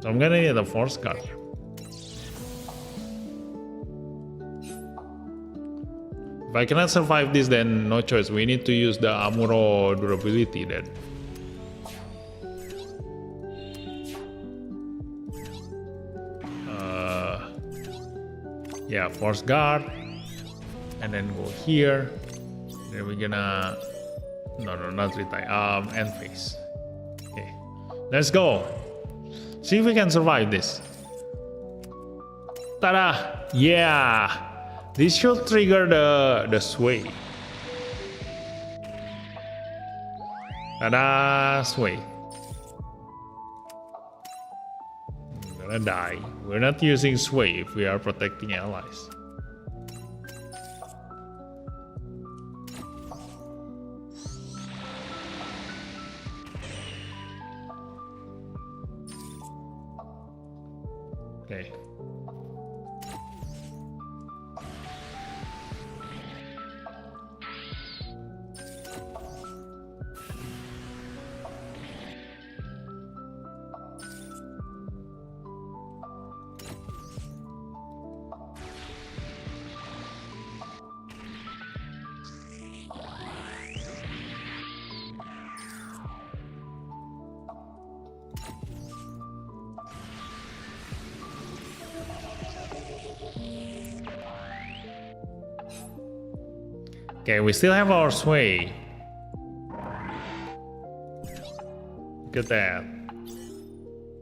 So I'm gonna need a Force Guard. If I cannot survive this, then no choice. We need to use the Amuro durability then. Yeah, Force Guard. And then go here. Then we're gonna... No, not retire. End phase. Okay. Let's go. See if we can survive this. Ta-da! Yeah! This should trigger the sway. Ta-da! Sway. I'm gonna die. We're not using sway if we are protecting allies. Okay. Okay, we still have our sway. Look at that.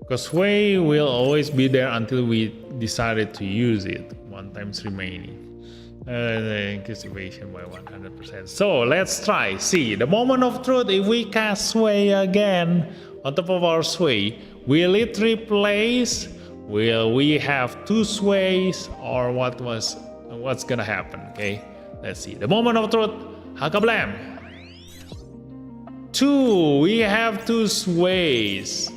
Because sway will always be there until we decided to use it. 1 times remaining. Anticipation by 100%. So let's try. See, the moment of truth, if we cast sway again on top of our sway, will it replace? Will we have 2 sways? Or what's gonna happen? Okay. Let's see. The moment of truth. Hakablam. 2. We have 2 sways.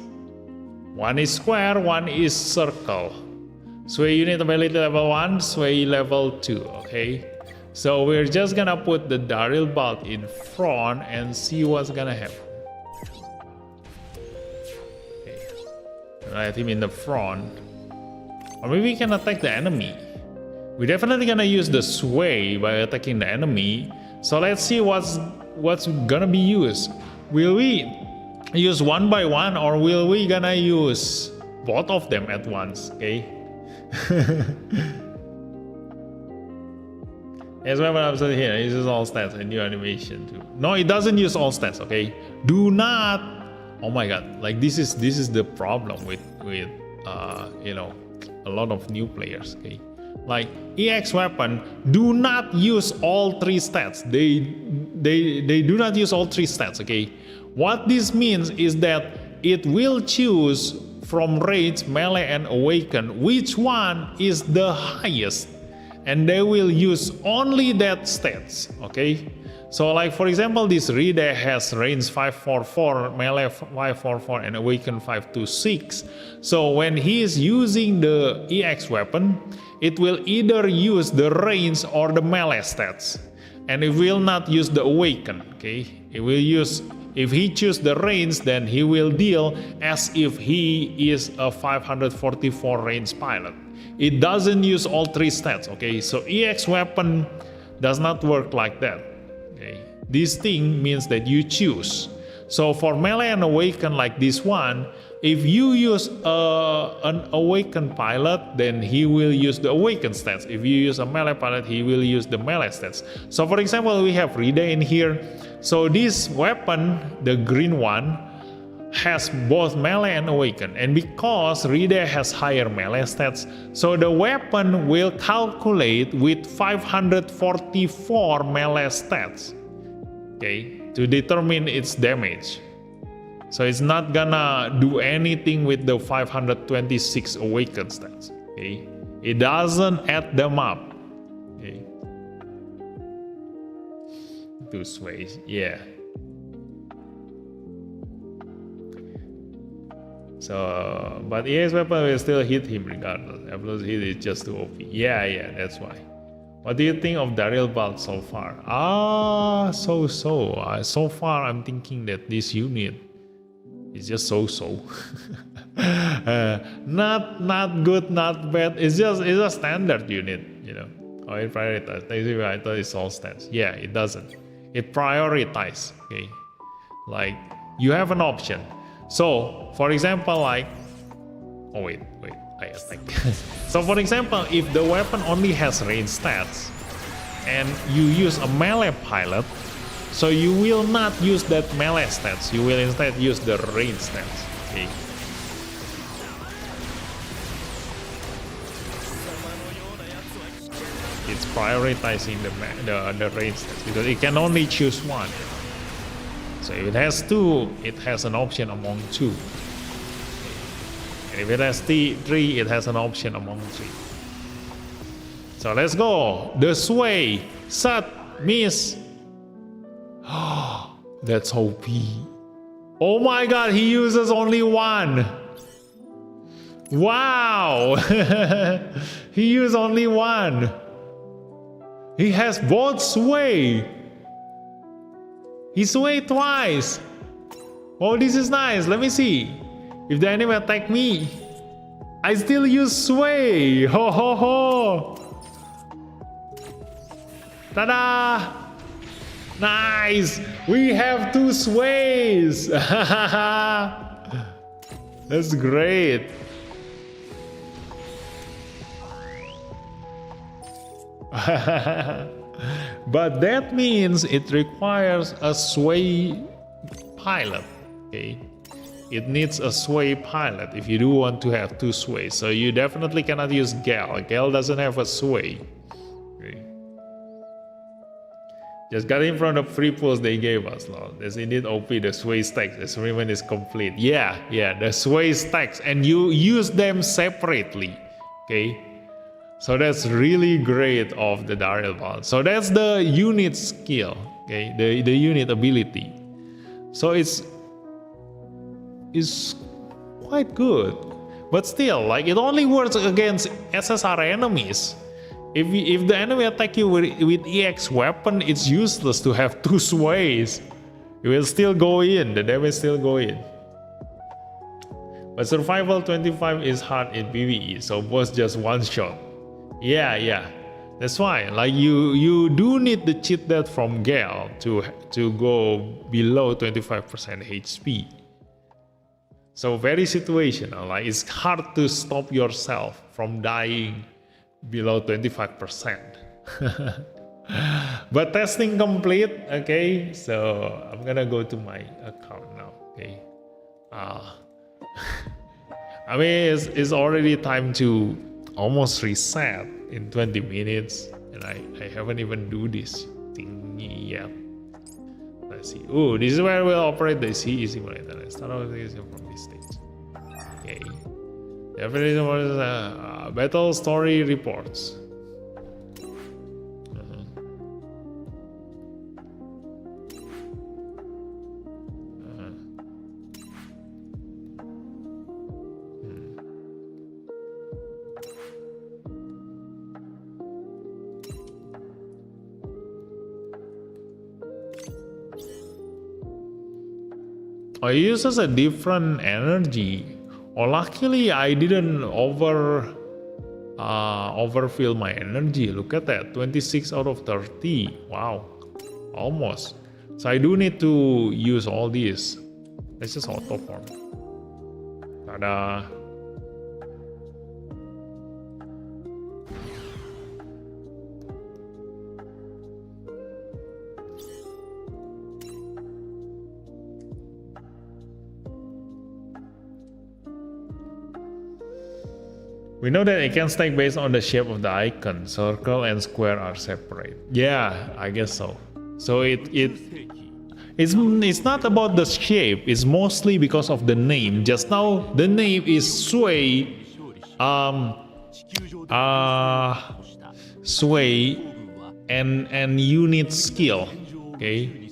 1 is square, 1 is circle. Sway unit ability level 1, sway level 2. Okay. So we're just gonna put the Darilbalde in front and see what's gonna happen. Okay. Let him in the front. Or maybe we can attack the enemy. We're definitely gonna use the sway by attacking the enemy. So let's see what's gonna be used. Will we use 1 by 1 or will we gonna use both of them at once? Okay. As well, I'm saying here, it uses all stats and new animation too. No, it doesn't use all stats. Okay. Do not. Oh my God! Like this is the problem with you know, a lot of new players. Okay. Like EX weapon do not use all 3 stats. They do not use all 3 stats. Okay, what this means is that it will choose from range, melee, and awaken which one is the highest, and they will use only that stats. Okay, so like for example, this Ride has range 544, melee 544, and awaken 526. So when he is using the EX weapon, it will either use the range or the melee stats, and it will not use the awaken. Okay, it will use, if he chooses the range, then he will deal as if he is a 544 range pilot. It doesn't use all 3 stats. Okay, so EX weapon does not work like that. Okay, this thing means that you choose. So for melee and awaken like this one, if you use an awakened pilot, then he will use the awakened stats. If you use a melee pilot, he will use the melee stats. So for example, we have Ride in here. So this weapon, the green one, has both melee and awaken, and because Ride has higher melee stats, so the weapon will calculate with 544 melee stats, okay, to determine its damage. So it's not gonna do anything with the 526 awaken stats, okay. It doesn't add them up, okay. Two sways, yeah. So, but EA's weapon will still hit him regardless. Plus hit is just too OP. Yeah, that's why. What do you think of Darilbalde so far? So far I'm thinking that this unit is just so. Not good, not bad. It's a standard unit, you know. Oh, it prioritizes. I thought it's all stats. Yeah, it doesn't. It prioritizes. Okay, like you have an option. So, for example, like, oh wait, I attack. So, for example, if the weapon only has range stats, and you use a melee pilot, so you will not use that melee stats. You will instead use the range stats. Okay. It's prioritizing the range stats because it can only choose one. So if it has two, it has an option among two. And if it has three, it has an option among three. So let's go. The sway, set, miss. That's OP. Oh my god, he uses only one. Wow. He used only one. He has both sway. He swayed twice. Oh, this is nice. Let me see. If the enemy attack me, I still use sway. Ho ho ho. Ta-da! Nice. We have two sways. That's great. But that means it requires a sway pilot, okay? It needs a sway pilot if you do want to have two sways. So you definitely cannot use Gal. Gal doesn't have a sway. Okay. Just got in front of free pools they gave us. No, there's indeed OP, the sway stacks. The experiment is complete. Yeah, the sway stacks. And you use them separately, okay? So that's really great of the Darilbalde. So that's the unit skill, okay? The unit ability. So it's quite good, but still, like it only works against SSR enemies. If the enemy attack you with EX weapon, it's useless to have two sways. It will still go in. The damage still go in. But survival 25 is hard in PvE, so boss just one shot. Yeah, that's why. Like you do need the cheat death from Gale to go below 25% HP. So very situational. Like it's hard to stop yourself from dying below 25%. But testing complete. Okay, so I'm gonna go to my account now. Okay. I mean, it's already time to almost reset in 20 minutes, and I haven't even do this thing yet. Let's see. Oh, this is where we'll operate the CE simulator. Let's start off from this stage. Okay. Definitely was battle story reports. Oh, it uses a different energy. Oh, luckily I didn't overfill my energy. Look at that, 26 out of 30. Wow, almost. So I do need to use all these. Let's just auto form. Ta-da. We know that it can stack based on the shape of the icon. Circle and square are separate. Yeah, I guess so. So it's not about the shape. It's mostly because of the name. Just now the name is Sway. Sway and unit skill. Okay.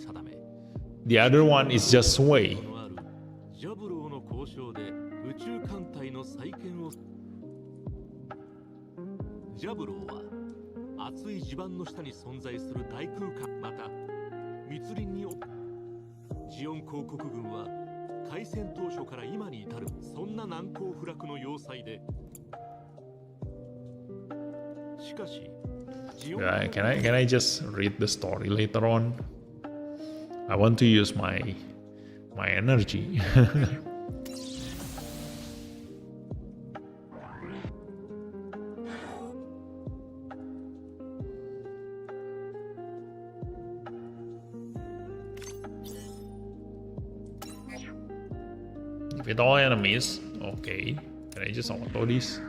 The other one is just Sway. Can I just read the story later on? I want to use my energy. With all enemies, okay. Can I just auto this?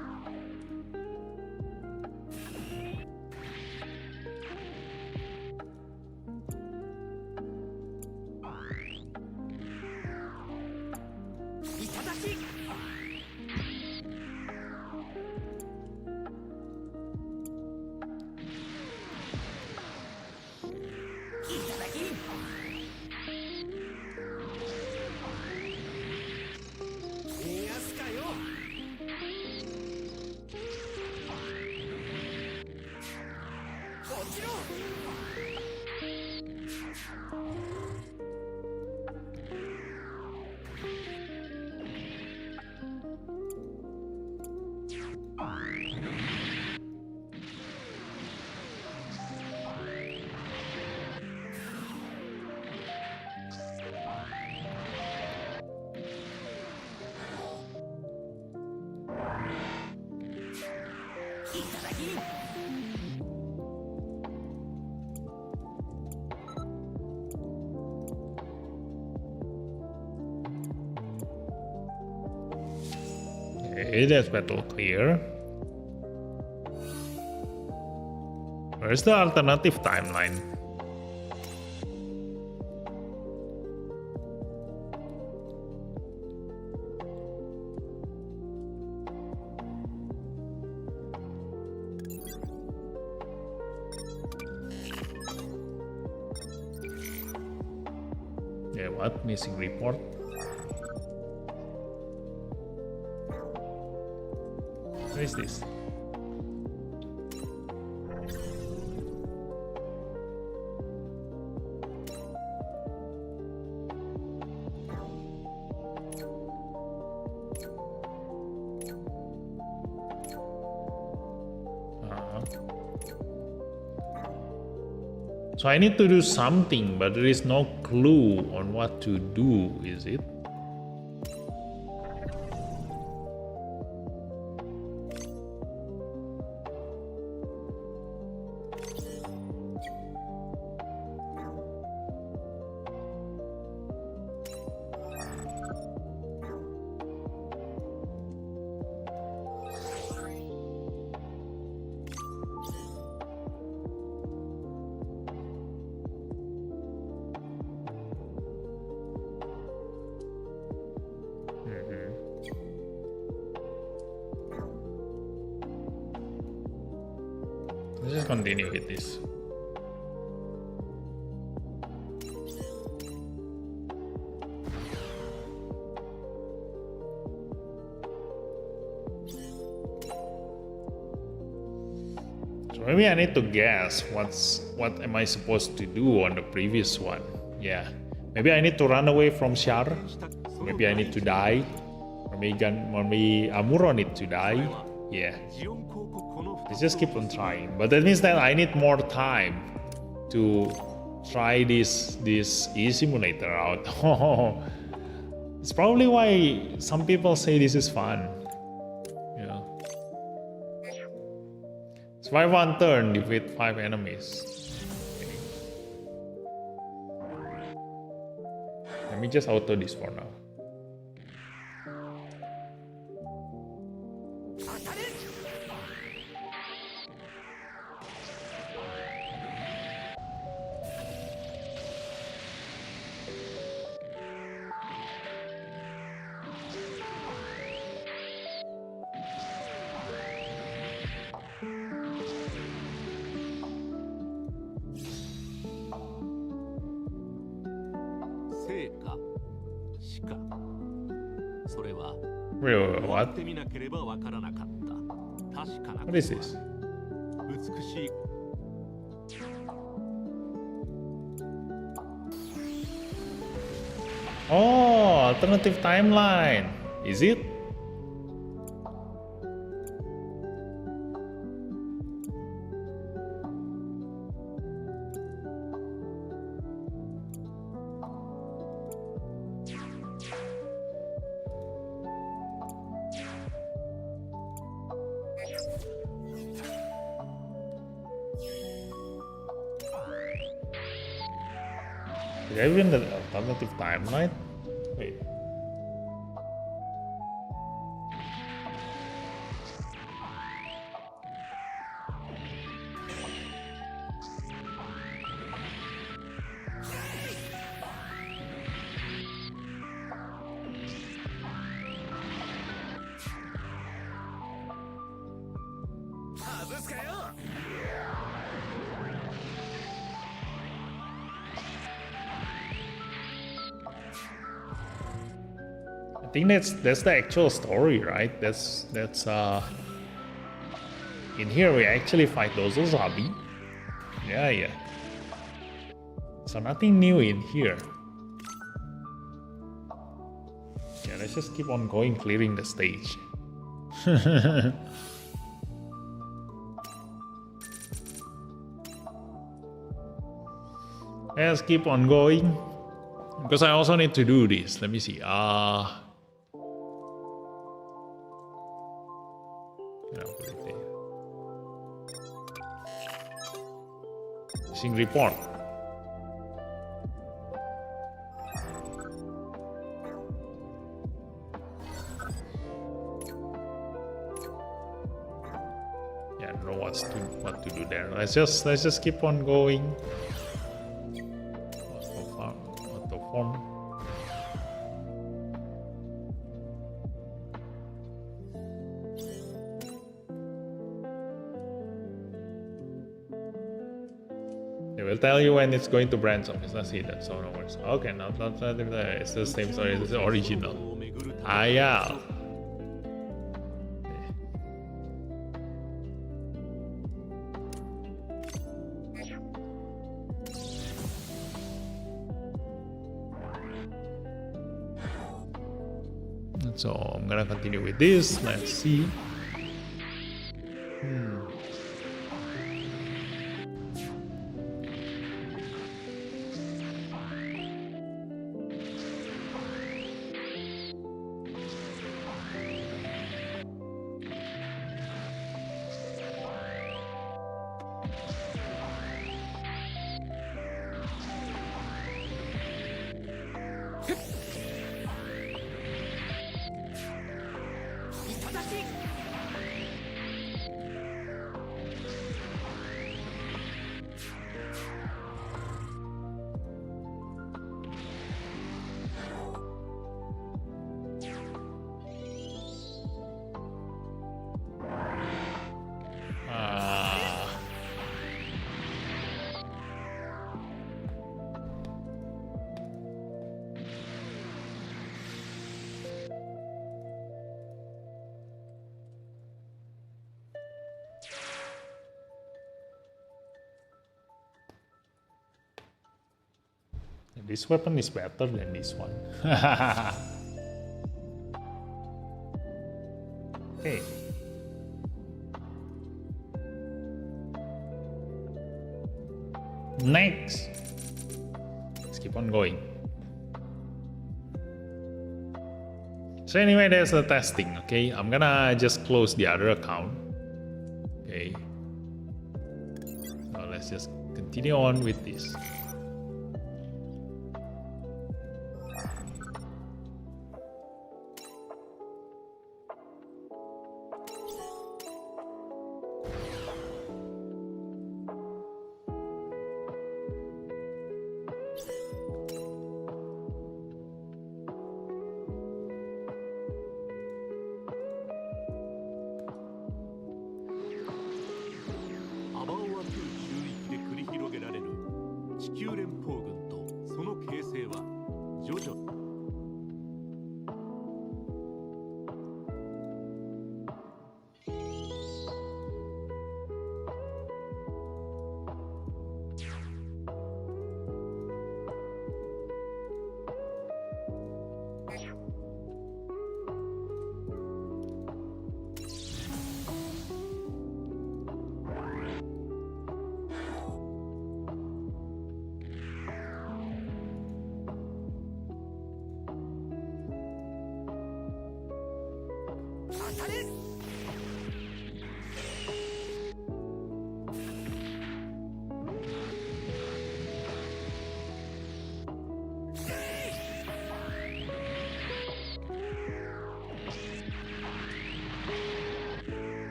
Okay, that's battle clear. Where's the alternative timeline? Yeah, what? Missing report? What is this? So I need to do something, but there is no clue on what to do, is it? Let's just continue with this. So maybe I need to guess what am I supposed to do on the previous one. Yeah, maybe I need to run away from Char. Maybe I need to die. Or maybe Amuro need to die. Yeah. Let's just keep on trying. But that means that I need more time to try this e-simulator out. It's probably why some people say this is fun. Yeah. Survive one turn, defeat 5 enemies. Okay. Let me just auto this for now. Wait, what? What is this? Oh, alternative timeline. Is it? Did I win the alternative timeline? Wait. I think that's the actual story, right? That's in here we actually fight those Ozabi. Yeah. So nothing new in here. Yeah, let's just keep on going, clearing the stage. Let's keep on going. Because I also need to do this. Let me see. Put it there. Missing report. Yeah, I don't know what to do there. Let's just keep on going. Auto form. They will tell you when it's going to branch off. It's not hidden, so no worries. Okay, not it's the same story. It's the original. Yeah. So I'm gonna continue with this. Let's see. This weapon is better than this one. Okay. Next. Let's keep on going. So anyway, there's the testing, okay? I'm gonna just close the other account. Okay. So let's just continue on with this.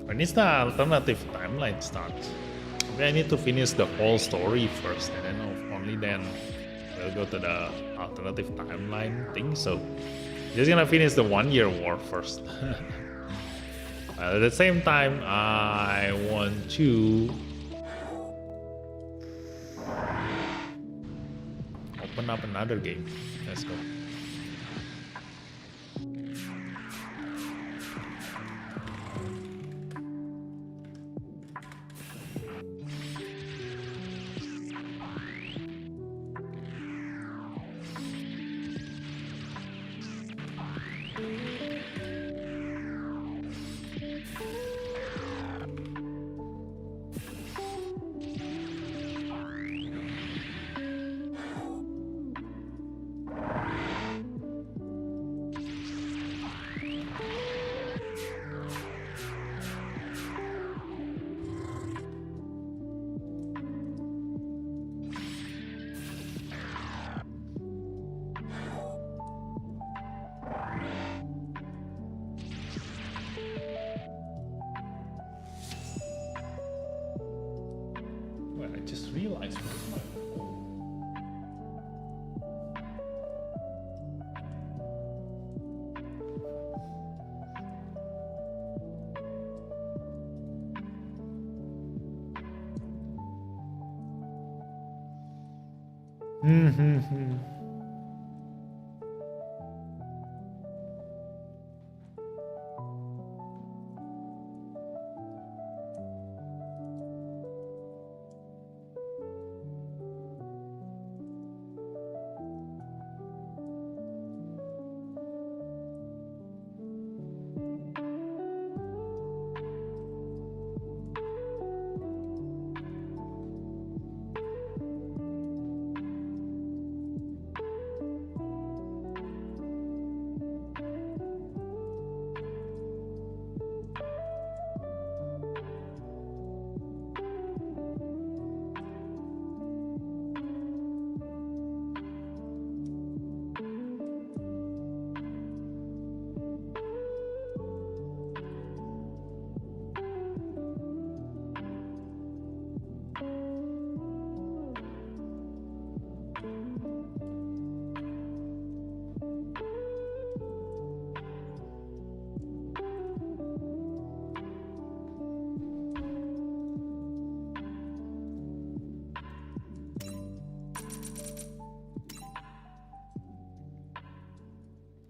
When is the alternative timeline starts? Maybe I need to finish the whole story first, and then only then we'll go to the alternative timeline thing. So just gonna finish the 1-year war first. At the same time, I want to open up another game. Let's go. Well, I just realized where's my phone?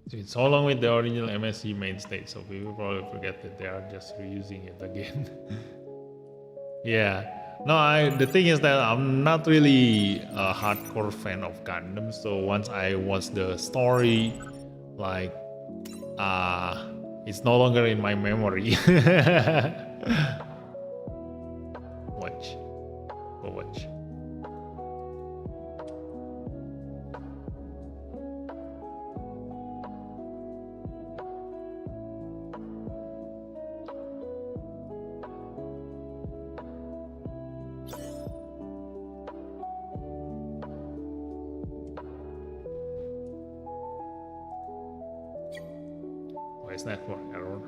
It's along with the original MSC main stage, so we will probably forget that they are just reusing it again. Yeah. No, the thing is that I'm not really a hardcore fan of Gundam, so once I watch the story, like, it's no longer in my memory. Watch. Go watch. Why is network error?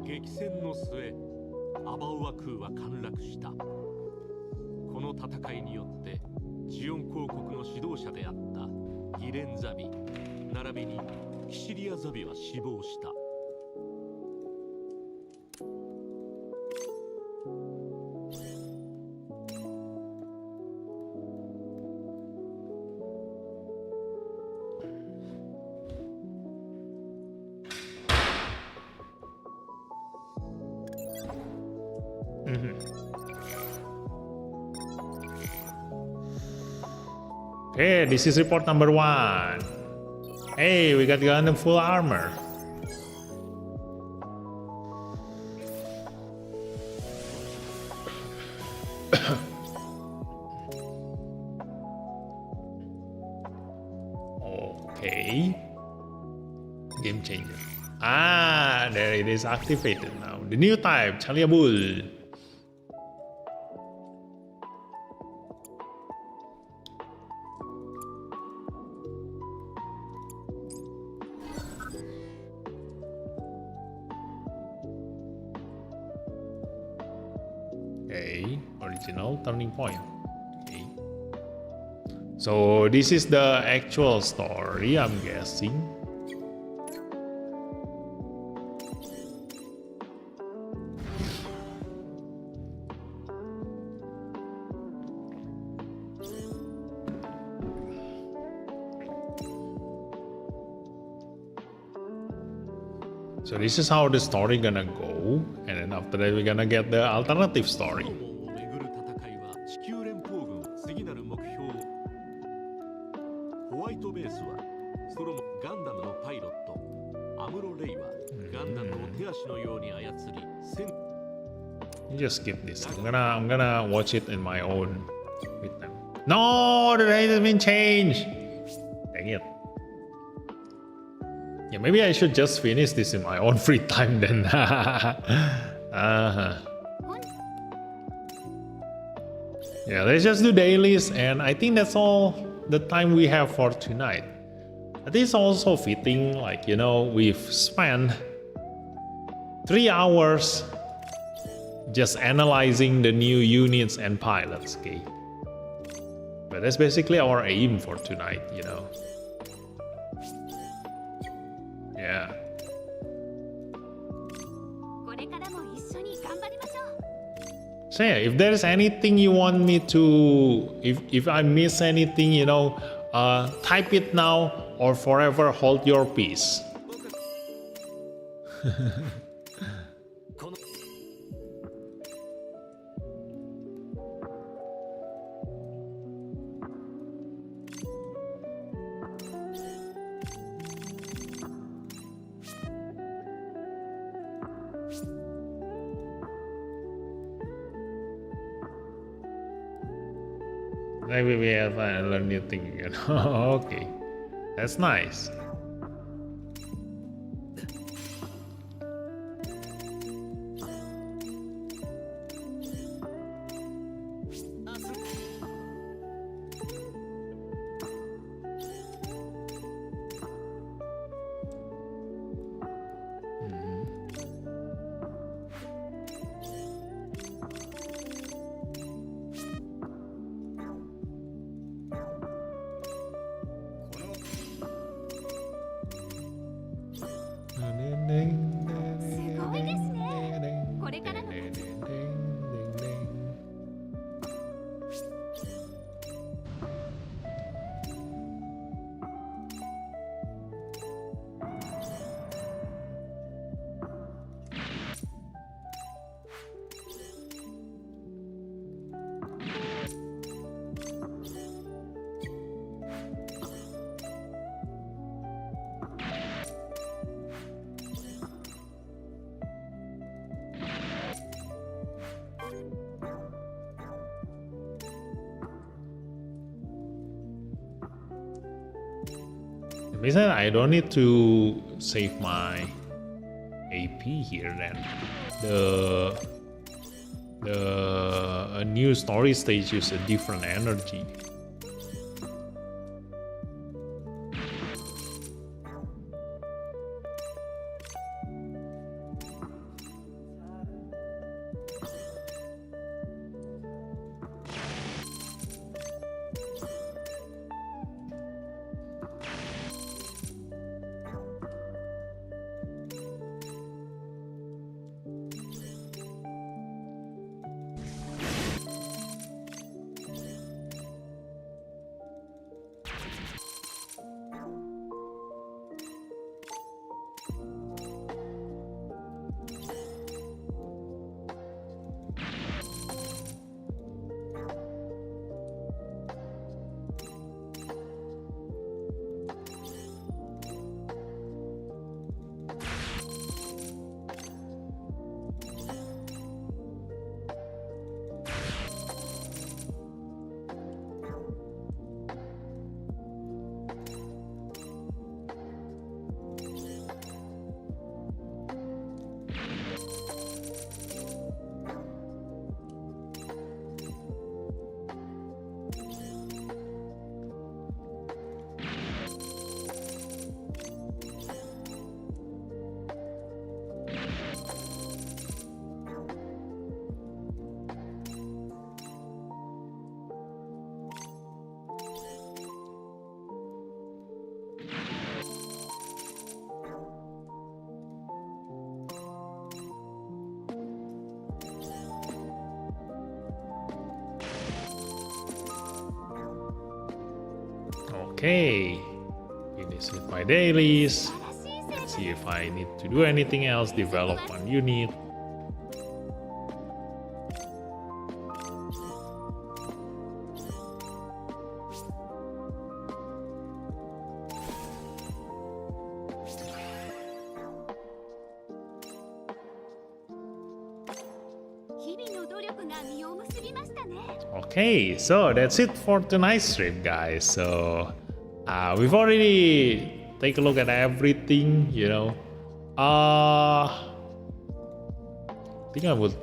激戦の末、アバオア空は陥落した。この戦いによってジオン公国の指導者であったギレンザビ並びにキシリアザビは死亡した。Okay, this is report number 1. Hey, we got Gundam full armor. Okay. Game changer. Ah, there it is activated now. The new type, Darilbalde. Okay, original turning point. Okay. So this is the actual story, I'm guessing. So this is how the story gonna go, and then after that we're gonna get the alternative story. You just skip this. I'm gonna watch it in my own with them. No, the rate has been changed. Dang it. Yeah, maybe I should just finish this in my own free time then. Yeah, let's just do dailies, and I think that's all the time we have for tonight. But it's also fitting, like, you know, we've spent 3 hours just analyzing the new units and pilots, okay? But that's basically our aim for tonight, you know. Yeah. So yeah, if there's anything you want me to, if I miss anything, you know, type it now or forever hold your peace. Maybe we have learn new thing again. Okay, that's nice. Besides, I don't need to save my AP here then. A new story stage uses a different energy. Okay, finish with my dailies. Let's see if I need to do anything else. Develop one unit. Okay, so that's it for tonight's stream, guys. So we've already take a look at everything, you know. I think I would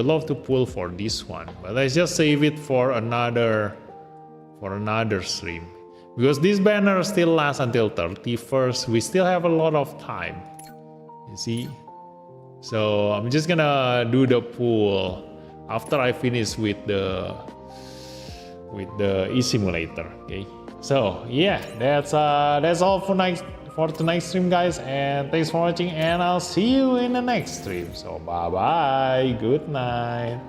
love to pull for this one, but let's just save it for another stream, because this banner still lasts until 31st. We still have a lot of time, you see. So I'm just gonna do the pull after I finish with the e-simulator. Okay. So yeah, that's all for tonight's stream, guys, and thanks for watching, and I'll see you in the next stream. So bye bye, good night.